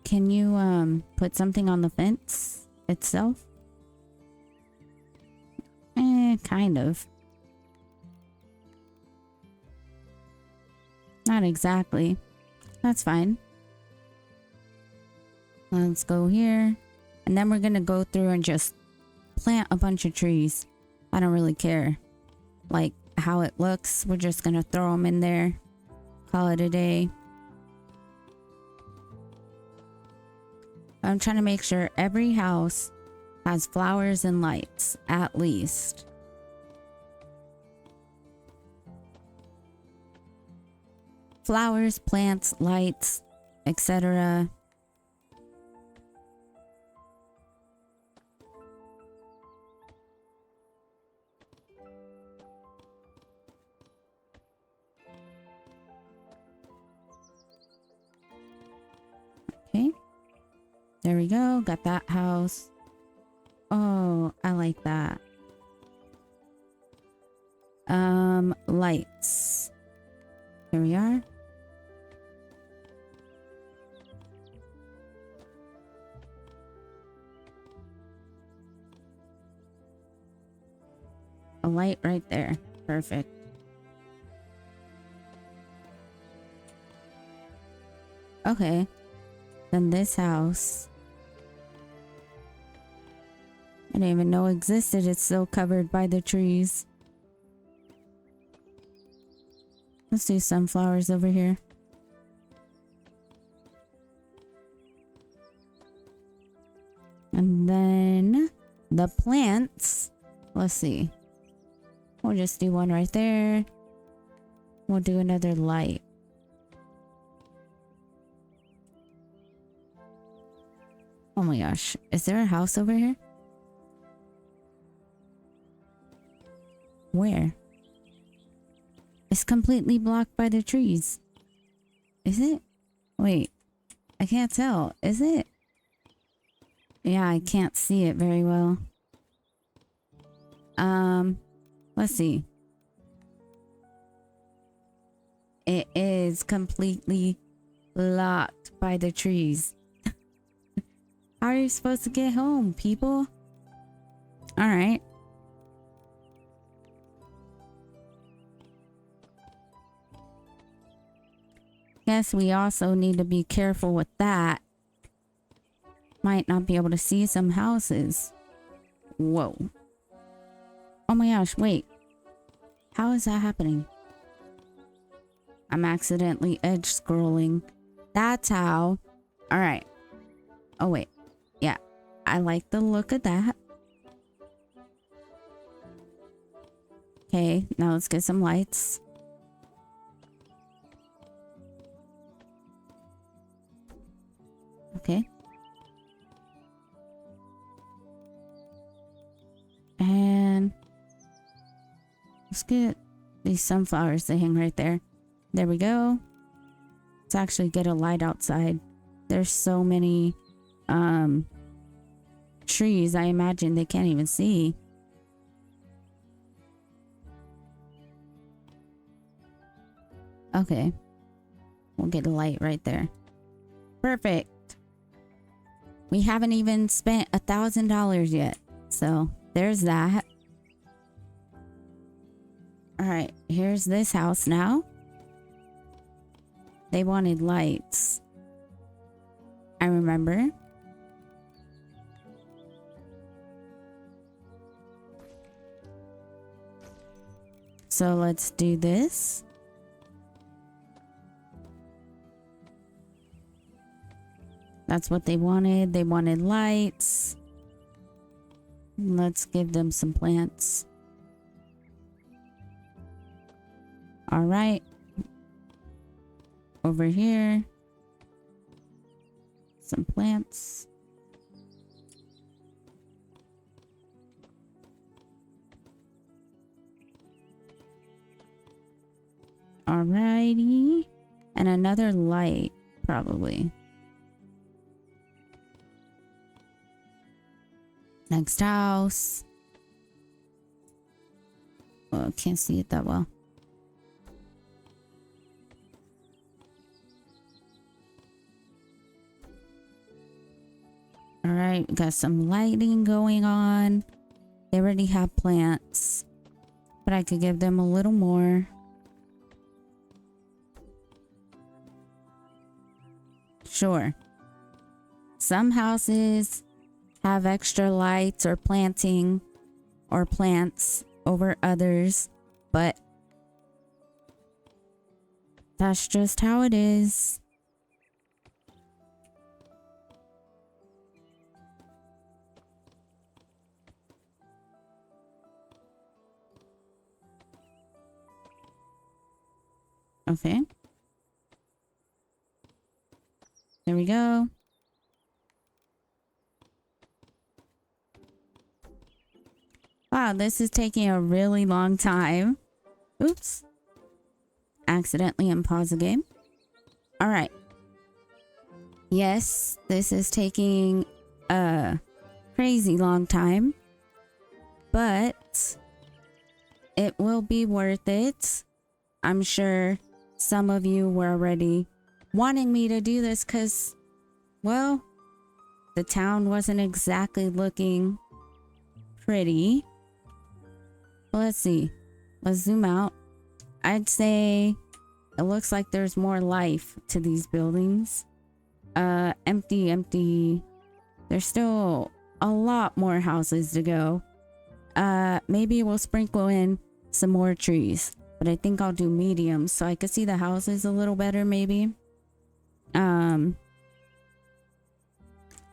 Can you put something on the fence itself? Kind of. Not exactly. That's fine. Let's go here. And then we're gonna go through and just plant a bunch of trees. I don't really care like how it looks. We're just gonna throw them in there. Call it a day. I'm trying to make sure every house has flowers and lights, at least. Flowers, plants, lights, etc. Okay. There we go. Got that house. Oh, I like that. Lights. Here we are. light right there. Perfect. Okay. Then this house, I didn't even know existed. It's still covered by the trees. Let's do sunflowers over here. And then the plants. Let's see. We'll just do one right there. We'll do another light. Oh my gosh. Is there a house over here? Where? It's completely blocked by the trees. Is it? Wait. I can't tell. Is it? Yeah, I can't see it very well. Let's see. It is completely blocked by the trees. How are you supposed to get home, people? All right. Guess we also need to be careful with that. Might not be able to see some houses. Whoa. Oh my gosh, wait. How is that happening? I'm accidentally edge scrolling. That's how. All right. Oh wait. Yeah. I like the look of that. Okay, now let's get some lights. Okay. And let's get these sunflowers to hang right there. There we go. Let's actually get a light outside. There's so many trees, I imagine they can't even see. Okay. We'll get a light right there. Perfect. We haven't even spent $1,000 yet. So there's that. All right, here's this house now. They wanted lights. I remember. So let's do this. That's what they wanted. They wanted lights. Let's give them some plants. All right. Over here. Some plants. Alrighty. And another light, probably. Next house. Oh, I can't see it that well. All right, we got some lighting going on. They already have plants, but I could give them a little more. Sure. Some houses have extra lights or planting or plants over others, but that's just how it is. Okay. There we go. Wow, this is taking a really long time. Oops. Accidentally unpause the game. All right. Yes, this is taking a crazy long time, but it will be worth it. I'm sure some of you were already wanting me to do this because, well, the town wasn't exactly looking pretty. Well, let's see. Let's zoom out. I'd say it looks like there's more life to these buildings. Empty, empty. There's still a lot more houses to go. Maybe we'll sprinkle in some more trees, but I think I'll do medium so I could see the houses a little better maybe.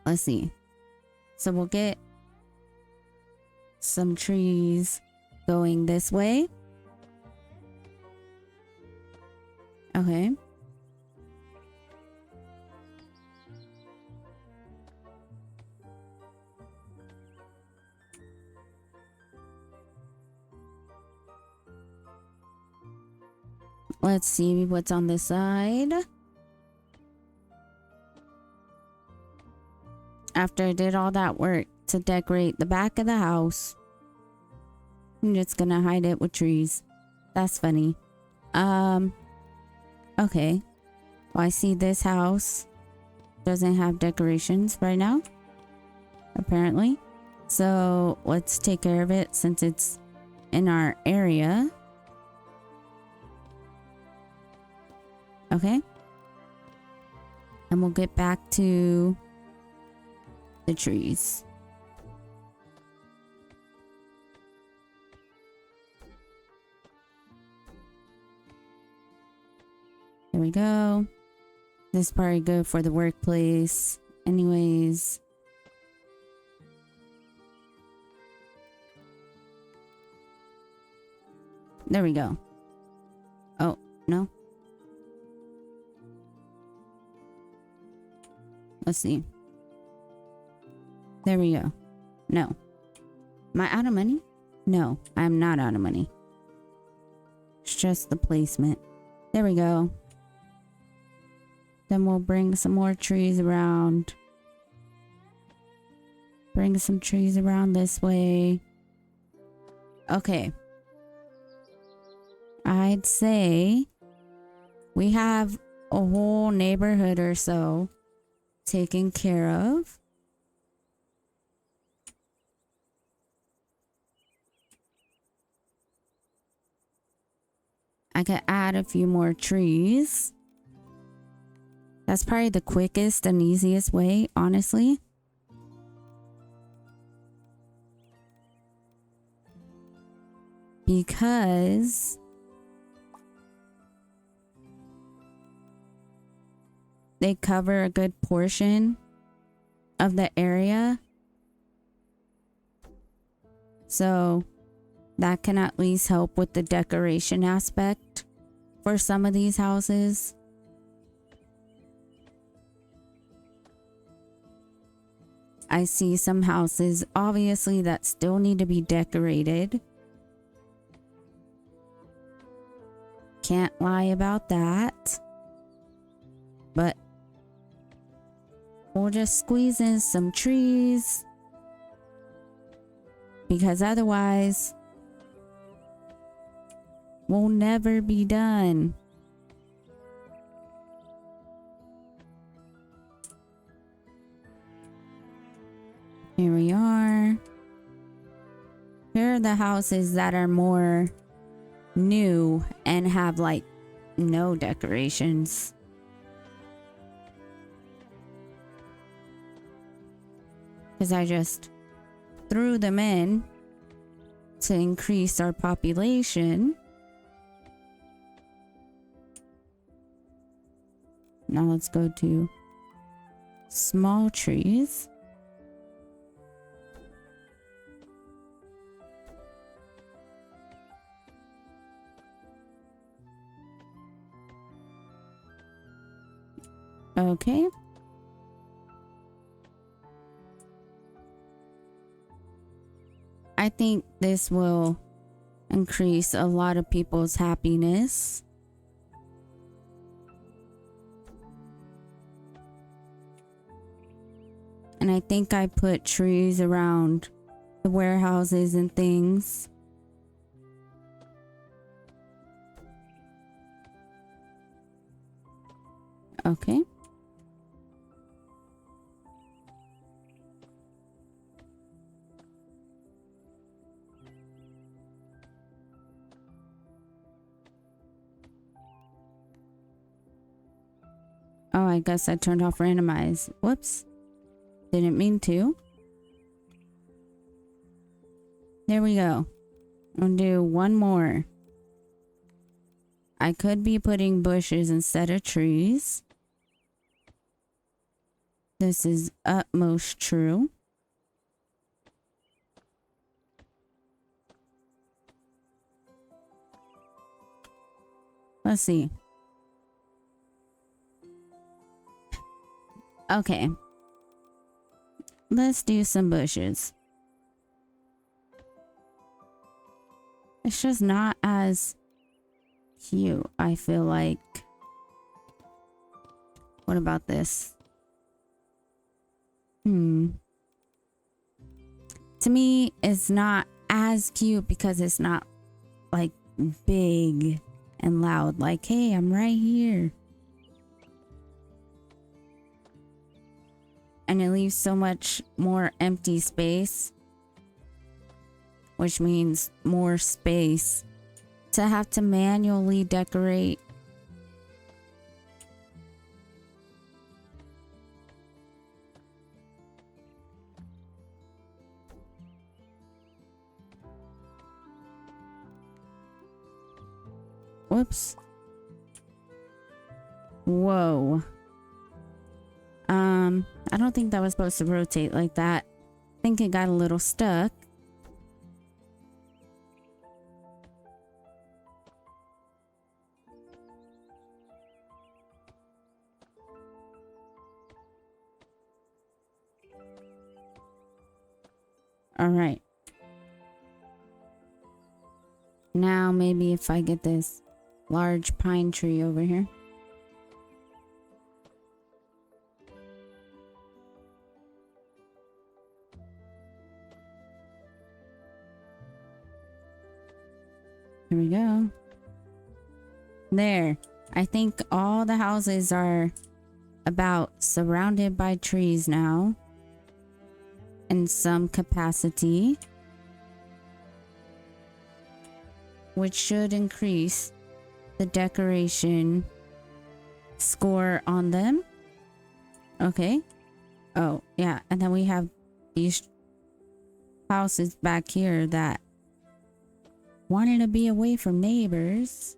Let's see. So we'll get some trees going this way. Okay. Let's see what's on this side. After I did all that work to decorate the back of the house, I'm just gonna hide it with trees. That's funny. Okay. Well, I see this house doesn't have decorations right now, apparently. So let's take care of it since it's in our area. Okay. And we'll get back to the trees. There we go. This is probably good for the workplace. Anyways. There we go. Oh, no. Let's see. There we go. No. Am I out of money? No, I'm not out of money. It's just the placement. There we go. Then we'll bring some more trees around. Bring some trees around this way. Okay. I'd say we have a whole neighborhood or so taken care of. I could add a few more trees. That's probably the quickest and easiest way, honestly. Because they cover a good portion of the area. So that can at least help with the decoration aspect for some of these houses. I see some houses, obviously, that still need to be decorated. Can't lie about that. But we'll just squeeze in some trees. Because otherwise, we'll never be done. Here we are. Here are the houses that are more new and have like no decorations. Because I just threw them in to increase our population. Now let's go to small trees. Okay. I think this will increase a lot of people's happiness. And I think I put trees around the warehouses and things. Okay. I guess I turned off randomize. Whoops. Didn't mean to. There we go. I'll do one more. I could be putting bushes instead of trees. This is utmost true. Let's see. Okay. Let's do some bushes. It's just not as cute, I feel like. What about this? To me, it's not as cute because it's not like big and loud. Like, hey, I'm right here. And it leaves so much more empty space, which means more space to have to manually decorate. Whoops. Whoa. I don't think that was supposed to rotate like that. I think it got a little stuck. All right. Now maybe if I get this large pine tree over here. Here we go. There. I think all the houses are about surrounded by trees now. In some capacity. Which should increase the decoration score on them. Okay. Oh, yeah. And then we have these houses back here that wanted to be away from neighbors.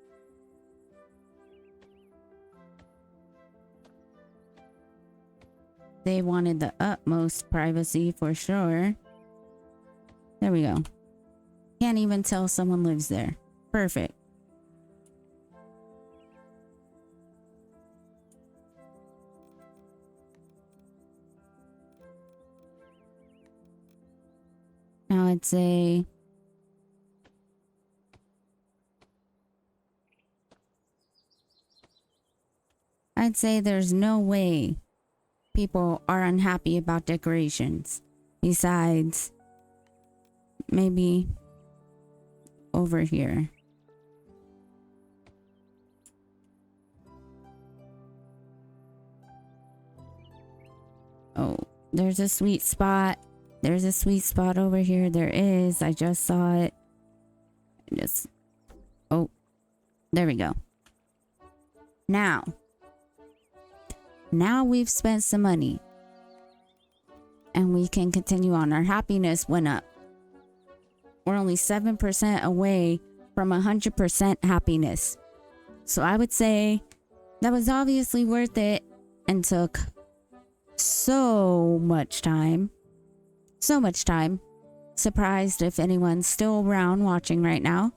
They wanted the utmost privacy for sure. There we go. Can't even tell someone lives there. Perfect. Now I'd say there's no way people are unhappy about decorations. Besides, maybe over here. Oh, there's a sweet spot. There's a sweet spot over here. There is. I just saw it. Oh, there we go. Now we've spent some money. And we can continue on. Our happiness went up. We're only 7% away from 100% happiness. So I would say that was obviously worth it and took so much time. So much time. Surprised if anyone's still around watching right now.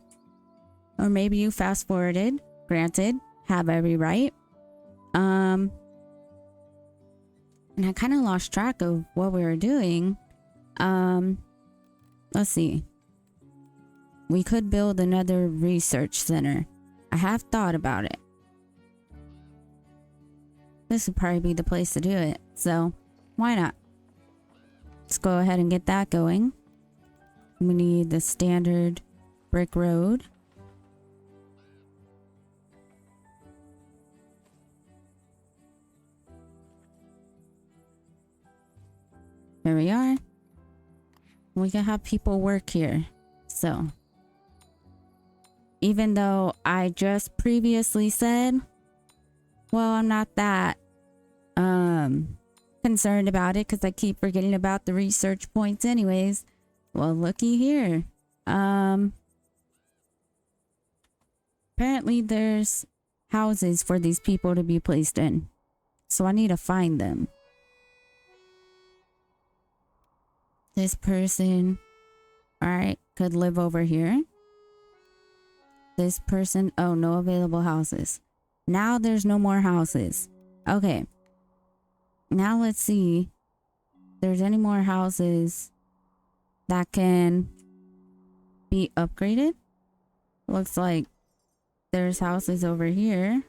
Or maybe you fast forwarded. Granted, have every right. And I kind of lost track of what we were doing. Let's see. We could build another research center. I have thought about it. This would probably be the place to do it. So, why not? Let's go ahead and get that going. We need the standard brick road. There we are. We can have people work here. So, even though I just previously said, well, I'm not that concerned about it because I keep forgetting about the research points anyways. Well, looky here. Apparently there's houses for these people to be placed in. So I need to find them. This person, all right, could live over here. This person, oh, no available houses. Now there's no more houses. Okay. Now let's see if there's any more houses that can be upgraded. Looks like there's houses over here.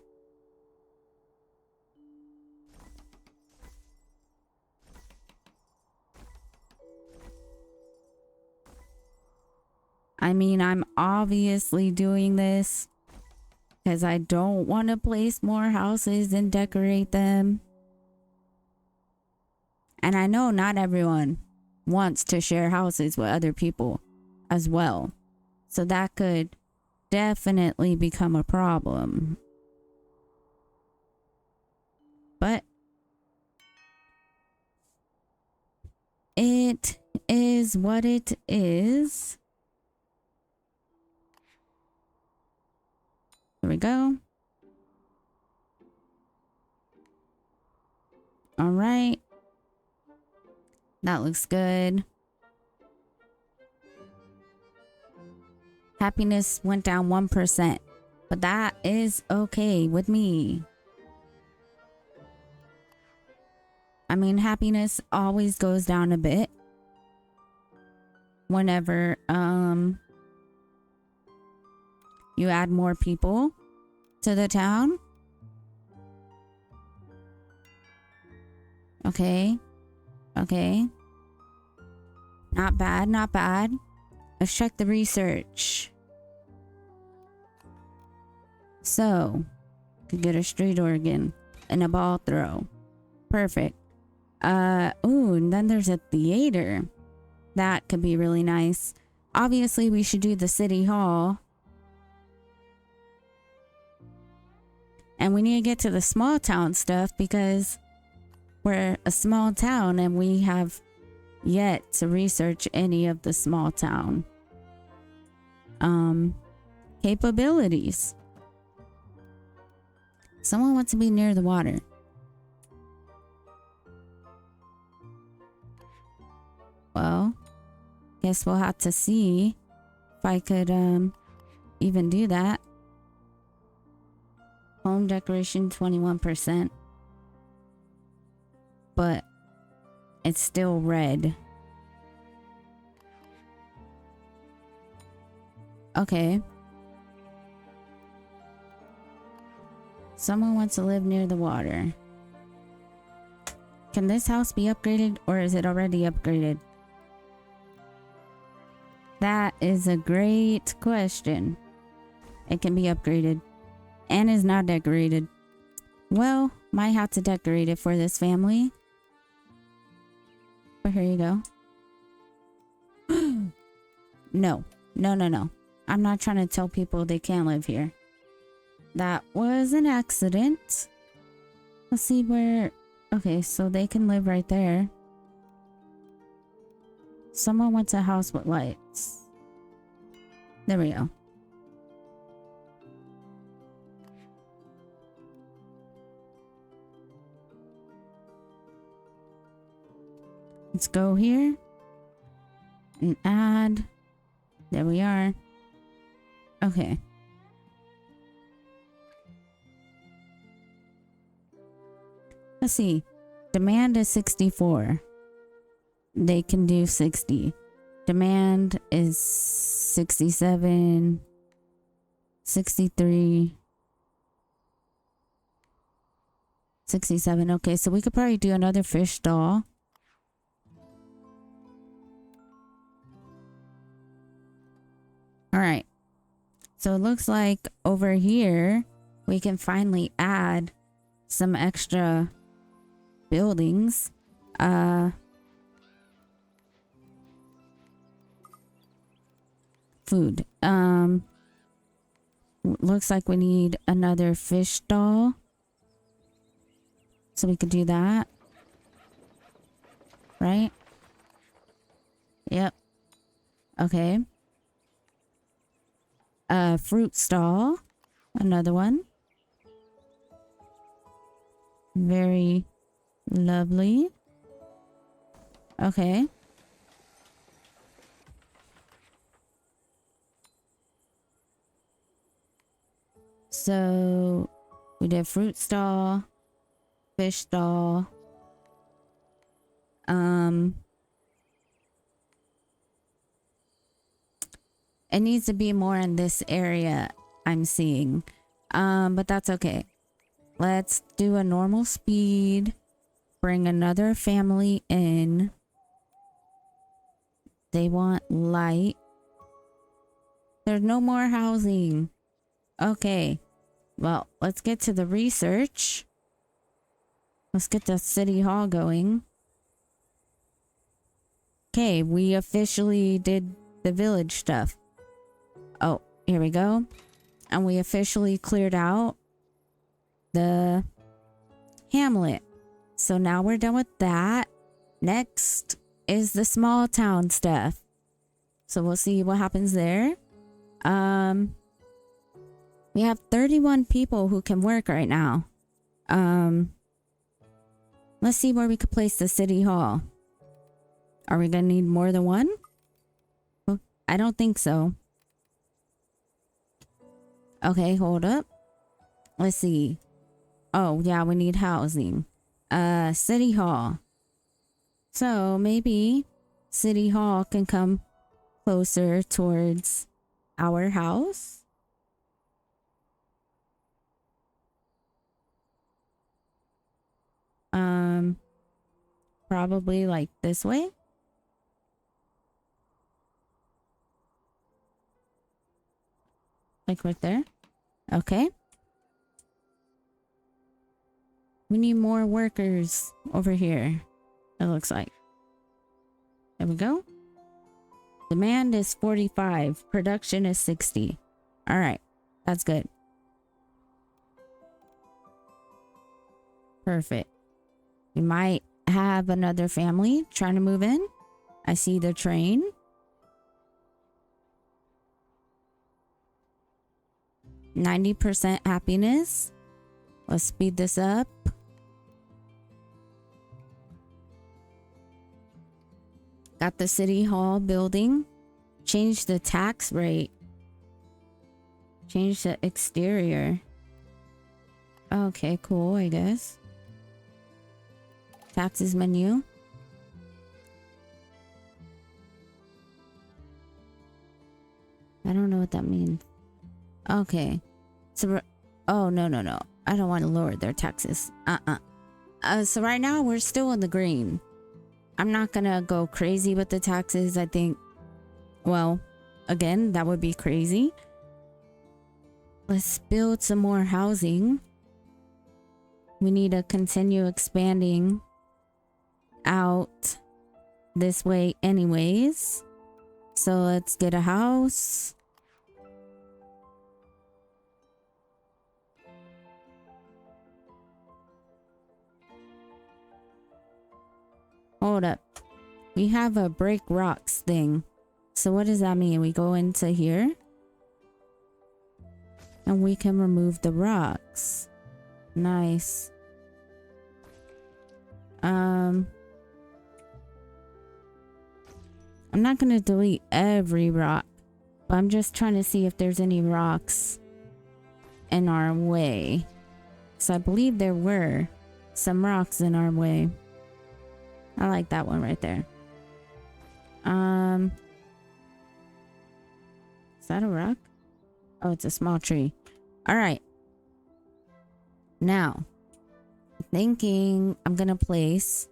I mean, I'm obviously doing this because I don't want to place more houses and decorate them. And I know not everyone wants to share houses with other people as well. So that could definitely become a problem. But it is what it is. Here we go. All right. That looks good. Happiness went down 1%, but that is okay with me. I mean, happiness always goes down a bit whenever you add more people to the town. Okay. Okay. Not bad, not bad. Let's check the research. So, could get a street organ and a ball throw. Perfect. Ooh, and then there's a theater. That could be really nice. Obviously, we should do the city hall. And we need to get to the small town stuff because we're a small town and we have yet to research any of the small town capabilities. Someone wants to be near the water. Well, guess we'll have to see if I could even do that. Home decoration 21%. But it's still red. Okay. Someone wants to live near the water. Can this house be upgraded or is it already upgraded? That is a great question. It can be upgraded and is not decorated. Well, might have to decorate it for this family. But here you go. No. No, no, no. I'm not trying to tell people they can't live here. That was an accident. Let's see where... Okay, so they can live right there. Someone wants a house with lights. There we go. Let's go here and add. There we are. Okay. Let's see. Demand is 64. They can do 60. Demand is 67. 63. 67. Okay, so we could probably do another fish stall. All right. So it looks like over here we can finally add some extra buildings. Food. Looks like we need another fish stall. So we could do that. right? Yep. Okay. Fruit stall. Another one. Very lovely. Okay. So we did fruit stall, fish stall. It needs to be more in this area I'm seeing. But that's okay. Let's do a normal speed. Bring another family in. They want light. There's no more housing. Okay. Well, let's get to the research. Let's get the city hall going. Okay, we officially did the village stuff. Oh, here we go. And we officially cleared out the hamlet. So now we're done with that. Next is the small town stuff. So we'll see what happens there. We have 31 people who can work right now. Let's see where we could place the city hall. Are we gonna need more than one? Oh, I don't think so. Okay, hold up. Let's see. Oh, yeah, we need housing. City hall. So maybe city hall can come closer towards our house. Probably like this way. Like right there. Okay. We need more workers over here. It looks like. There we go. Demand is 45. Production is 60. All right. That's good. Perfect. We might have another family trying to move in. I see the train. %, happiness. Let's speed this up. Got the city hall building. Change the tax rate. Change the exterior. Okay, cool, I guess. Taxes menu. I don't know what that means. Okay. So, oh, no. I don't want to lower their taxes. So right now we're still in the green. I'm not gonna go crazy with the taxes. I think, well, again, that would be crazy. Let's build some more housing. We need to continue expanding out this way anyways. So let's get a house. Hold up. We have a break rocks thing. So what does that mean? We go into here and we can remove the rocks. Nice. I'm not gonna delete every rock, but I'm just trying to see if there's any rocks in our way. So I believe there were some rocks in our way. I like that one right there. Is that a rock? Oh, it's a small tree. All right. Now, thinking I'm gonna place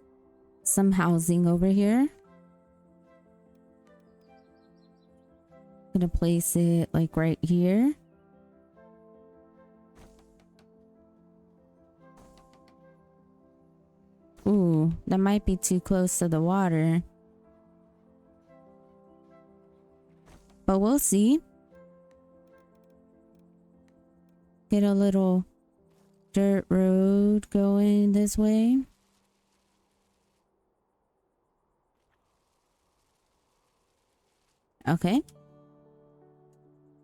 some housing over here. Gonna place it like right here. Ooh, that might be too close to the water. But we'll see. Get a little dirt road going this way. Okay.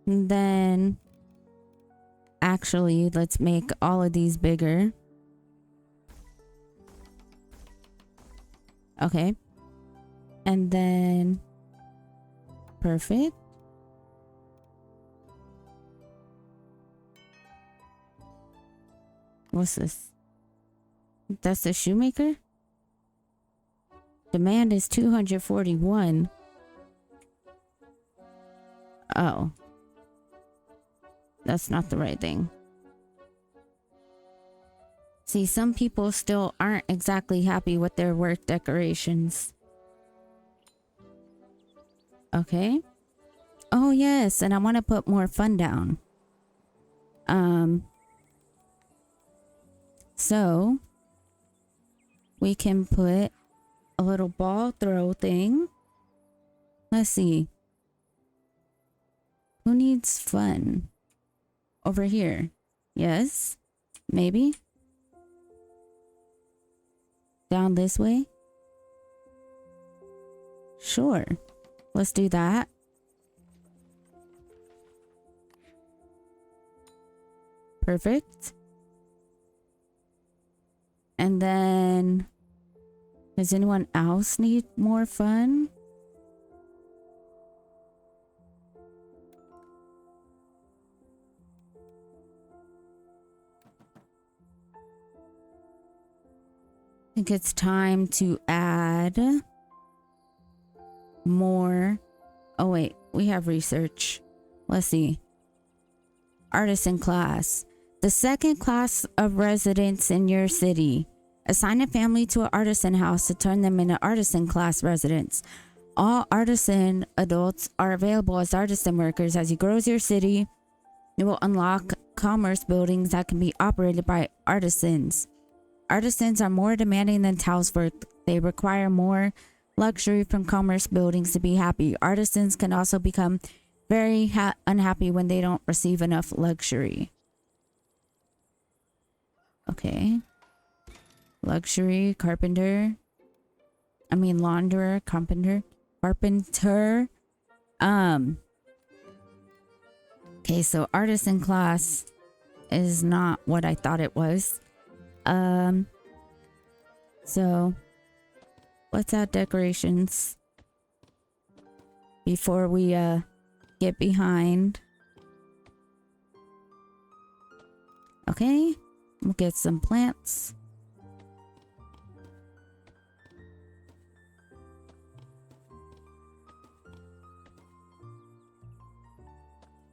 And then actually, let's make all of these bigger. Okay. And then perfect. What's this? That's the shoemaker? Demand is 241. Oh. That's not the right thing. See, some people still aren't exactly happy with their work decorations. Okay. Oh, yes. And I want to put more fun down. So we can put a little ball throw thing. Let's see. Who needs fun? Over here. Yes. Maybe. Down this way. Sure. Let's do that. Perfect. And then, does anyone else need more fun? I think it's time to add more. Oh wait, we have research. Let's see. Artisan class. The second class of residents in your city. Assign a family to an artisan house to turn them into artisan class residents. All artisan adults are available as artisan workers. As you grow your city, you will unlock commerce buildings that can be operated by artisans. Artisans are more demanding than townsfolk. They require more luxury from commerce buildings to be happy. Artisans can also become very unhappy when they don't receive enough luxury. Okay. Luxury, carpenter. I mean launderer, carpenter. Carpenter. Okay, so artisan class is not what I thought it was. So let's add decorations before we get behind. Okay, we'll get some plants.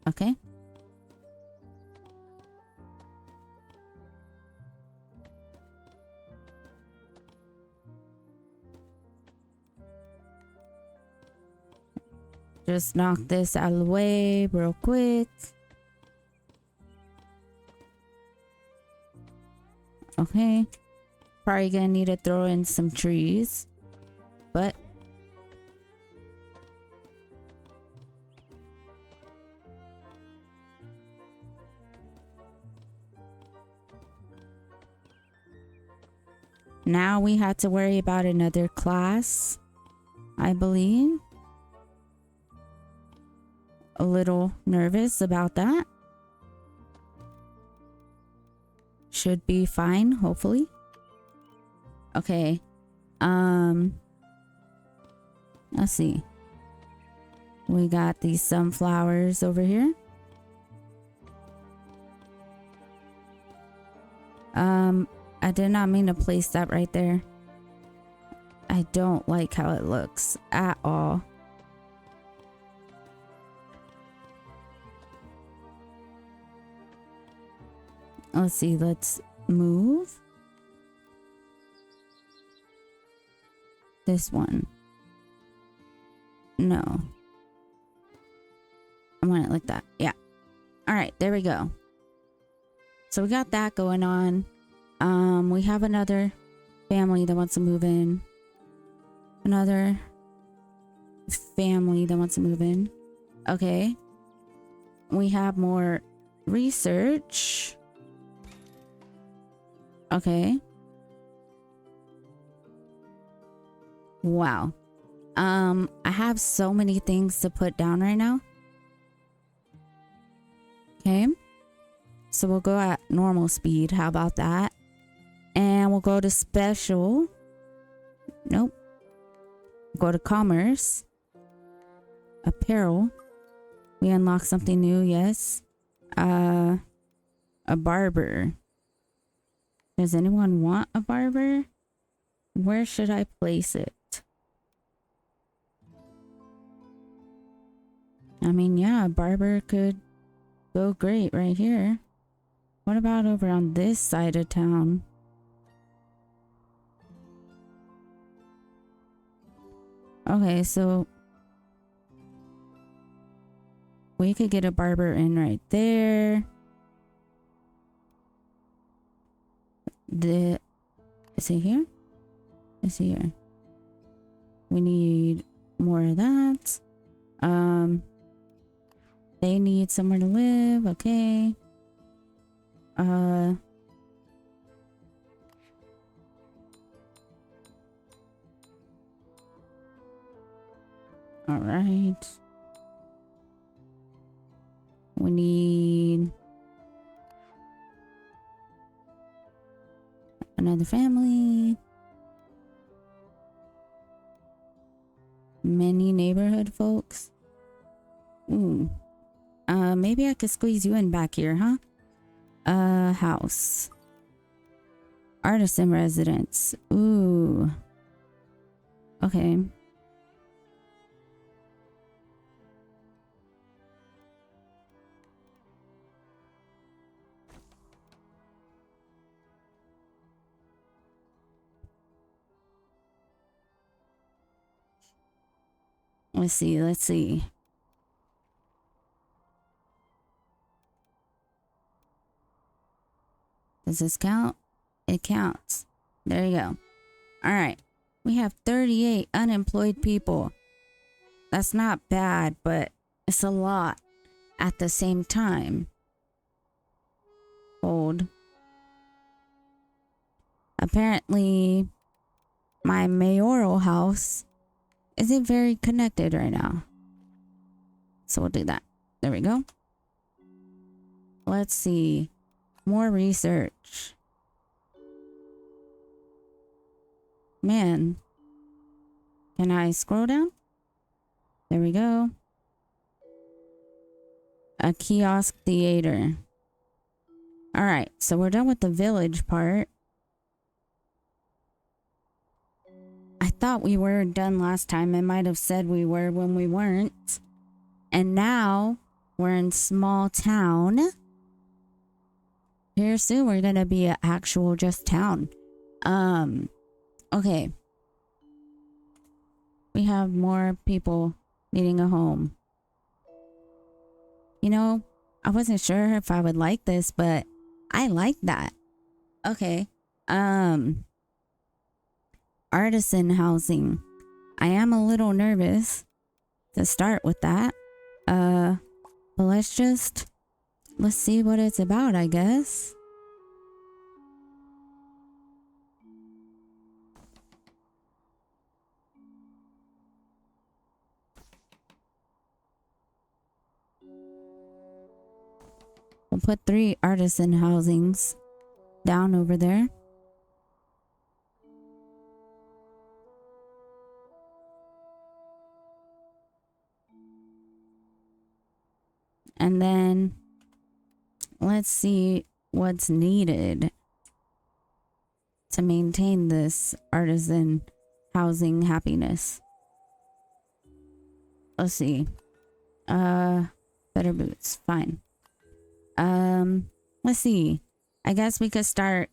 Okay. Just knock this out of the way real quick. Okay. Probably gonna need to throw in some trees. But now we have to worry about another class, I believe. A little nervous about that. Should be fine, hopefully. Okay. Let's see. We got these sunflowers over here. I did not mean to place that right there. I don't like how it looks at all. Let's see, let's move this one. No. I want it like that. Yeah. All right, there we go. So we got that going on. We have another family that wants to move in. Another family that wants to move in. Okay. We have more research. Okay. Wow. I have so many things to put down right now. Okay. So we'll go at normal speed. How about that? And we'll go to special. Nope. Go to commerce. Apparel. We unlock something new, yes. A barber. Does anyone want a barber? Where should I place it? I mean, yeah, a barber could go great right here. What about over on this side of town? Okay, so we could get a barber in right there. Is he here? Is he here? We need more of that. They need somewhere to live. Okay. All right. We need another family. Many neighborhood folks. Ooh. Maybe I could squeeze you in back here, huh? House. Artisan residence. Ooh. Okay. Let's see. Does this count? It counts. There you go. All right. We have 38 unemployed people. That's not bad, but it's a lot at the same time. Hold. Apparently, my mayoral house isn't very connected right now. So we'll do that. There we go. Let's see. More research. Man. Can I scroll down? There we go. A kiosk theater. Alright, so we're done with the village part. I thought we were done last time. It might have said we were when we weren't. And now we're in small town. Here soon we're gonna be an actual just town. Okay. We have more people needing a home. You know, I wasn't sure if I would like this, but I like that. Okay. Artisan housing. I am a little nervous to start with that. But let's see what it's about, I guess. We'll put 3 artisan housings down over there. And then let's see what's needed to maintain this artisan housing happiness. Let's see. Better boots. Fine. Let's see. I guess we could start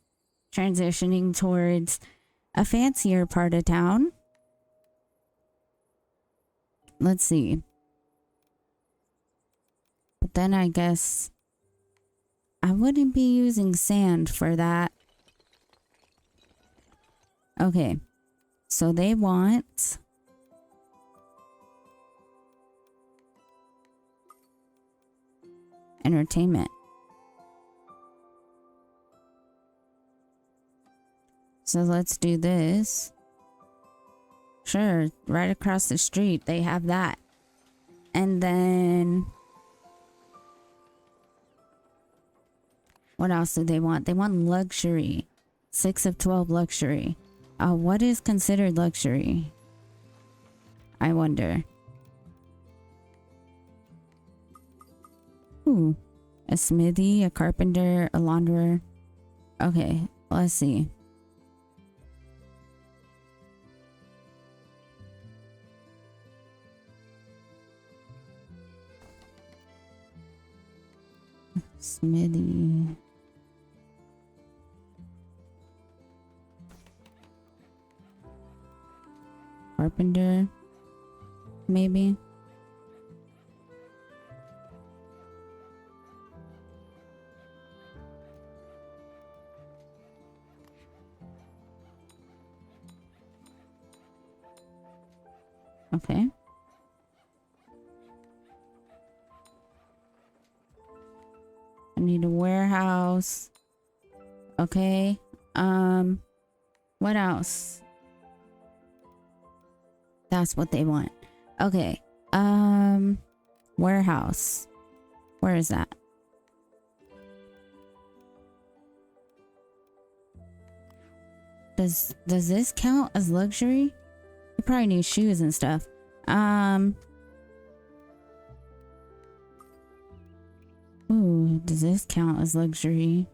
transitioning towards a fancier part of town. Let's see. But then I guess I wouldn't be using sand for that. Okay. So they want entertainment. So let's do this. Sure, right across the street, they have that. And then what else do they want? They want luxury. 6 of 12 luxury. What is considered luxury? I wonder. Ooh, a smithy, a carpenter, a launderer. Okay, let's see. Smithy. Carpenter, maybe. Okay. I need a warehouse. Okay. What else? That's what they want. Okay. Warehouse. Where is that? Does this count as luxury? You probably need shoes and stuff. Ooh, does this count as luxury?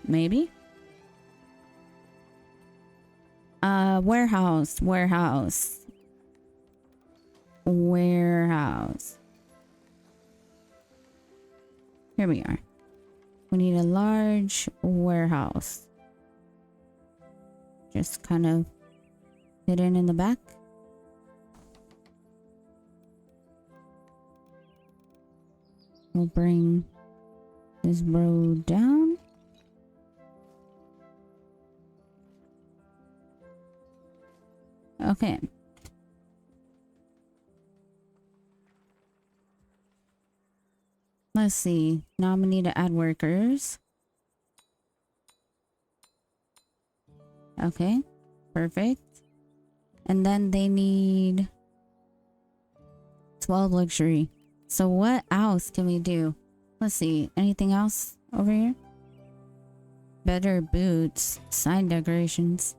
Maybe. Warehouse. Here we are. We need a large warehouse. Just kind of hidden in the back. We'll bring this road down. Okay. Let's see. Now we need to add workers. Okay. Perfect. And then they need 12 luxury. So what else can we do? Let's see. Anything else over here? Better boots. Sign decorations.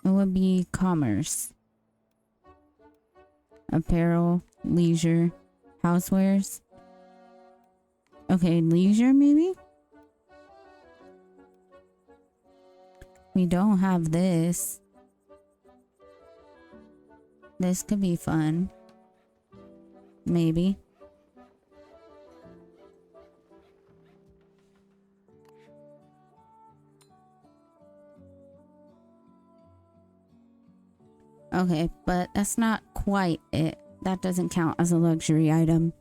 It would be commerce. Apparel, leisure, housewares. Okay, leisure maybe? We don't have this. This could be fun. Maybe. Okay, but that's not quite it. That doesn't count as a luxury item.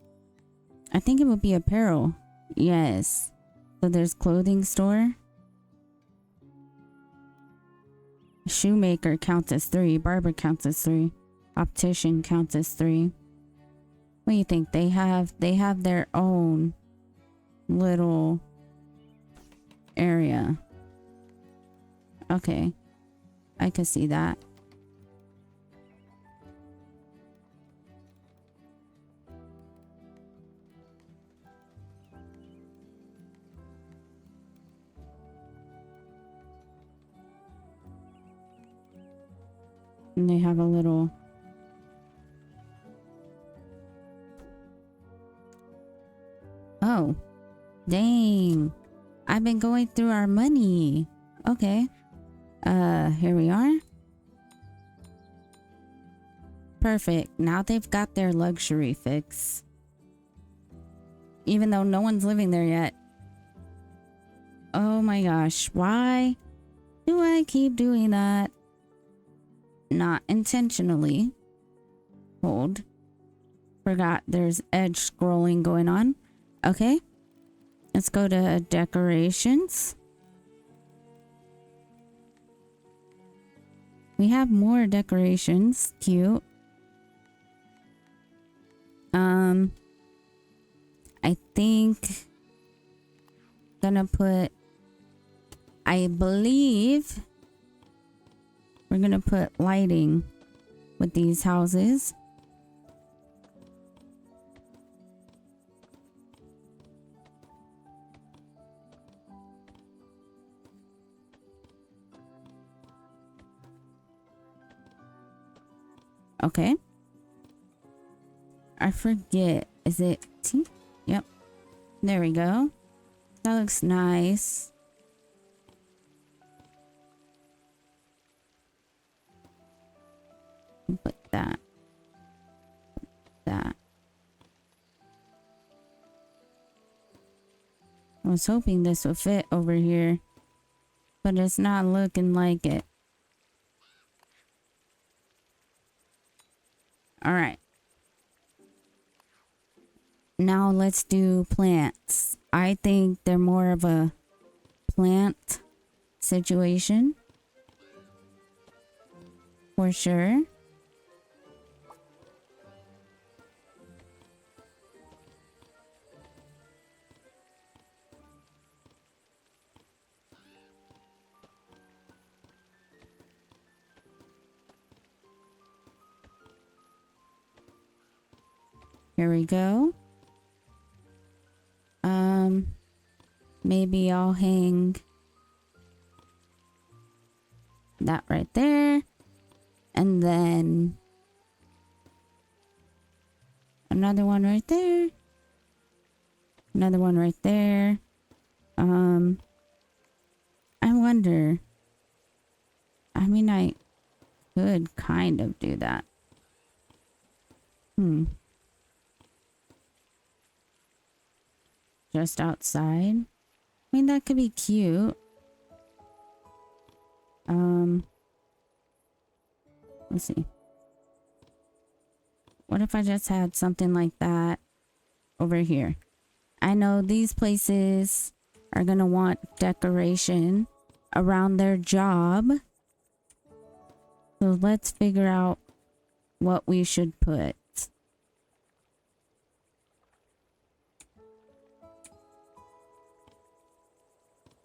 I think it would be apparel. Yes. So there's clothing store. Shoemaker counts as 3. Barber counts as 3. Optician counts as 3. What do you think? They have their own little area. Okay. I can see that. And they have a little... Oh, dang. I've been going through our money. Okay. Here we are. Perfect. Now they've got their luxury fix. Even though no one's living there yet. Oh my gosh. Why do I keep doing that? Not intentionally. Hold. Forgot there's edge scrolling going on. Okay. Let's go to decorations. We have more decorations. Cute. I think gonna put, I believe we're gonna put lighting with these houses. Okay. I forget. Is it T? Yep. There we go. That looks nice. Put that. That. I was hoping this would fit over here, but it's not looking like it. All right. Now let's do plants. I think they're more of a plant situation. For sure. Here we go. Maybe I'll hang that right there. And then another one right there. Another one right there. I wonder. I mean, I could kind of do that. Just outside. I mean, that could be cute. Let's see. What if I just had something like that over here? I know these places are gonna want decoration around their job. So let's figure out what we should put.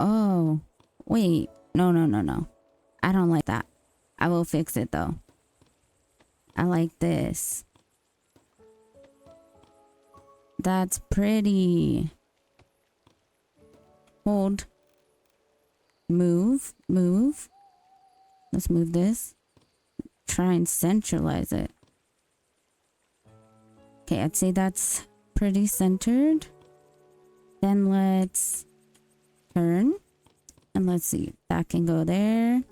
Oh, wait. No. I don't like that. I will fix it though. I like this. That's pretty. Hold. Move. Let's move this. Try and centralize it. Okay, I'd say that's pretty centered. Then let's turn. And let's see. That can go there.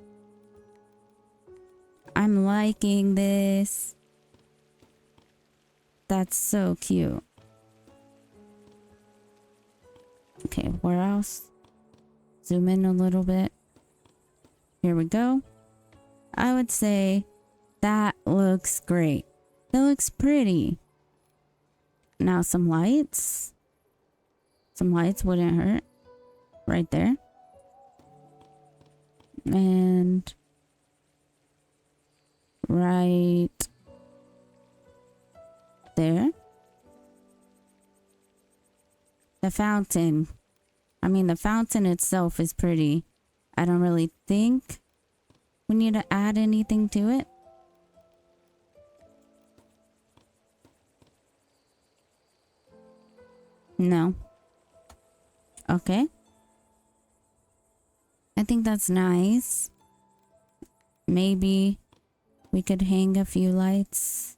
I'm liking this. That's so cute. Okay, where else? Zoom in a little bit. Here we go. I would say that looks great. That looks pretty. Now some lights. Some lights wouldn't hurt. Right there. And right there. The fountain. I mean, the fountain itself is pretty. I don't really think we need to add anything to it. No. Okay. I think that's nice. Maybe we could hang a few lights.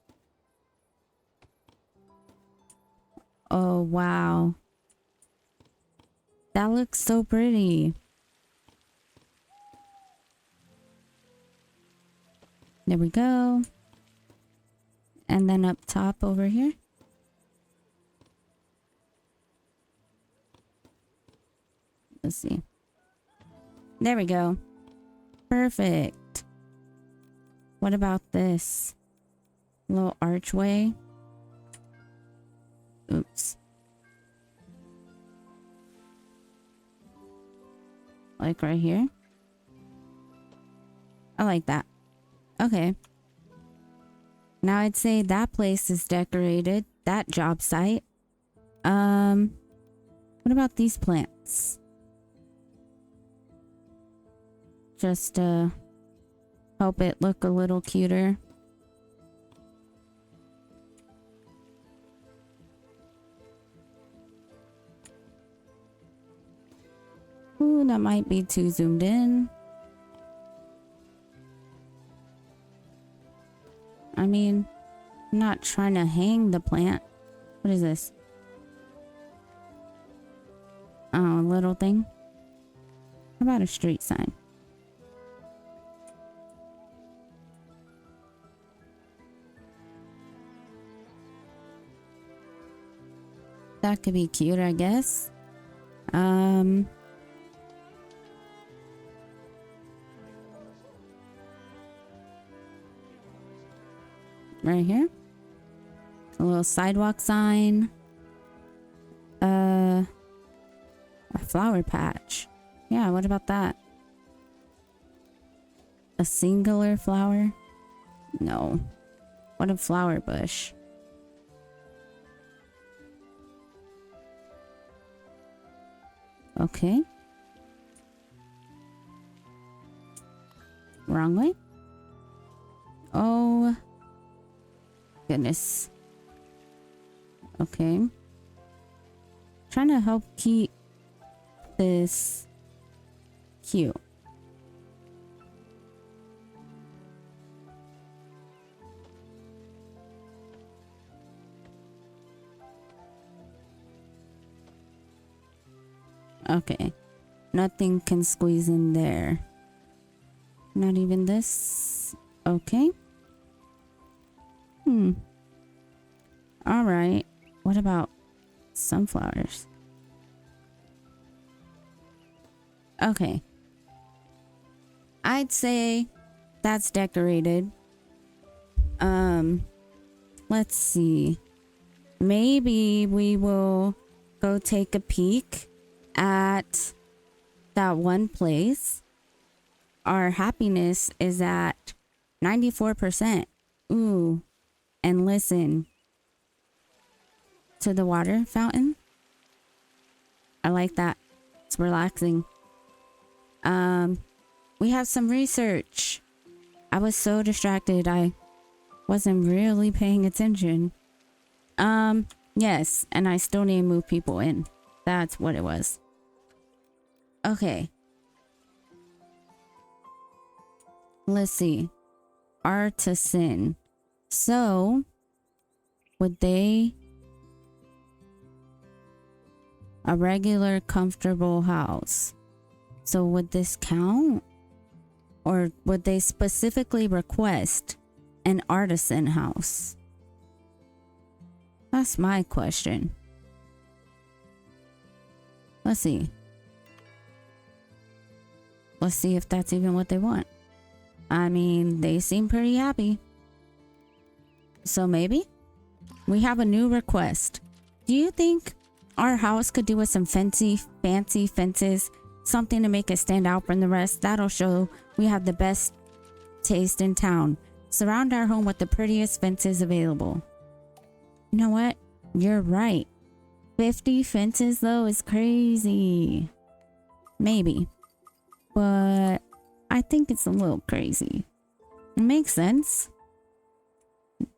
Oh, wow. That looks so pretty. There we go. And then up top over here. Let's see. There we go. Perfect. What about this? Little archway. Oops. Like right here. I like that. Okay. Now I'd say that place is decorated. That job site. What about these plants? Just help it look a little cuter. Ooh, that might be too zoomed in. I mean, I'm not trying to hang the plant. What is this? Oh, a little thing. How about a street sign? That could be cute, I guess. Right here. A little sidewalk sign. A flower patch. Yeah, what about that? A singular flower? No. What a flower bush. Okay. Wrong way. Oh. Goodness. Okay. Trying to help keep this cute. Okay. Nothing can squeeze in there. Not even this. Okay. All right. What about sunflowers? Okay. I'd say that's decorated. Let's see. Maybe we will go take a peek at that one place. Our happiness is at 94%. Ooh. And listen to the water fountain. I like that. It's relaxing. We have some research. I was so distracted. I wasn't really paying attention. Yes, and I still need to move people in. That's what it was. Okay. Let's see. Artisan. So, would they... A regular, comfortable house. So would this count? Or would they specifically request an artisan house? That's my question. Let's see. Let's see if that's even what they want. I mean, they seem pretty happy. So maybe we have a new request. Do you think our house could do with some fancy fences? Something to make it stand out from the rest. That'll show we have the best taste in town. Surround our home with the prettiest fences available. You know what? You're right. 50 fences though is crazy. Maybe. But I think it's a little crazy. It makes sense.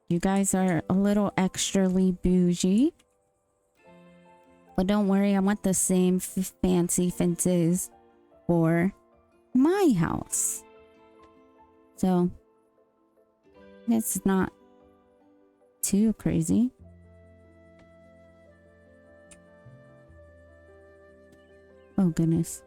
You guys are a little extrally bougie. But don't worry, I want the same fancy fences for my house. So, it's not too crazy. Oh, goodness.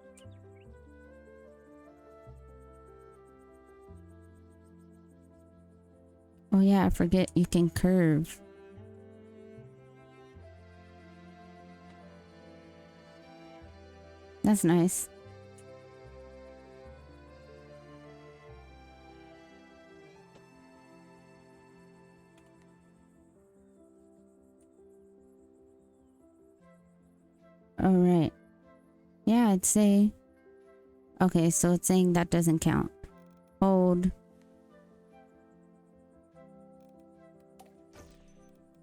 Oh, yeah, I forget you can curve. That's nice. All right. Yeah, I'd say. Okay, so it's saying that doesn't count. Hold.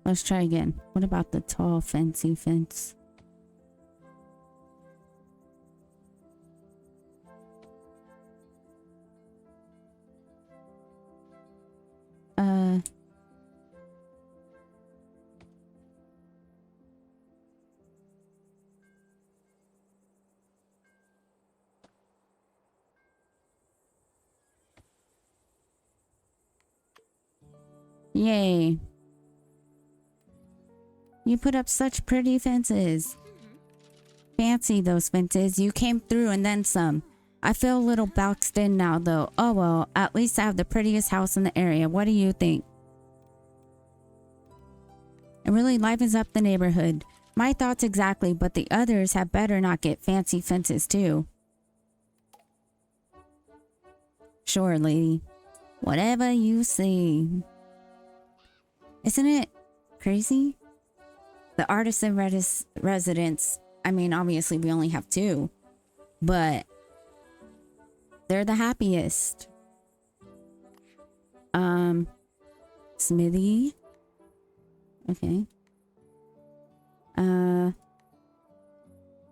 Let's try again. What about the tall fancy fence? Yay. You put up such pretty fences. Fancy those fences. You came through and then some. I feel a little boxed in now though. Oh well, at least I have the prettiest house in the area. What do you think? It really livens up the neighborhood. My thoughts exactly, but the others had better not get fancy fences too. Sure, lady. Whatever you say. Isn't it crazy? The artisan residents, I mean, obviously we only have 2, but they're the happiest. Smithy. Okay.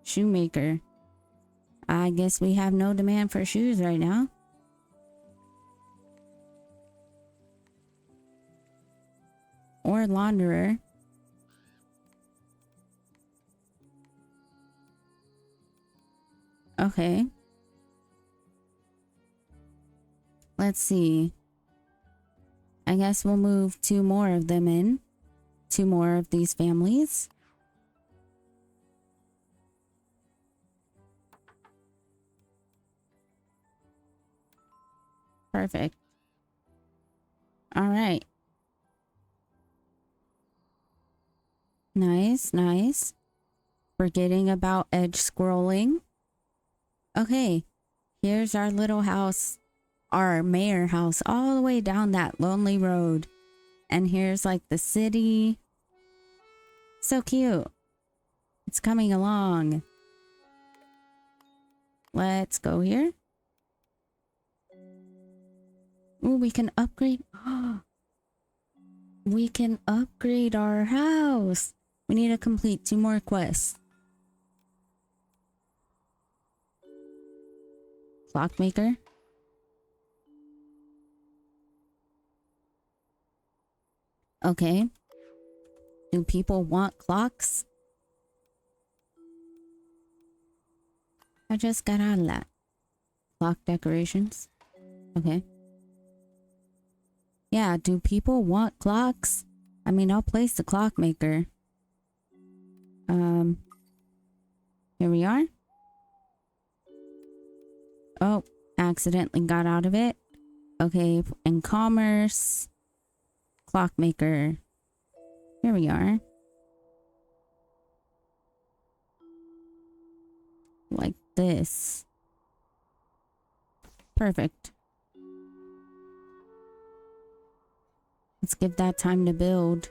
Shoemaker. I guess we have no demand for shoes right now. Or launderer. Okay. Let's see. I guess we'll move 2 more of them in. 2 more of these families. Perfect. All right. Nice, nice. Forgetting about edge scrolling. Okay. Here's our little house. Our mayor house all the way down that lonely road. And here's like the city. So cute. It's coming along. Let's go here. Ooh, we can upgrade. We can upgrade our house. We need to complete 2 more quests. Clockmaker. Okay. Do people want clocks? I just got out of that. Clock decorations. Okay. Yeah, do people want clocks? I mean, I'll place the clockmaker. Here we are. Oh, accidentally got out of it. Okay, in commerce. Clockmaker. Here we are. Like this. Perfect. Let's give that time to build.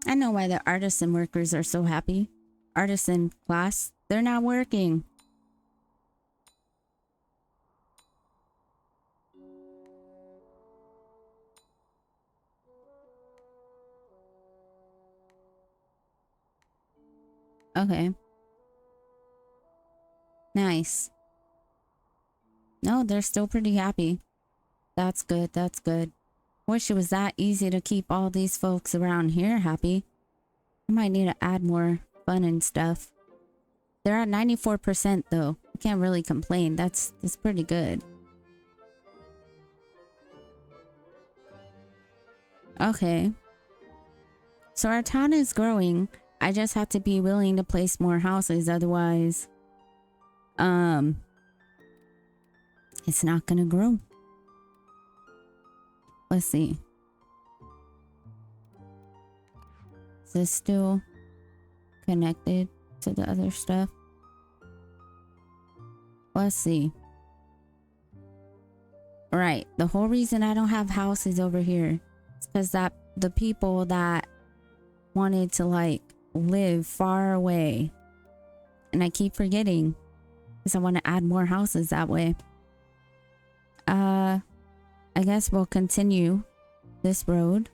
I know why the artisan workers are so happy. Artisan class, they're not working. Okay. Nice. No, they're still pretty happy. That's good, that's good. Wish it was that easy to keep all these folks around here happy. I might need to add more fun and stuff. They're at 94% though. I can't really complain. That's pretty good. Okay. So our town is growing. I just have to be willing to place more houses, otherwise it's not gonna grow. Let's see. Is this still connected to the other stuff? Let's see. Right. The whole reason I don't have houses over here is because that the people that wanted to like live far away, and I keep forgetting because I want to add more houses that way. I guess we'll continue this road.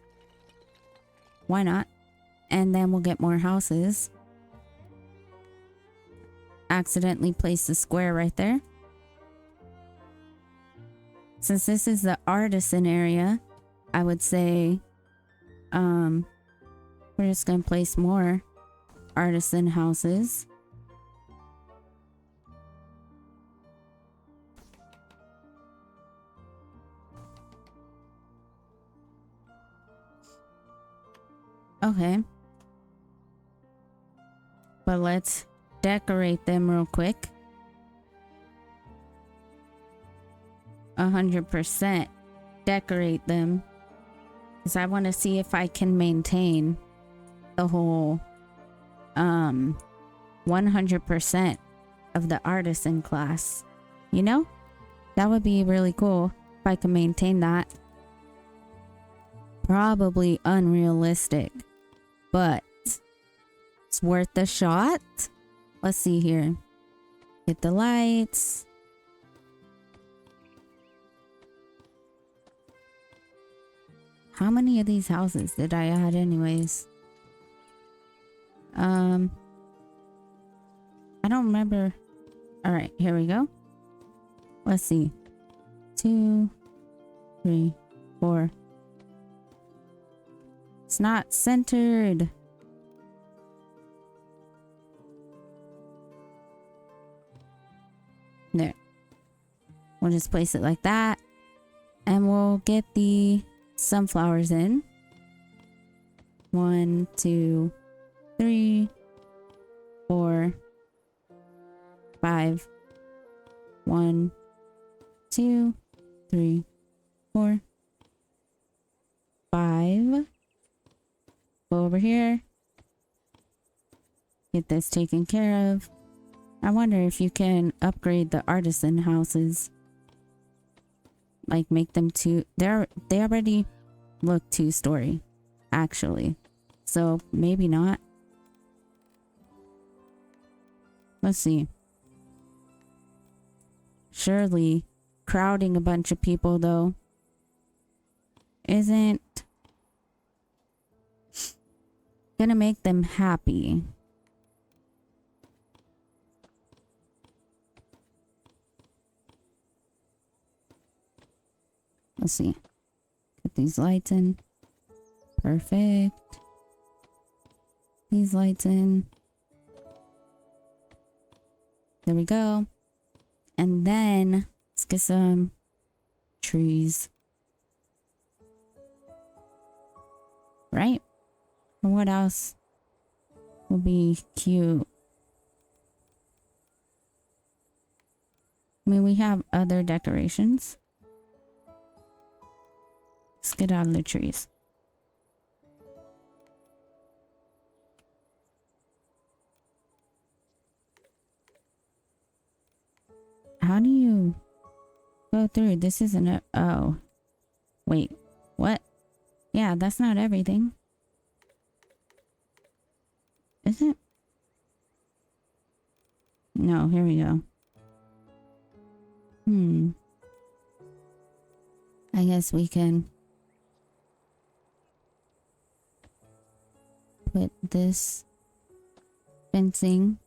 Why not? And then we'll get more houses. Accidentally placed a square right there. Since this is the artisan area, I would say we're just gonna place more artisan houses. Okay. But let's decorate them real quick. 100% decorate them. Because I want to see if I can maintain the whole 100% of the artisan class. You know? That would be really cool if I can maintain that. Probably unrealistic, but it's worth a shot. Let's see here. Get the lights. How many of these houses did I add anyways? I don't remember. All right, here we go. Let's see. 2, 3, 4. It's not centered. There. We'll just place it like that. And we'll get the sunflowers in. 1, 2, 3, 4, 5. 1, 2, 3, 4, 5. Go over here. Get this taken care of. I wonder if you can upgrade the artisan houses. Like make them they already look 2-story, actually. So maybe not. Let's see. Surely crowding a bunch of people though isn't gonna make them happy. Let's see. Get these lights in. Perfect. These lights in. There we go. And then let's get some trees. Right? And what else will be cute? I mean, we have other decorations. Let's get out of the trees. How do you go through? This isn't a... Oh. Wait. What? Yeah, that's not everything. Is it? No, here we go. I guess we can put this fencing,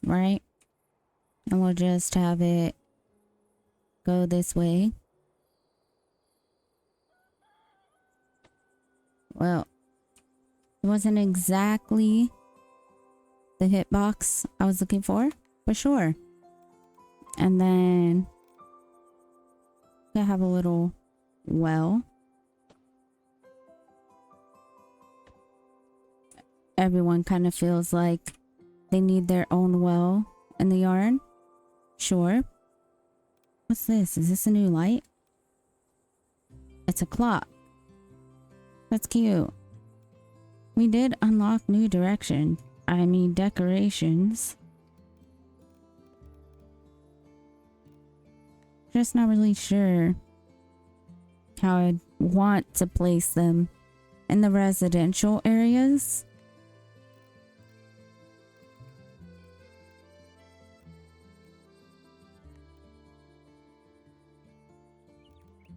right? And we'll just have it go this way. Well, it wasn't exactly the hitbox I was looking for sure. And then I have a little well. Everyone kind of feels like they need their own well in the yard. Sure. What's this? Is this a new light? It's a clock. That's cute. We did unlock new decorations. Just not really sure how I'd want to place them in the residential areas.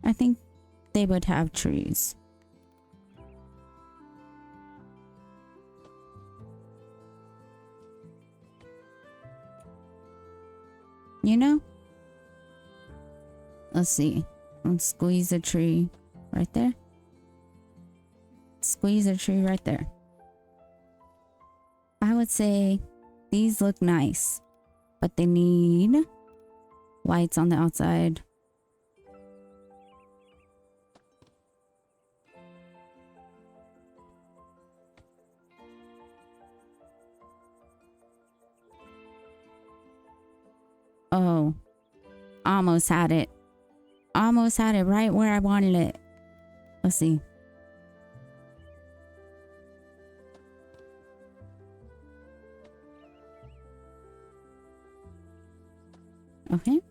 I think they would have trees. You know? Let's see. Let's squeeze a tree right there. Squeeze a tree right there. I would say these look nice, but they need lights on the outside. Oh, almost had it. Almost had it right where I wanted it. Let's see. Okay.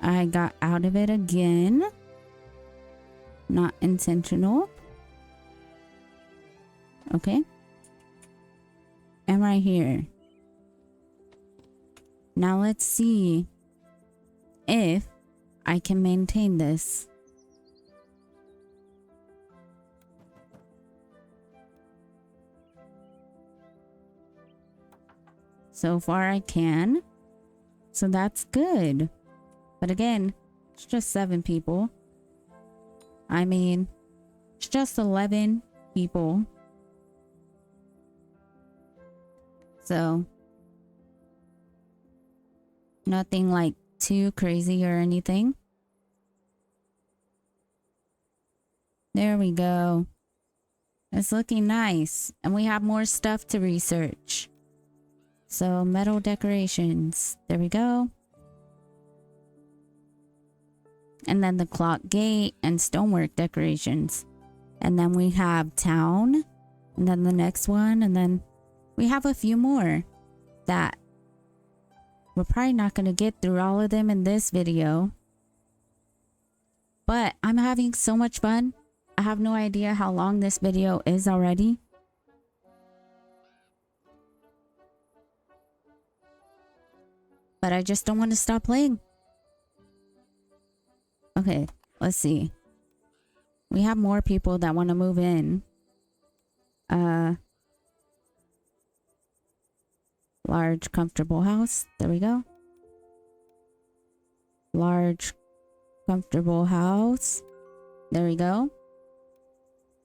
I got out of it again. Not intentional. Okay. And right here. Now let's see if I can maintain this. So far I can. So that's good. But again, it's just 7 people. I mean, it's just 11 people. So, nothing like too crazy or anything. There we go. It's looking nice. And we have more stuff to research. So, metal decorations. There we go. And then the clock gate and stonework decorations. And then we have town. And then the next one. And then we have a few more that we're probably not going to get through all of them in this video. But I'm having so much fun. I have no idea how long this video is already. But I just don't want to stop playing. Okay, let's see. We have more people that want to move in. Large comfortable house. There we go. Large comfortable house. There we go.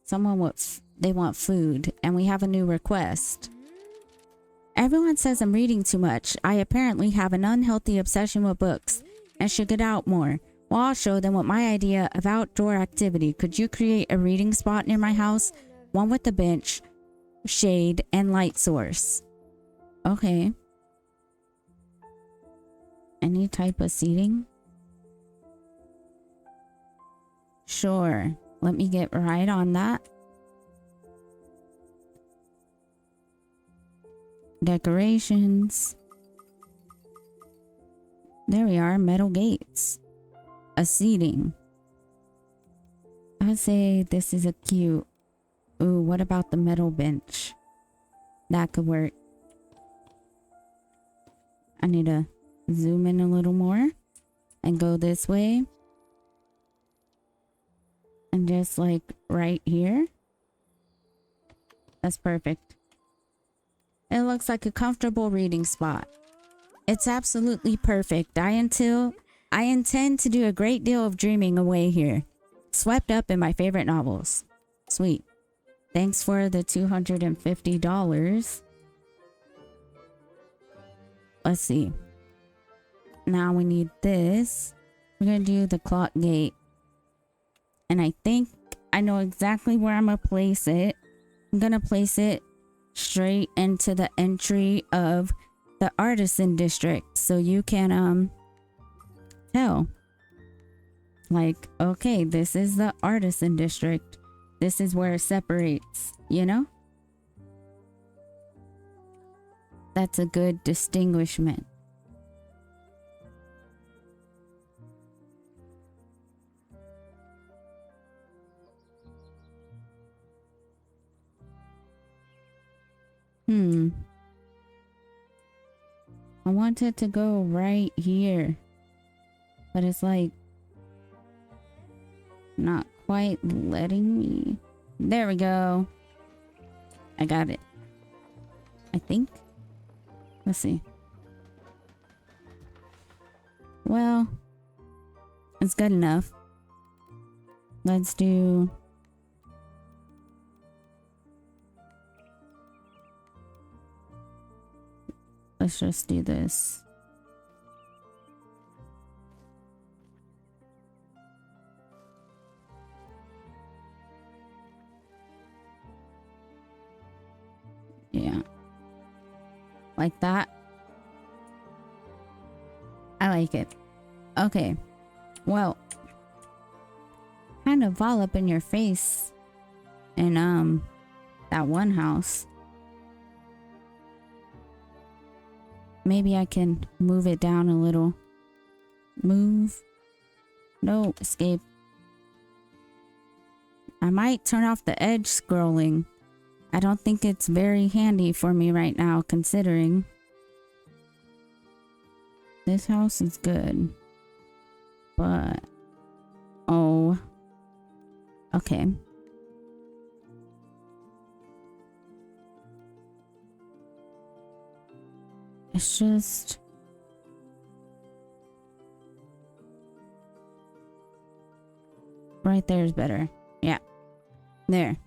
Someone they want food, and we have a new request. Everyone says I'm reading too much. I apparently have an unhealthy obsession with books and should get out more. Well, I'll show them what my idea of outdoor activity. Could you create a reading spot near my house? One with a bench, shade, and light source. Okay. Any type of seating? Sure. Let me get right on that. Decorations. There we are. Metal gates. A seating. I'd say this is a cute. Ooh, what about the metal bench? That could work. I need to zoom in a little more and go this way. And just like right here. That's perfect. It looks like a comfortable reading spot. It's absolutely perfect. I intend to do a great deal of dreaming away here. Swept up in my favorite novels. Sweet. Thanks for the $250. Let's see. Now we need this. We're going to do the clock gate. And I think I know exactly where I'm going to place it. I'm going to place it straight into the entry of the artisan district. So you can tell. Like, okay, this is the artisan district. This is where it separates, you know? That's a good distinguishment. I want it to go right here. But it's like not quite letting me. There we go. I got it. I think. Let's see. Well, it's good enough. Let's do... Let's just do this. Yeah. Like that. I like it. Okay. Well, kind of all up in your face in that one house. Maybe I can move it down a little. Move. No, escape. I might turn off the edge scrolling. I don't think it's very handy for me right now, considering this house is good. But, oh, okay. It's just... Right there is better. Yeah. There.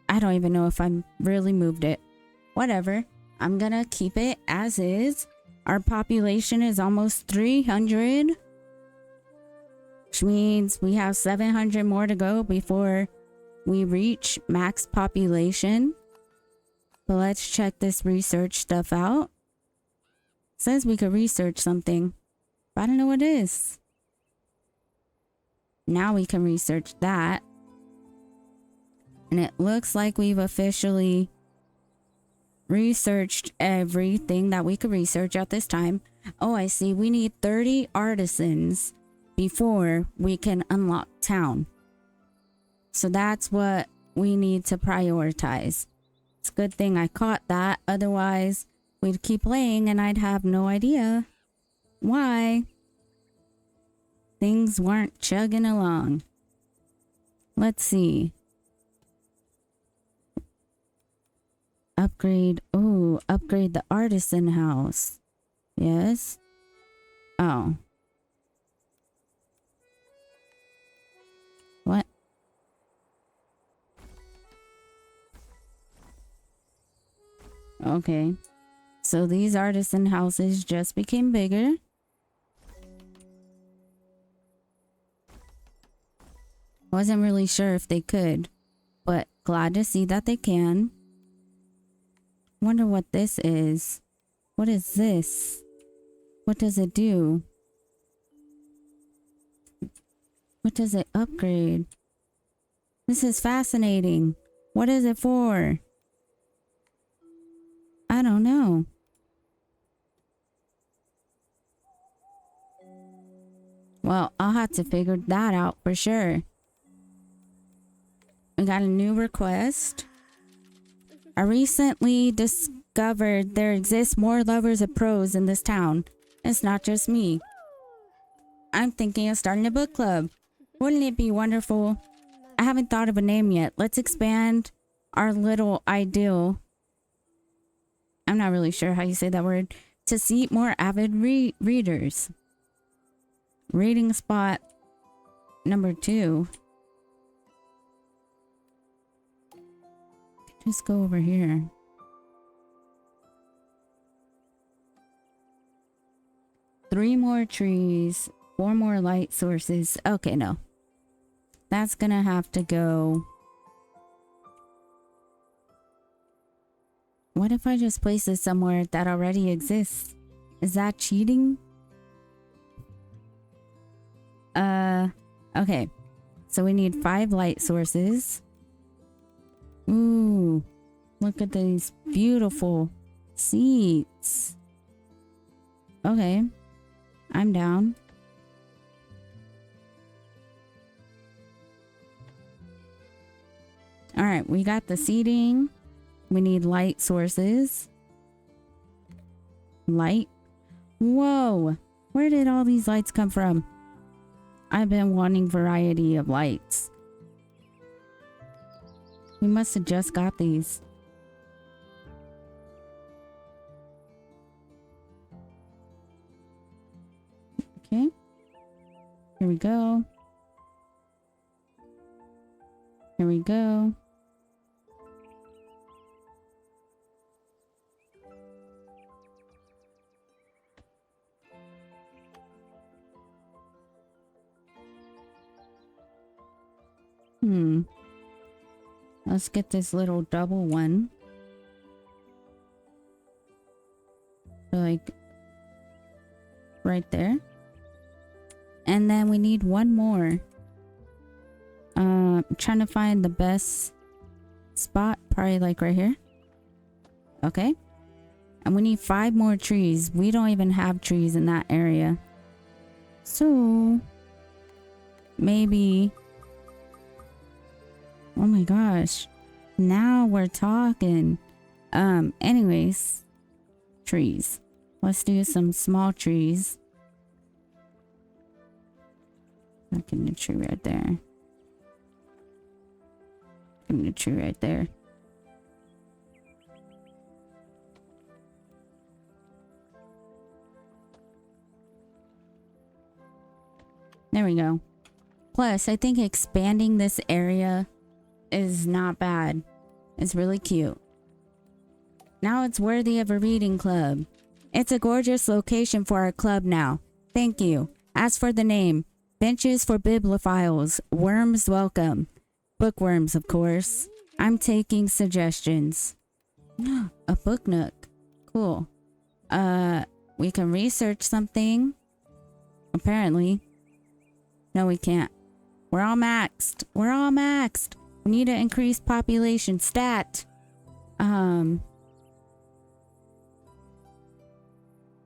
I don't even know if I really moved it. Whatever. I'm gonna keep it as is. Our population is almost 300. Which means we have 700 more to go before we reach max population. But let's check this research stuff out. Says we could research something, but I don't know what it is. Now we can research that. And it looks like we've officially researched everything that we could research at this time. Oh, I see. We need 30 artisans before we can unlock town. So that's what we need to prioritize. It's a good thing I caught that. Otherwise, we'd keep playing and I'd have no idea why things weren't chugging along. Let's see. Upgrade. Oh, upgrade the artisan house. Yes. Oh. What? Okay. So these artisan houses just became bigger. Wasn't really sure if they could, but glad to see that they can. Wonder what this is. What is this? What does it do? What does it upgrade? This is fascinating. What is it for? I don't know. Well, I'll have to figure that out for sure. We got a new request. I recently discovered there exists more lovers of prose in this town. It's not just me. I'm thinking of starting a book club. Wouldn't it be wonderful? I haven't thought of a name yet. Let's expand our little ideal. I'm not really sure how you say that word. To seat more avid readers. Reading spot number 2. Just go over here. Three more trees, 4 more light sources. Okay, no. That's gonna have to go. What if I just place it somewhere that already exists? Is that cheating? Okay. So we need 5 light sources. Ooh, look at these beautiful seats. Okay, I'm down. All right, we got the seating. We need light sources. Light. Whoa! Where did all these lights come from? I've been wanting variety of lights. We must have just got these. Okay. Here we go. Here we go. Let's get this little double one. So like right there. And then we need one more. I'm trying to find the best spot, probably like right here. Okay. And we need 5 more trees. We don't even have trees in that area. So maybe, oh my gosh, now we're talking. Anyways, trees. Let's do some small trees. Give me a tree right there. Give me a tree right there. There we go. Plus, I think expanding this area is not bad. It's really cute. Now it's worthy of a reading club. It's a gorgeous location for our club now. Thank you. As for the name, benches for bibliophiles, worms welcome. Bookworms, of course. I'm taking suggestions. A book nook. Cool. We can research something. Apparently. No, we can't. We're all maxed. We're all maxed. We need to increase population stat. Here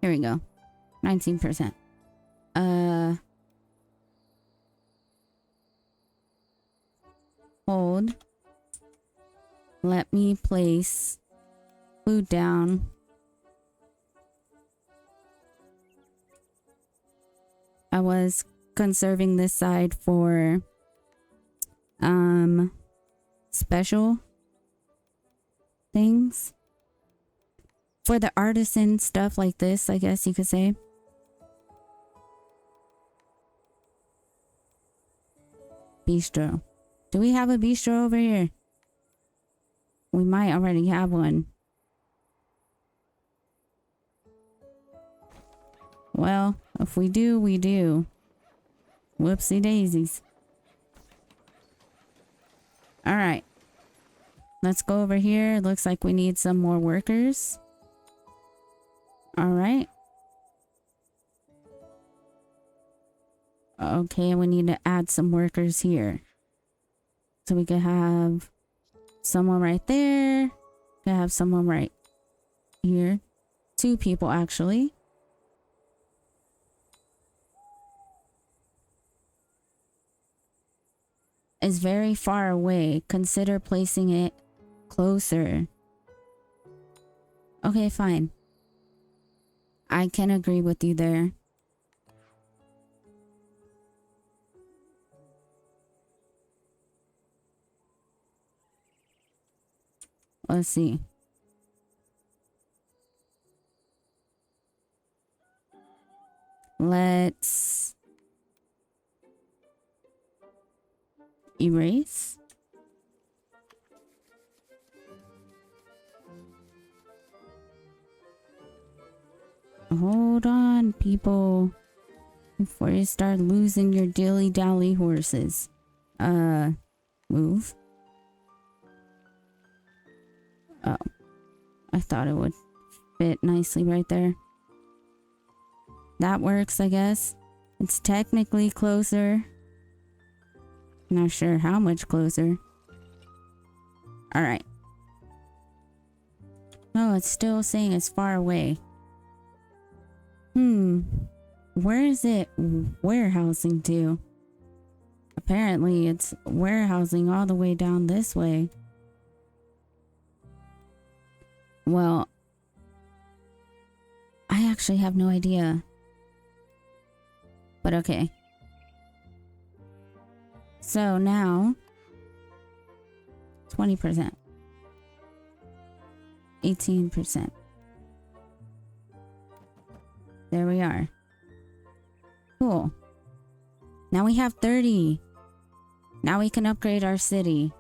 we go. 19%. Hold. Let me place food down. I was conserving this side for special things. For the artisan stuff like this, I guess you could say. Bistro. Do we have a bistro over here? We might already have one. Well, if we do, we do. Whoopsie daisies. Alright. Let's go over here. Looks like we need some more workers. Alright. Okay, we need to add some workers here. So we could have someone right there. Could have someone right here. 2 people actually. Is very far away. Consider placing it closer. Okay, fine. I can agree with you there. Let's see. Let's erase. Hold on, people. Before you start losing your dilly-dally horses. Move. Oh. I thought it would fit nicely right there. That works, I guess. It's technically closer. Not sure how much closer. Alright. Oh, it's still saying it's far away. Where is it warehousing to? Apparently it's warehousing all the way down this way. Well, I I actually have no idea. But okay. So now 20%. 18%. There we are. Cool. Now we have 30. Now we can upgrade our city.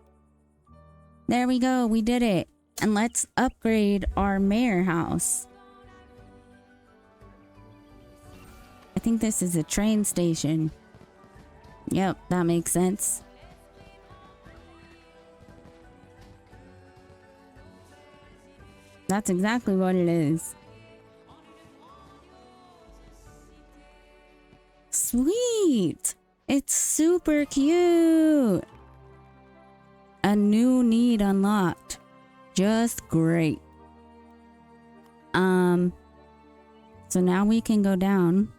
There we go. We did it. And let's upgrade our mayor house. I think this is a train station. Yep, that makes sense. That's exactly what it is. Sweet! It's super cute! A new need unlocked. Just great. So now we can go down.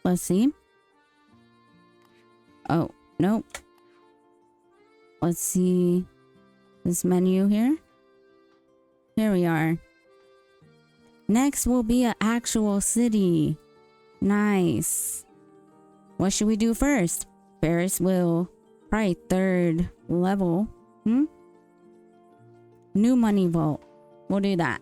Let's see. Oh, nope. Let's see this menu here. Here we are. Next will be an actual city. Nice. What should we do first? Ferris wheel. Probably 3rd level. New money vault. We'll do that.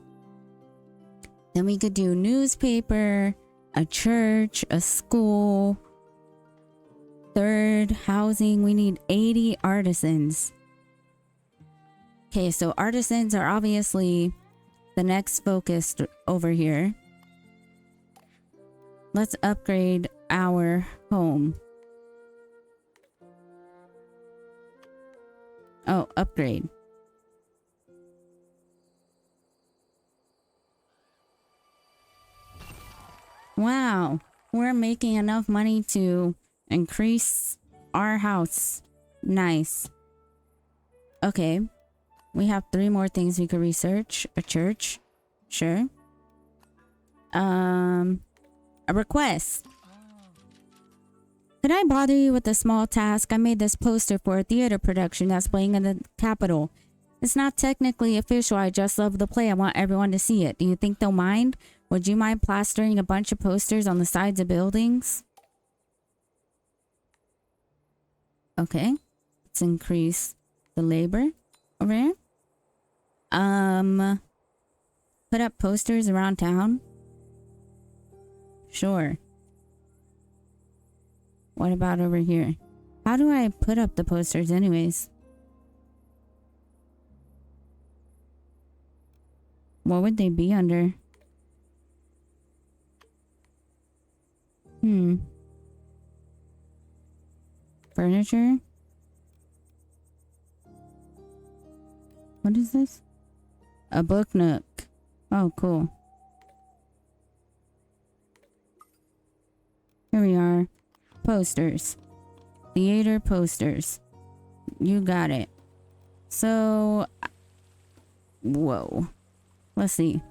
Then we could do newspaper, a church, a school. 3rd, housing. We need 80 artisans. Okay, so artisans are obviously the next focus over here. Let's upgrade our home. Oh, upgrade. Wow, we're making enough money to increase our house. Nice. Okay, we have 3 more things we could research. A church. Sure. A request. Could I bother you with a small task? I made this poster for a theater production that's playing in the Capitol. It's not technically official. I just love the play. I want everyone to see it. Do you think they'll mind? Would you mind plastering a bunch of posters on the sides of buildings? Okay. Let's increase the labor over here. Put up posters around town. Sure. What about over here? How do I put up the posters anyways? What would they be under? Furniture? What is this? A book nook. Oh, cool. Here we are. Posters. Theater posters. You got it. So... Whoa. Let's see.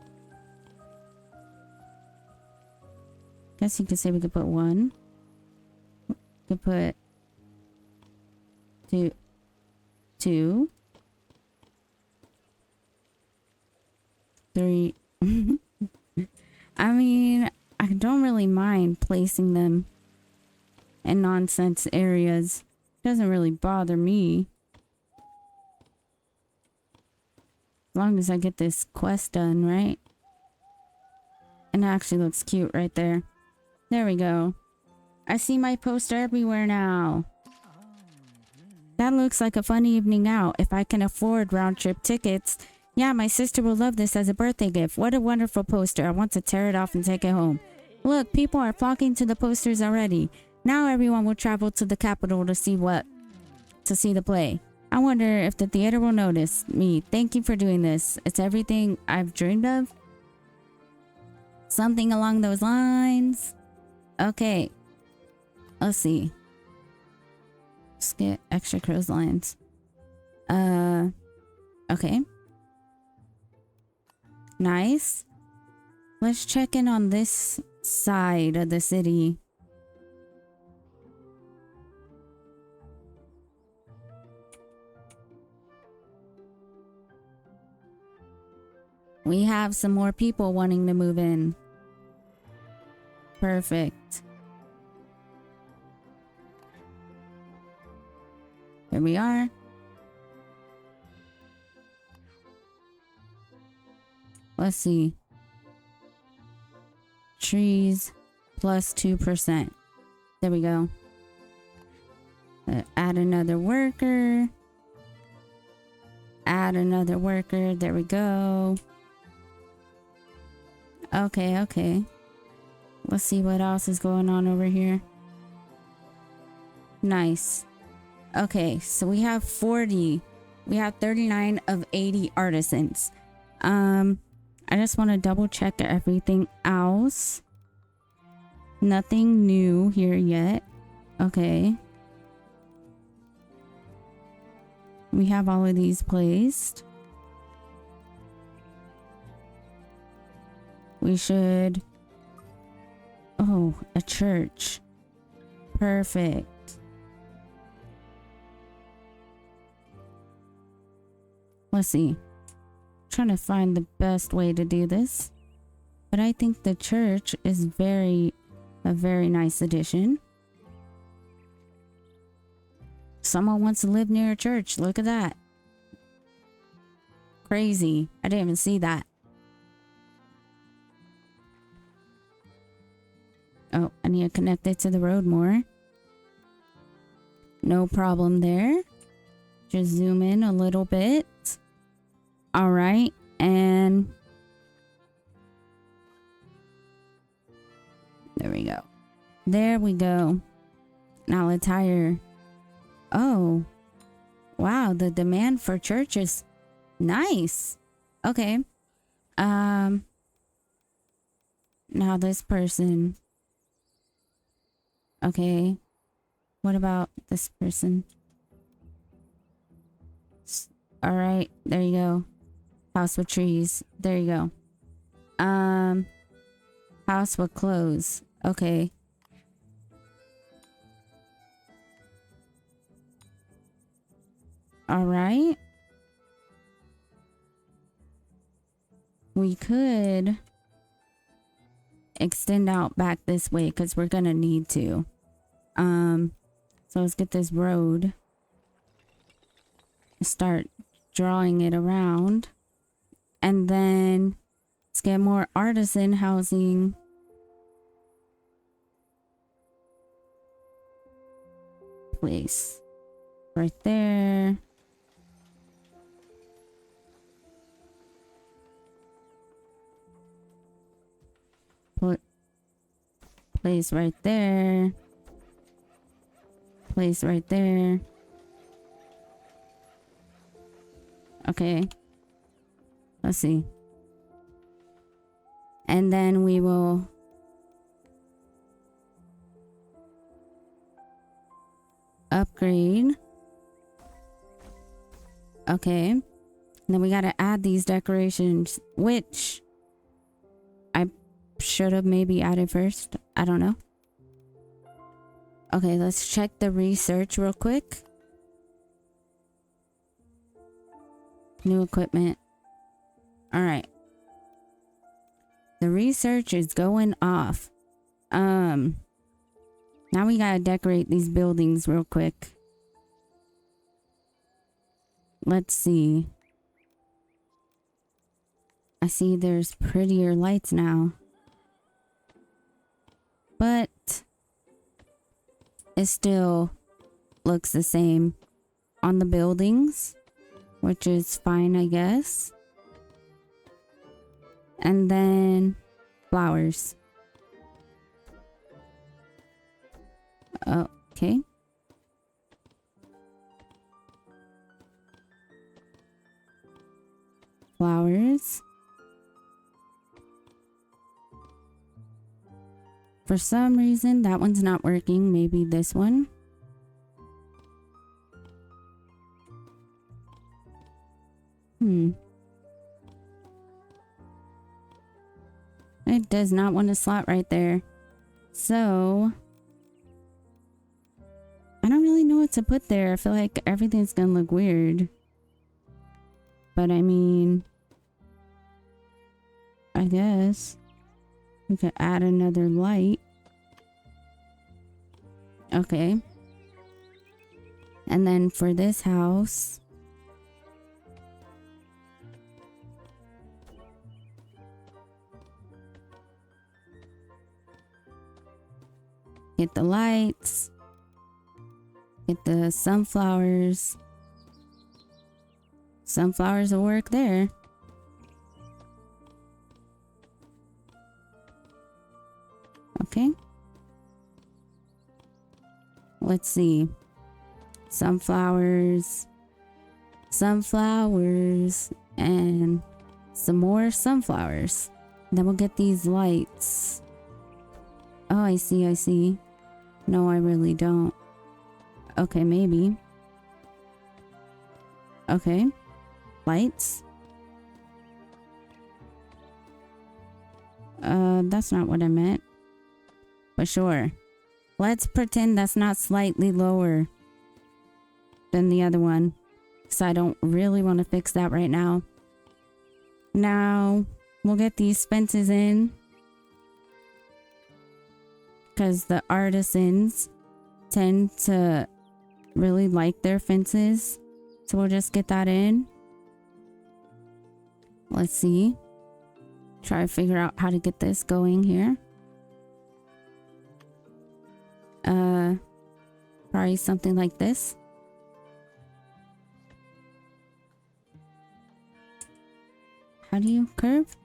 Guess you could say we could put 1. We could put 2. 3. I mean, I don't really mind placing them in nonsense areas. Doesn't really bother me. As long as I get this quest done, right? And it actually looks cute right there. There we go. I see my poster everywhere now. That looks like a fun evening out. If I can afford round-trip tickets. Yeah, my sister will love this as a birthday gift. What a wonderful poster. I want to tear it off and take it home. Look, people are flocking to the posters already. Now everyone will travel to the Capitol to see the play. I wonder if the theater will notice me. Thank you for doing this. It's everything I've dreamed of. Something along those lines. Okay. Let's see. Let's get extra crow's lines. Okay. Nice. Let's check in on this side of the city. We have some more people wanting to move in. Perfect. Here we are. Let's see. Trees plus 2%. There we go. Add another worker. Add another worker. There we go. Okay, okay. Let's see what else is going on over here. Nice. Okay, so we have 40. We have 39 of 80 artisans. I just want to double check everything else. Nothing new here yet. Okay. We have all of these placed. We should... Oh, a church. Perfect. Let's see. Trying to find the best way to do this. But I think the church is a very nice addition. Someone wants to live near a church. Look at that. Crazy. I didn't even see that. Oh, I need to connect it to the road more. No problem there. Just zoom in a little bit. All right. And there we go. There we go. Now let's hire. Oh, wow. The demand for church is nice. Okay. Now this person. Okay. What about this person? All right. There you go. House with trees. There you go. House with clothes. Okay. All right. We could extend out back this way because we're gonna need to. So let's get this road. Start drawing it around. And then let's get more artisan housing. Place. Right there. Put place right there. Place right there. Okay. Let's see. And then we will upgrade. Okay. And then we got to add these decorations, which I should have maybe added first. I don't know. Okay, let's check the research real quick. New equipment. All right. The research is going off. Now we gotta decorate these buildings real quick. Let's see. I see there's prettier lights now. But it still looks the same on the buildings, which is fine, I guess. And then flowers. Okay. Flowers. For some reason, that one's not working. Maybe this one. It does not want to slot right there. So, I don't really know what to put there. I feel like everything's gonna look weird. But I mean, I guess. We could add another light. Okay. And then for this house, get the lights, get the sunflowers. Sunflowers will work there. Okay. Let's see. Sunflowers, and some more sunflowers. Then we'll get these lights. Oh, I see. No, I really don't. Okay, maybe. Okay. Lights. That's not what I meant. But sure. Let's pretend that's not slightly lower than the other one, because I don't really want to fix that right now. Now, we'll get these fences in, because the artisans tend to really like their fences. So we'll just get that in. Let's see. Try to figure out how to get this going here. Probably something like this. How do you curve?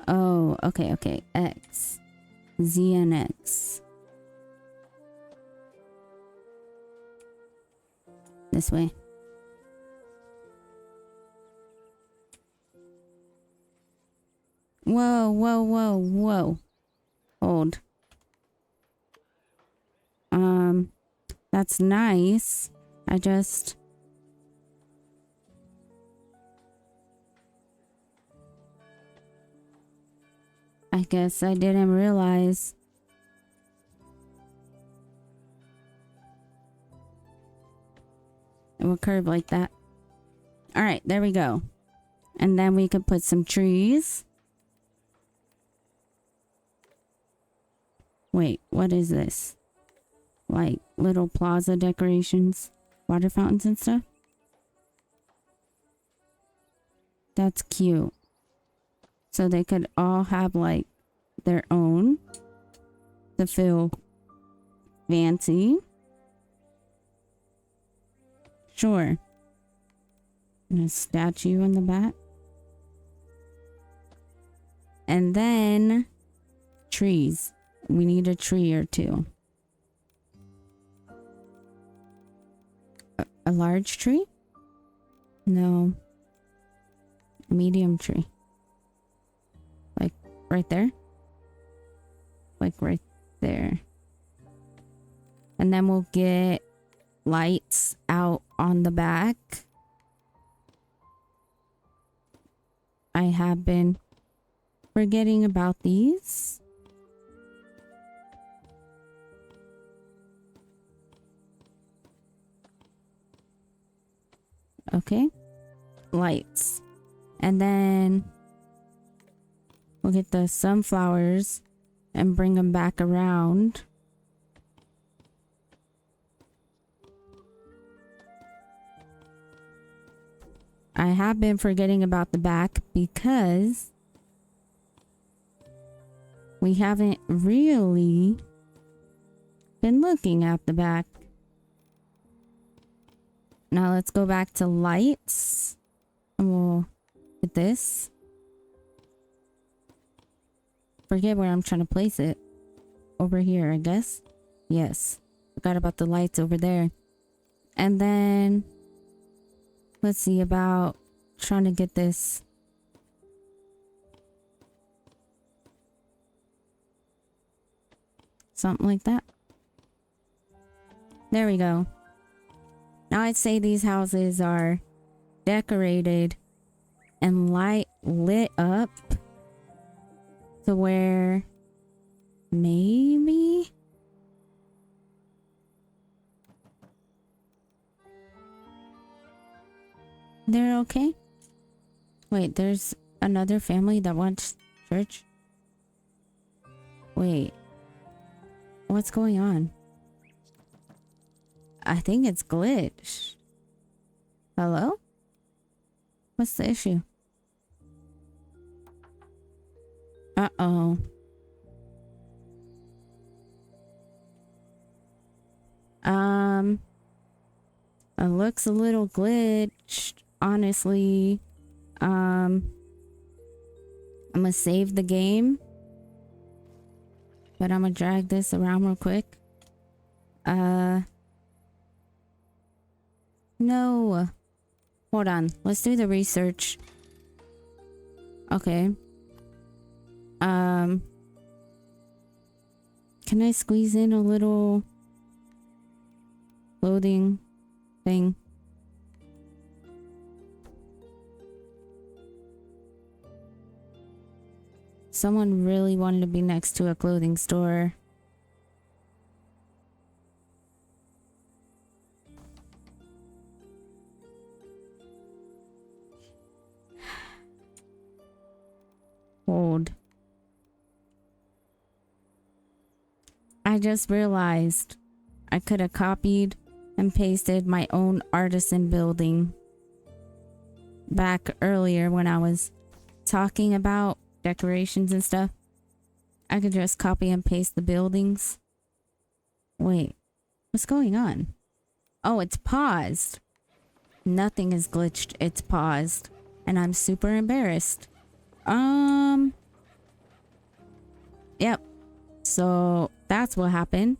Oh, okay. X. Z and X. This way. Whoa. Hold. That's nice. I guess I didn't realize. It will curve like that. Alright, there we go. And then we could put some trees. Wait, what is this? Like little plaza decorations, water fountains and stuff. That's cute. So they could all have like their own to feel fancy. Sure. And a statue in the back. And then trees. We need a tree or two. A large tree? No. A medium tree. Like right there? Like right there. And then we'll get lights out on the back. I have been forgetting about these. Okay. Lights. And then we'll get the sunflowers and bring them back around. I have been forgetting about the back because we haven't really been looking at the back. Now let's go back to lights. And we'll get this. Forget where I'm trying to place it. Over here, I guess. Yes. Forgot about the lights over there. And then let's see about trying to get this. Something like that. There we go. Now I'd say these houses are decorated and lit up to where maybe they're okay. Wait, there's another family that wants Church? Wait. What's going on? I think it's glitched. Hello? What's the issue? Uh-oh. It looks a little glitched, honestly. I'm gonna save the game. But I'm gonna drag this around real quick. No. Hold on. Let's do the research. Okay. Can I squeeze in a little clothing thing? Someone really wanted to be next to a clothing store. Hold. I just realized I could have copied and pasted my own artisan building back earlier when I was talking about decorations and stuff. I could just copy and paste the buildings. Wait, what's going on? Oh, it's paused. Nothing is glitched. It's paused. And I'm super embarrassed. Yep. So that's what happened.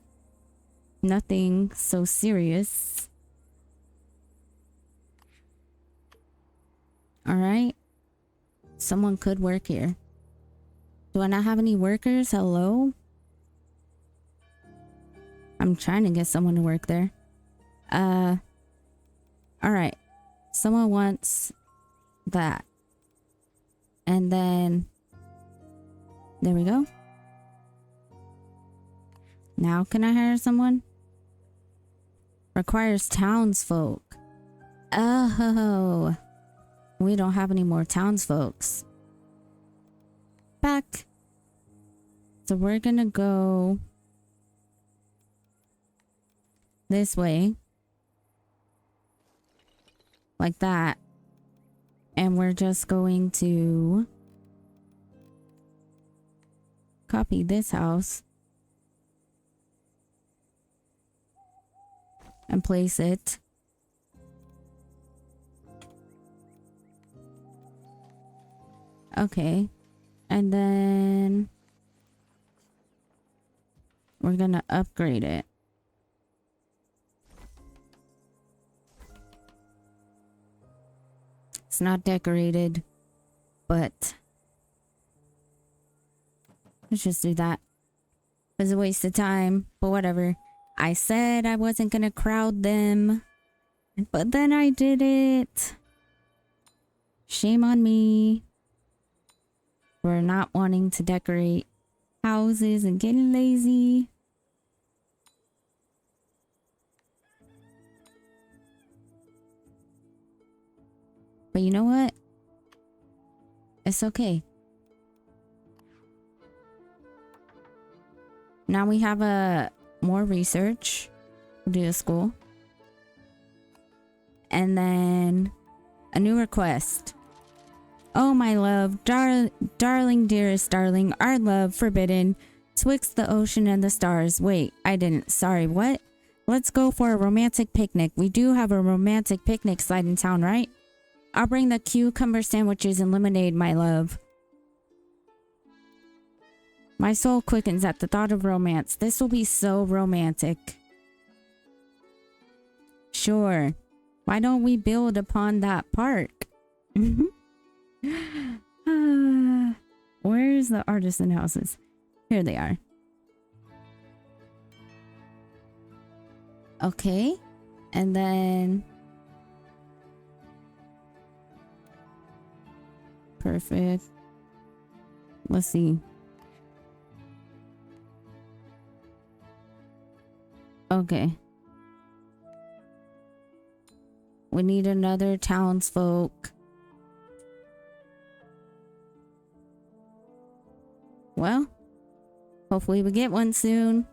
Nothing so serious. All right. Someone could work here. Do I not have any workers? Hello? I'm trying to get someone to work there. All right. Someone wants that. And then there we go. Now can I hire someone? Requires townsfolk. Oh, we don't have any more townsfolks. Back. So we're gonna go this way. Like that. And we're just going to copy this house and place it. Okay. And then we're gonna upgrade it. It's not decorated, but let's just do that. It was a waste of time, but whatever. I said I wasn't gonna crowd them, but then I did it. Shame on me for not wanting to decorate houses and getting lazy. But you know what? It's okay. Now we have more research. We'll do a school. And then a new request. Oh, my love, darling, dearest darling, our love forbidden twixt the ocean and the stars. Wait, I didn't. Sorry, what? Let's go for a romantic picnic. We do have a romantic picnic site in town, right? I'll bring the cucumber sandwiches and lemonade, my love. My soul quickens at the thought of romance. This will be so romantic. Sure. Why don't we build upon that park? Where's the artisan houses? Here they are. Okay. And then... perfect. Let's see. Okay. We need another townsfolk. Well, hopefully we get one soon.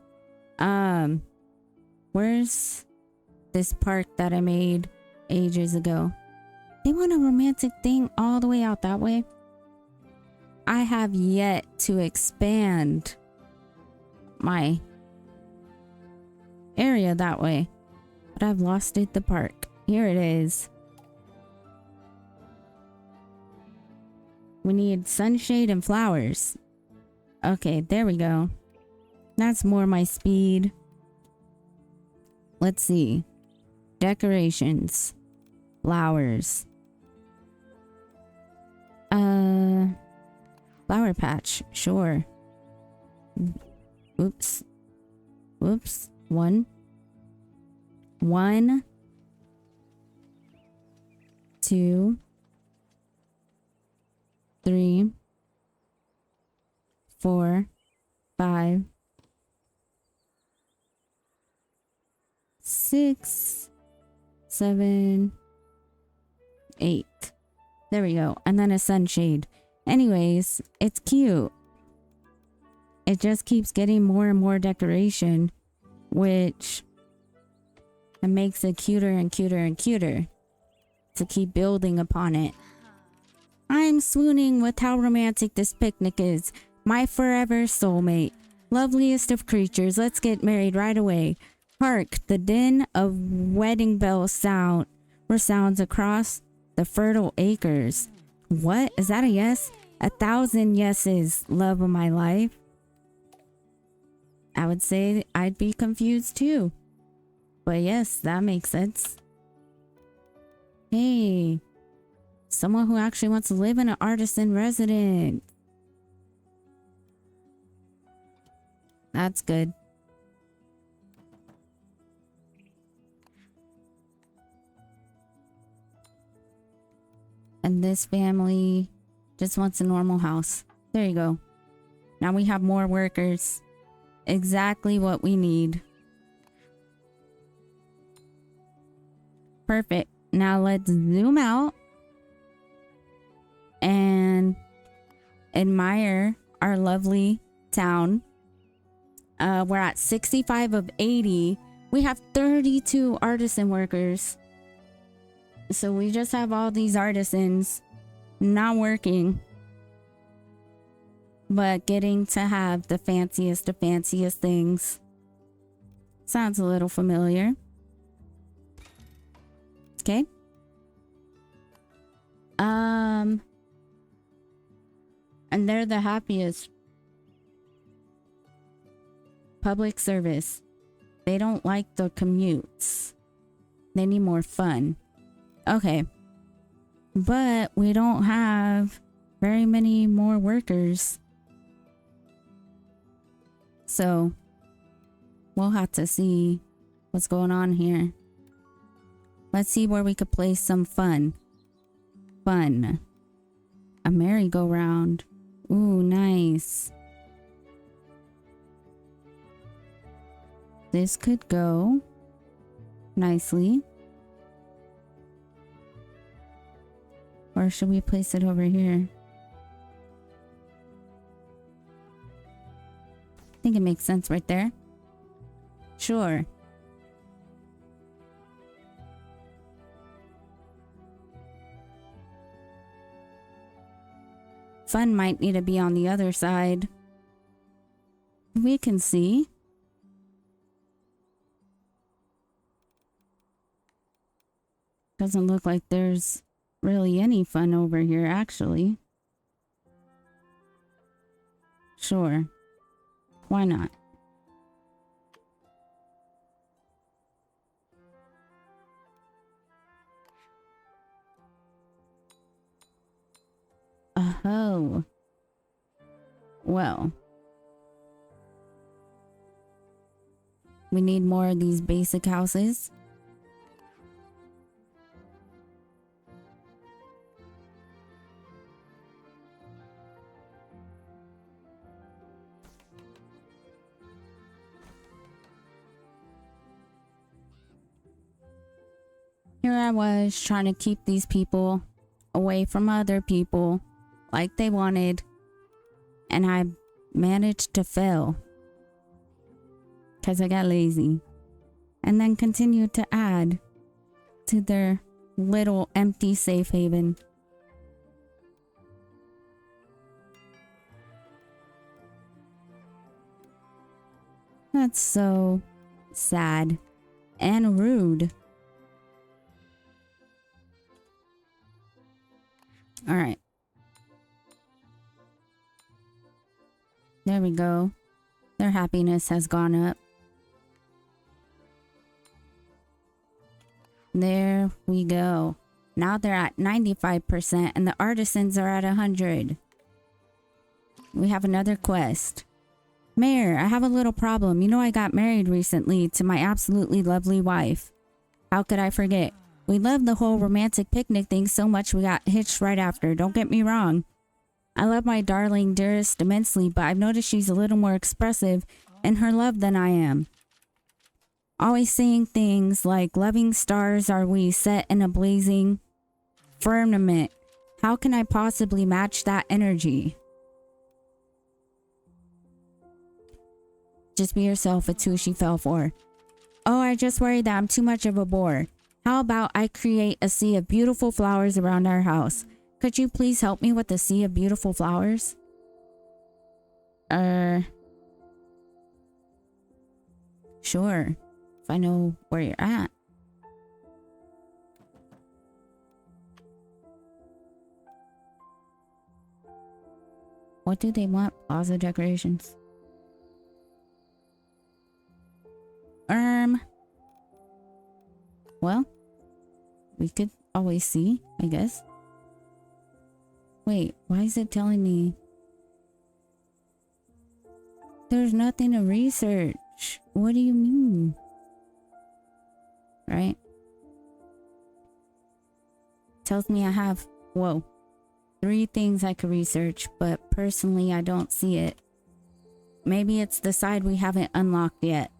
Where's this park that I made ages ago? They want a romantic thing all the way out that way. I have yet to expand my area that way, but I've lost it. The park. Here it is. We need sunshade and flowers. Okay, there we go. That's more my speed. Let's see. Decorations. Flowers. Flower patch. Sure. Oops. Whoops. One. 2, 3, 4, 5, 6, 7, 8. There we go. And then a sunshade. Anyways, it's cute. It just keeps getting more and more decoration, which it makes it cuter and cuter and cuter to keep building upon it. I'm swooning with how romantic this picnic is. My forever soulmate. Loveliest of creatures. Let's get married right away. Hark, the din of wedding bells resounds across the fertile acres. What? Is that a yes? 1,000 yeses, love of my life. I would say I'd be confused too. But yes, that makes sense. Hey, someone who actually wants to live in an artisan residence. That's good. And this family just wants a normal house. There you go. Now we have more workers. Exactly what we need. Perfect. Now let's zoom out and admire our lovely town. We're at 65 of 80. We have 32 artisan workers. So we just have all these artisans not working, but getting to have the fanciest of fanciest things. Sounds a little familiar. Okay. And they're the happiest. Public service. They don't like the commutes. They need more fun. Okay. But we don't have very many more workers. So we'll have to see what's going on here. Let's see where we could place some fun. Fun. A merry-go-round. Ooh, nice. This could go nicely. Or should we place it over here? I think it makes sense right there. Sure. Fun might need to be on the other side. We can see. Doesn't look like there's really any fun over here, actually. Sure. Why not? Oh. Well. We need more of these basic houses. Here I was trying to keep these people away from other people like they wanted. And I managed to fail because I got lazy, and then continued to add to their little empty safe haven. That's so sad and rude. All right. There we go. Their happiness has gone up. There we go. Now they're at 95% and the artisans are at 100. We have another quest. Mayor, I have a little problem. You know I got married recently to my absolutely lovely wife. How could I forget? We loved the whole romantic picnic thing so much we got hitched right after. Don't get me wrong. I love my darling dearest immensely, but I've noticed she's a little more expressive in her love than I am. Always saying things like, loving stars are we set in a blazing firmament. How can I possibly match that energy? Just be yourself, it's who she fell for. Oh, I just worry that I'm too much of a bore. How about I create a sea of beautiful flowers around our house? Could you please help me with the sea of beautiful flowers? Sure. If I know where you're at. What do they want? Plaza decorations. Well, we could always see, I guess. Wait, why is it telling me? There's nothing to research. What do you mean? Right? Tells me I have, 3 things I could research, but personally I don't see it. Maybe it's the side we haven't unlocked yet.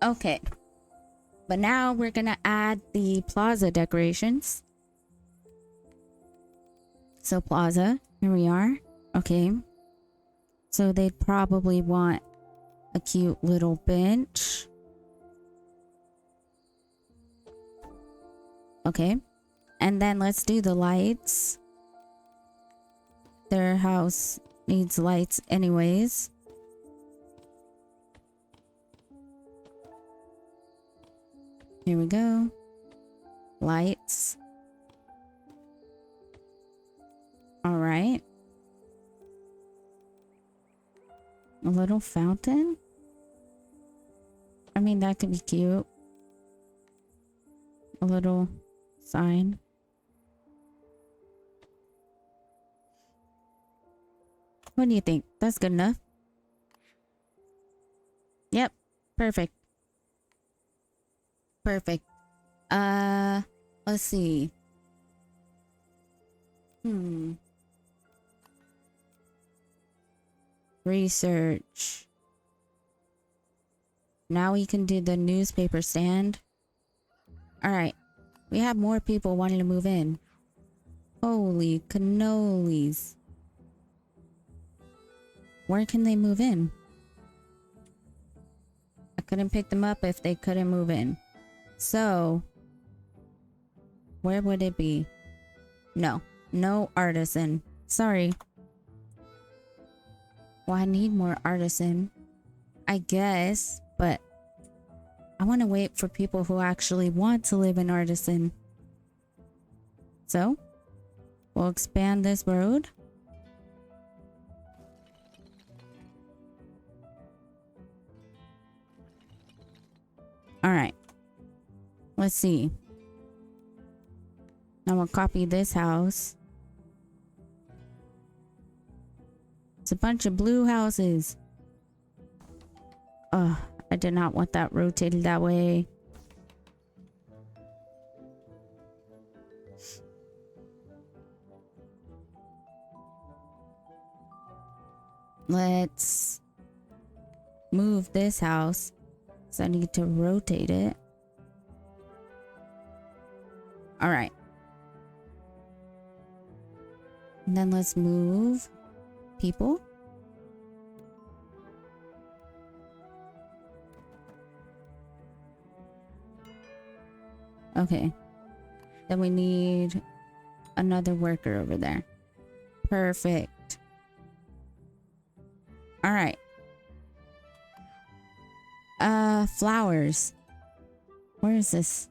Okay. But now we're gonna add the plaza decorations. So plaza, here we are. Okay. So they'd probably want a cute little bench. Okay. And then let's do the lights. Their house needs lights anyways. Here we go. Lights. All right. A little fountain. I mean, that could be cute. A little sign. What do you think? That's good enough? Yep. Perfect. Perfect. Let's see. Research. Now we can do the newspaper stand. Alright. We have more people wanting to move in. Holy cannolis. Where can they move in? I couldn't pick them up if they couldn't move in. So, where would it be? No. No artisan. Sorry. Well, I need more artisan, I guess, but I want to wait for people who actually want to live in artisan. So, we'll expand this road. All right. Let's see. Now we'll copy this house. It's a bunch of blue houses. Ugh, I did not want that rotated that way. Let's move this house. So I need to rotate it. All right. And then let's move people. Okay. Then we need another worker over there. Perfect. All right. Flowers. Where is this?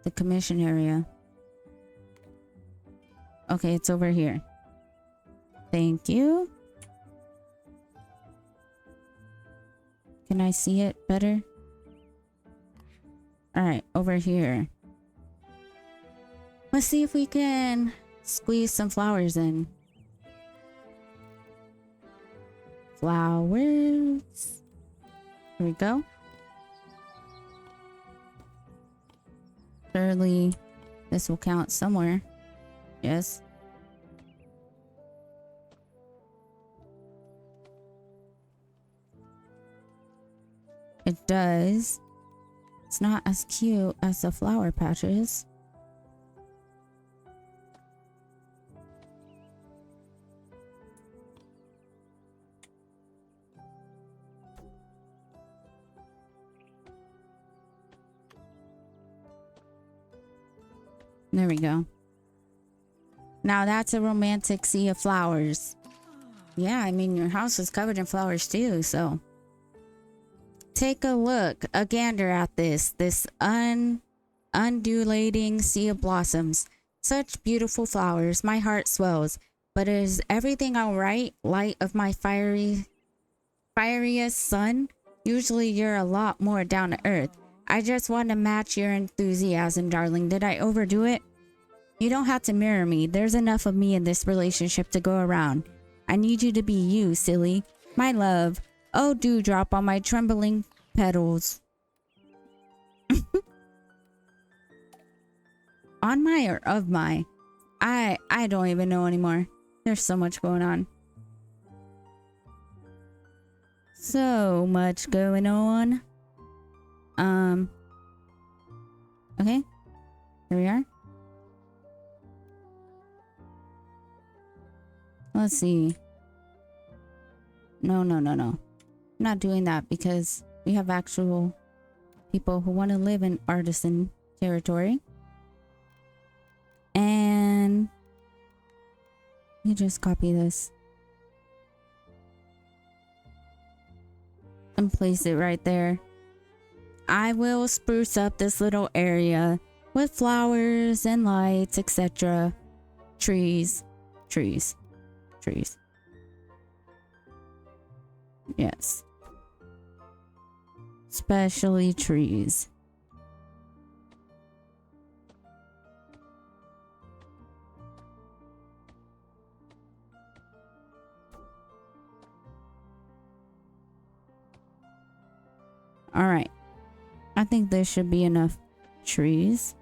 The commission area. Okay, it's over here. Thank you. Can I see it better? All right, over here. Let's see if we can squeeze some flowers in. Flowers. Here we go. Surely this will count somewhere. Yes. It does. It's not as cute as the flower patches. There we go. Now that's a romantic sea of flowers. Yeah, I mean, your house is covered in flowers too, so. Take a look, a gander at this undulating sea of blossoms. Such beautiful flowers, my heart swells. But is everything all right, light of my fieriest sun? Usually you're a lot more down to earth. I just want to match your enthusiasm, darling. Did I overdo it? You don't have to mirror me. There's enough of me in this relationship to go around. I need you to be you, silly. My love. Oh, dewdrop on my trembling petals. On my or of my? I don't even know anymore. There's so much going on. So much going on. Okay. Here we are. Let's see. No. I'm not doing that because we have actual people who want to live in artisan territory. And you just copy this and place it right there. I will spruce up this little area with flowers and lights, etc. Trees. Yes. Especially trees. All right. I think there should be enough trees.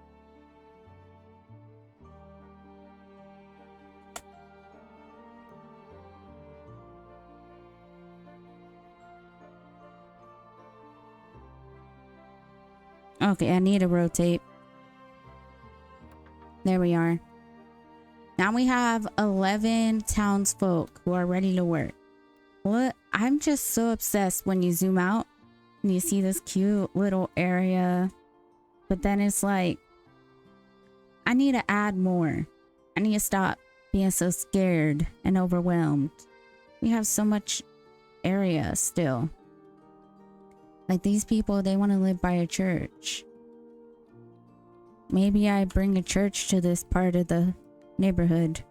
Okay, I need to rotate. There we are. Now we have 11 townsfolk who are ready to work. What? I'm just so obsessed when you zoom out and you see this cute little area. But then it's like, I need to add more. I need to stop being so scared and overwhelmed. We have so much area still. Like these people, they want to live by a church. Maybe I bring a church to this part of the neighborhood.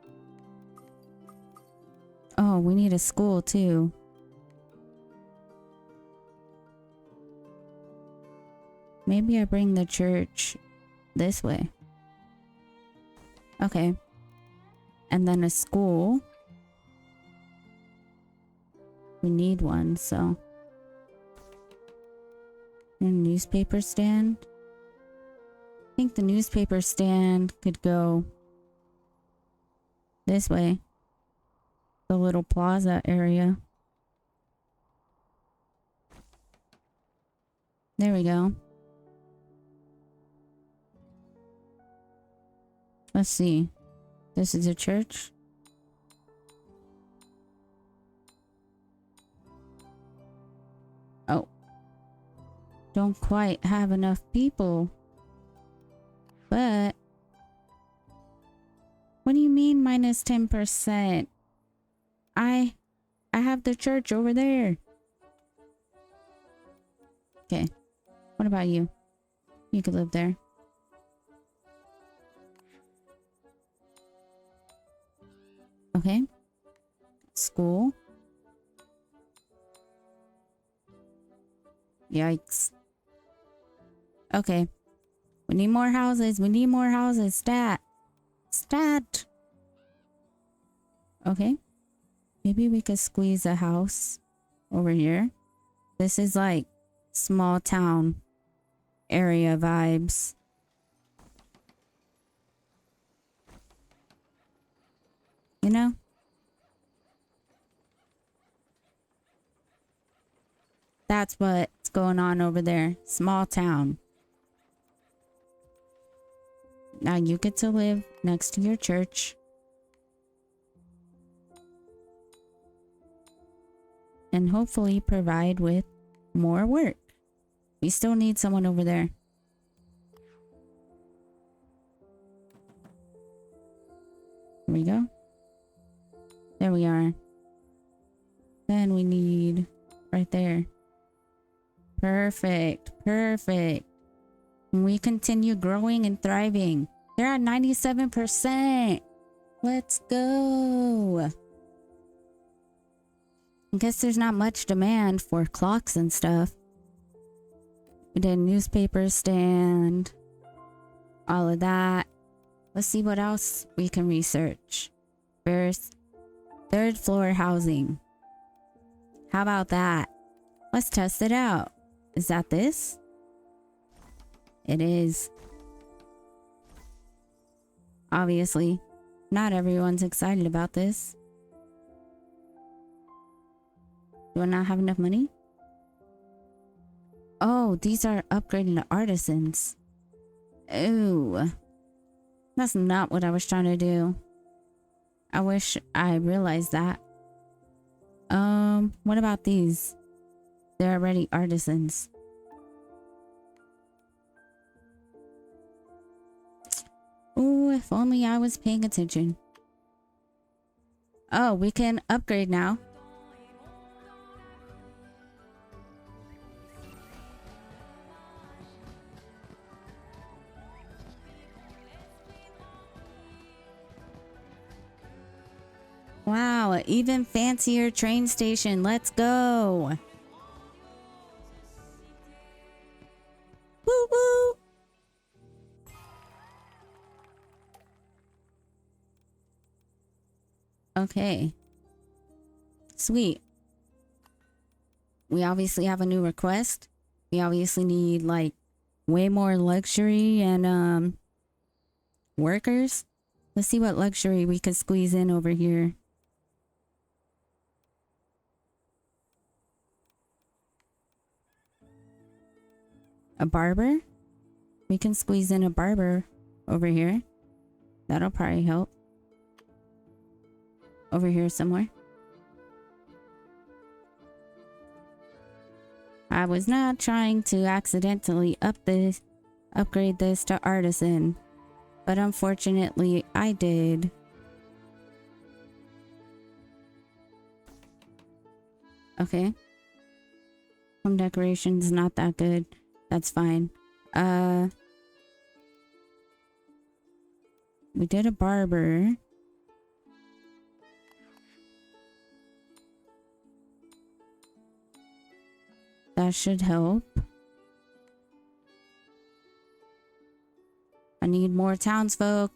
Oh, we need a school too. Maybe I bring the church this way. Okay. And then a school. We need one, so. A newspaper stand. I think the newspaper stand could go this way. The little plaza area. There we go. Let's see. This is a church. Oh. don't quite have enough people. But what do you mean minus 10%? I have the church over there. Okay. What about you? You could live there. Okay. School. Yikes. Okay. We need more houses. We need more houses. Stat. Stat. Okay. Maybe we could squeeze a house over here. This is like small town area vibes. You know? That's what's going on over there. Small town. Now you get to live next to your church. And hopefully provide with more work. We still need someone over there. Here we go. There we are. Then we need right there. Perfect. Perfect. And we continue growing and thriving. They're at 97%. Let's go. I guess there's not much demand for clocks and stuff. We did a newspaper stand. All of that. Let's see what else we can research. First, third floor housing. How about that? Let's test it out. Is that this? It is. Obviously, not everyone's excited about this. Do I not have enough money? Oh, these are upgrading to artisans. Ooh. That's not what I was trying to do. I wish I realized that. What about these? They're already artisans. Ooh, if only I was paying attention. Oh, we can upgrade now. Wow, even fancier train station. Let's go. Woo woo. Okay. Sweet. We obviously have a new request. We obviously need like way more luxury and workers. Let's see what luxury we could squeeze in over here. A barber? We can squeeze in a barber over here. That'll probably help. Over here somewhere. I was not trying to accidentally upgrade this to artisan, but unfortunately I did. Okay. Home decoration's not that good. That's fine. We did a barber. That should help. I need more townsfolk.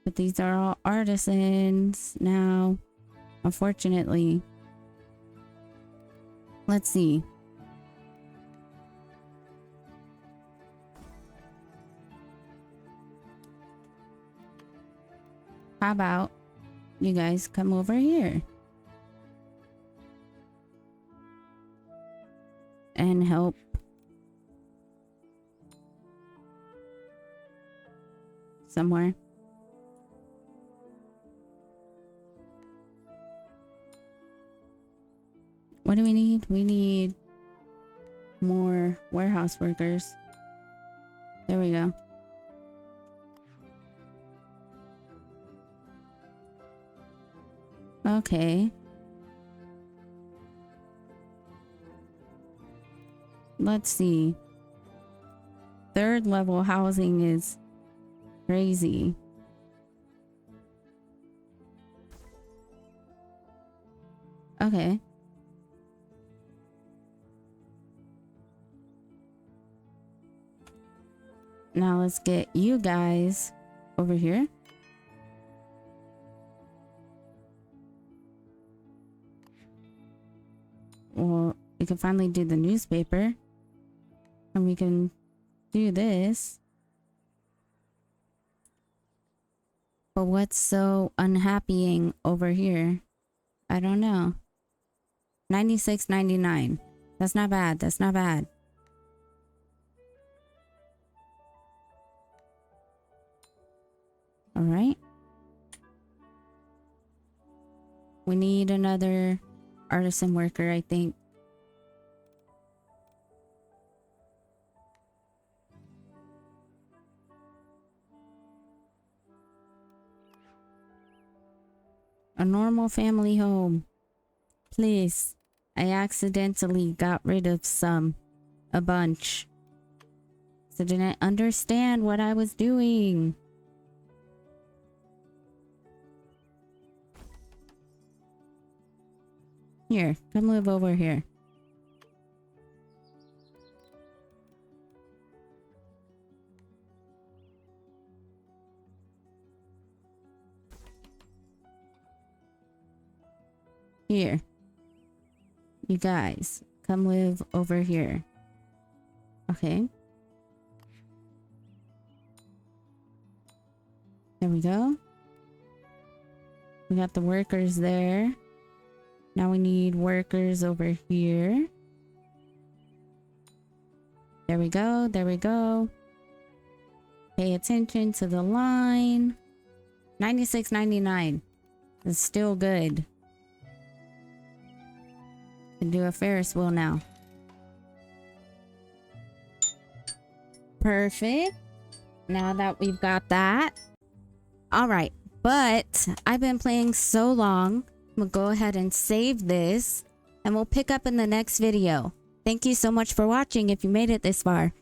But these are all artisans now, unfortunately. Let's see. How about you guys come over here and help somewhere? What do we need? We need more warehouse workers. There we go. Okay. Let's see. Third level housing is crazy. Okay. Now let's get you guys over here. Well, we can finally do the newspaper. And we can do this. But what's so unhappying over here? I don't know. 96.99. That's not bad. That's not bad. All right. We need another artisan worker, I think. A normal family home. Please. I accidentally got rid of a bunch. So didn't understand what I was doing. Here, come live over here. Here. You guys, come live over here. Okay. There we go. We got the workers there. Now we need workers over here. There we go. There we go. Pay attention to the line. 96.99 is still good. Can do a Ferris wheel now. Perfect. Now that we've got that. All right. But I've been playing so long. I'm gonna go ahead and save this. And we'll pick up in the next video. Thank you so much for watching if you made it this far.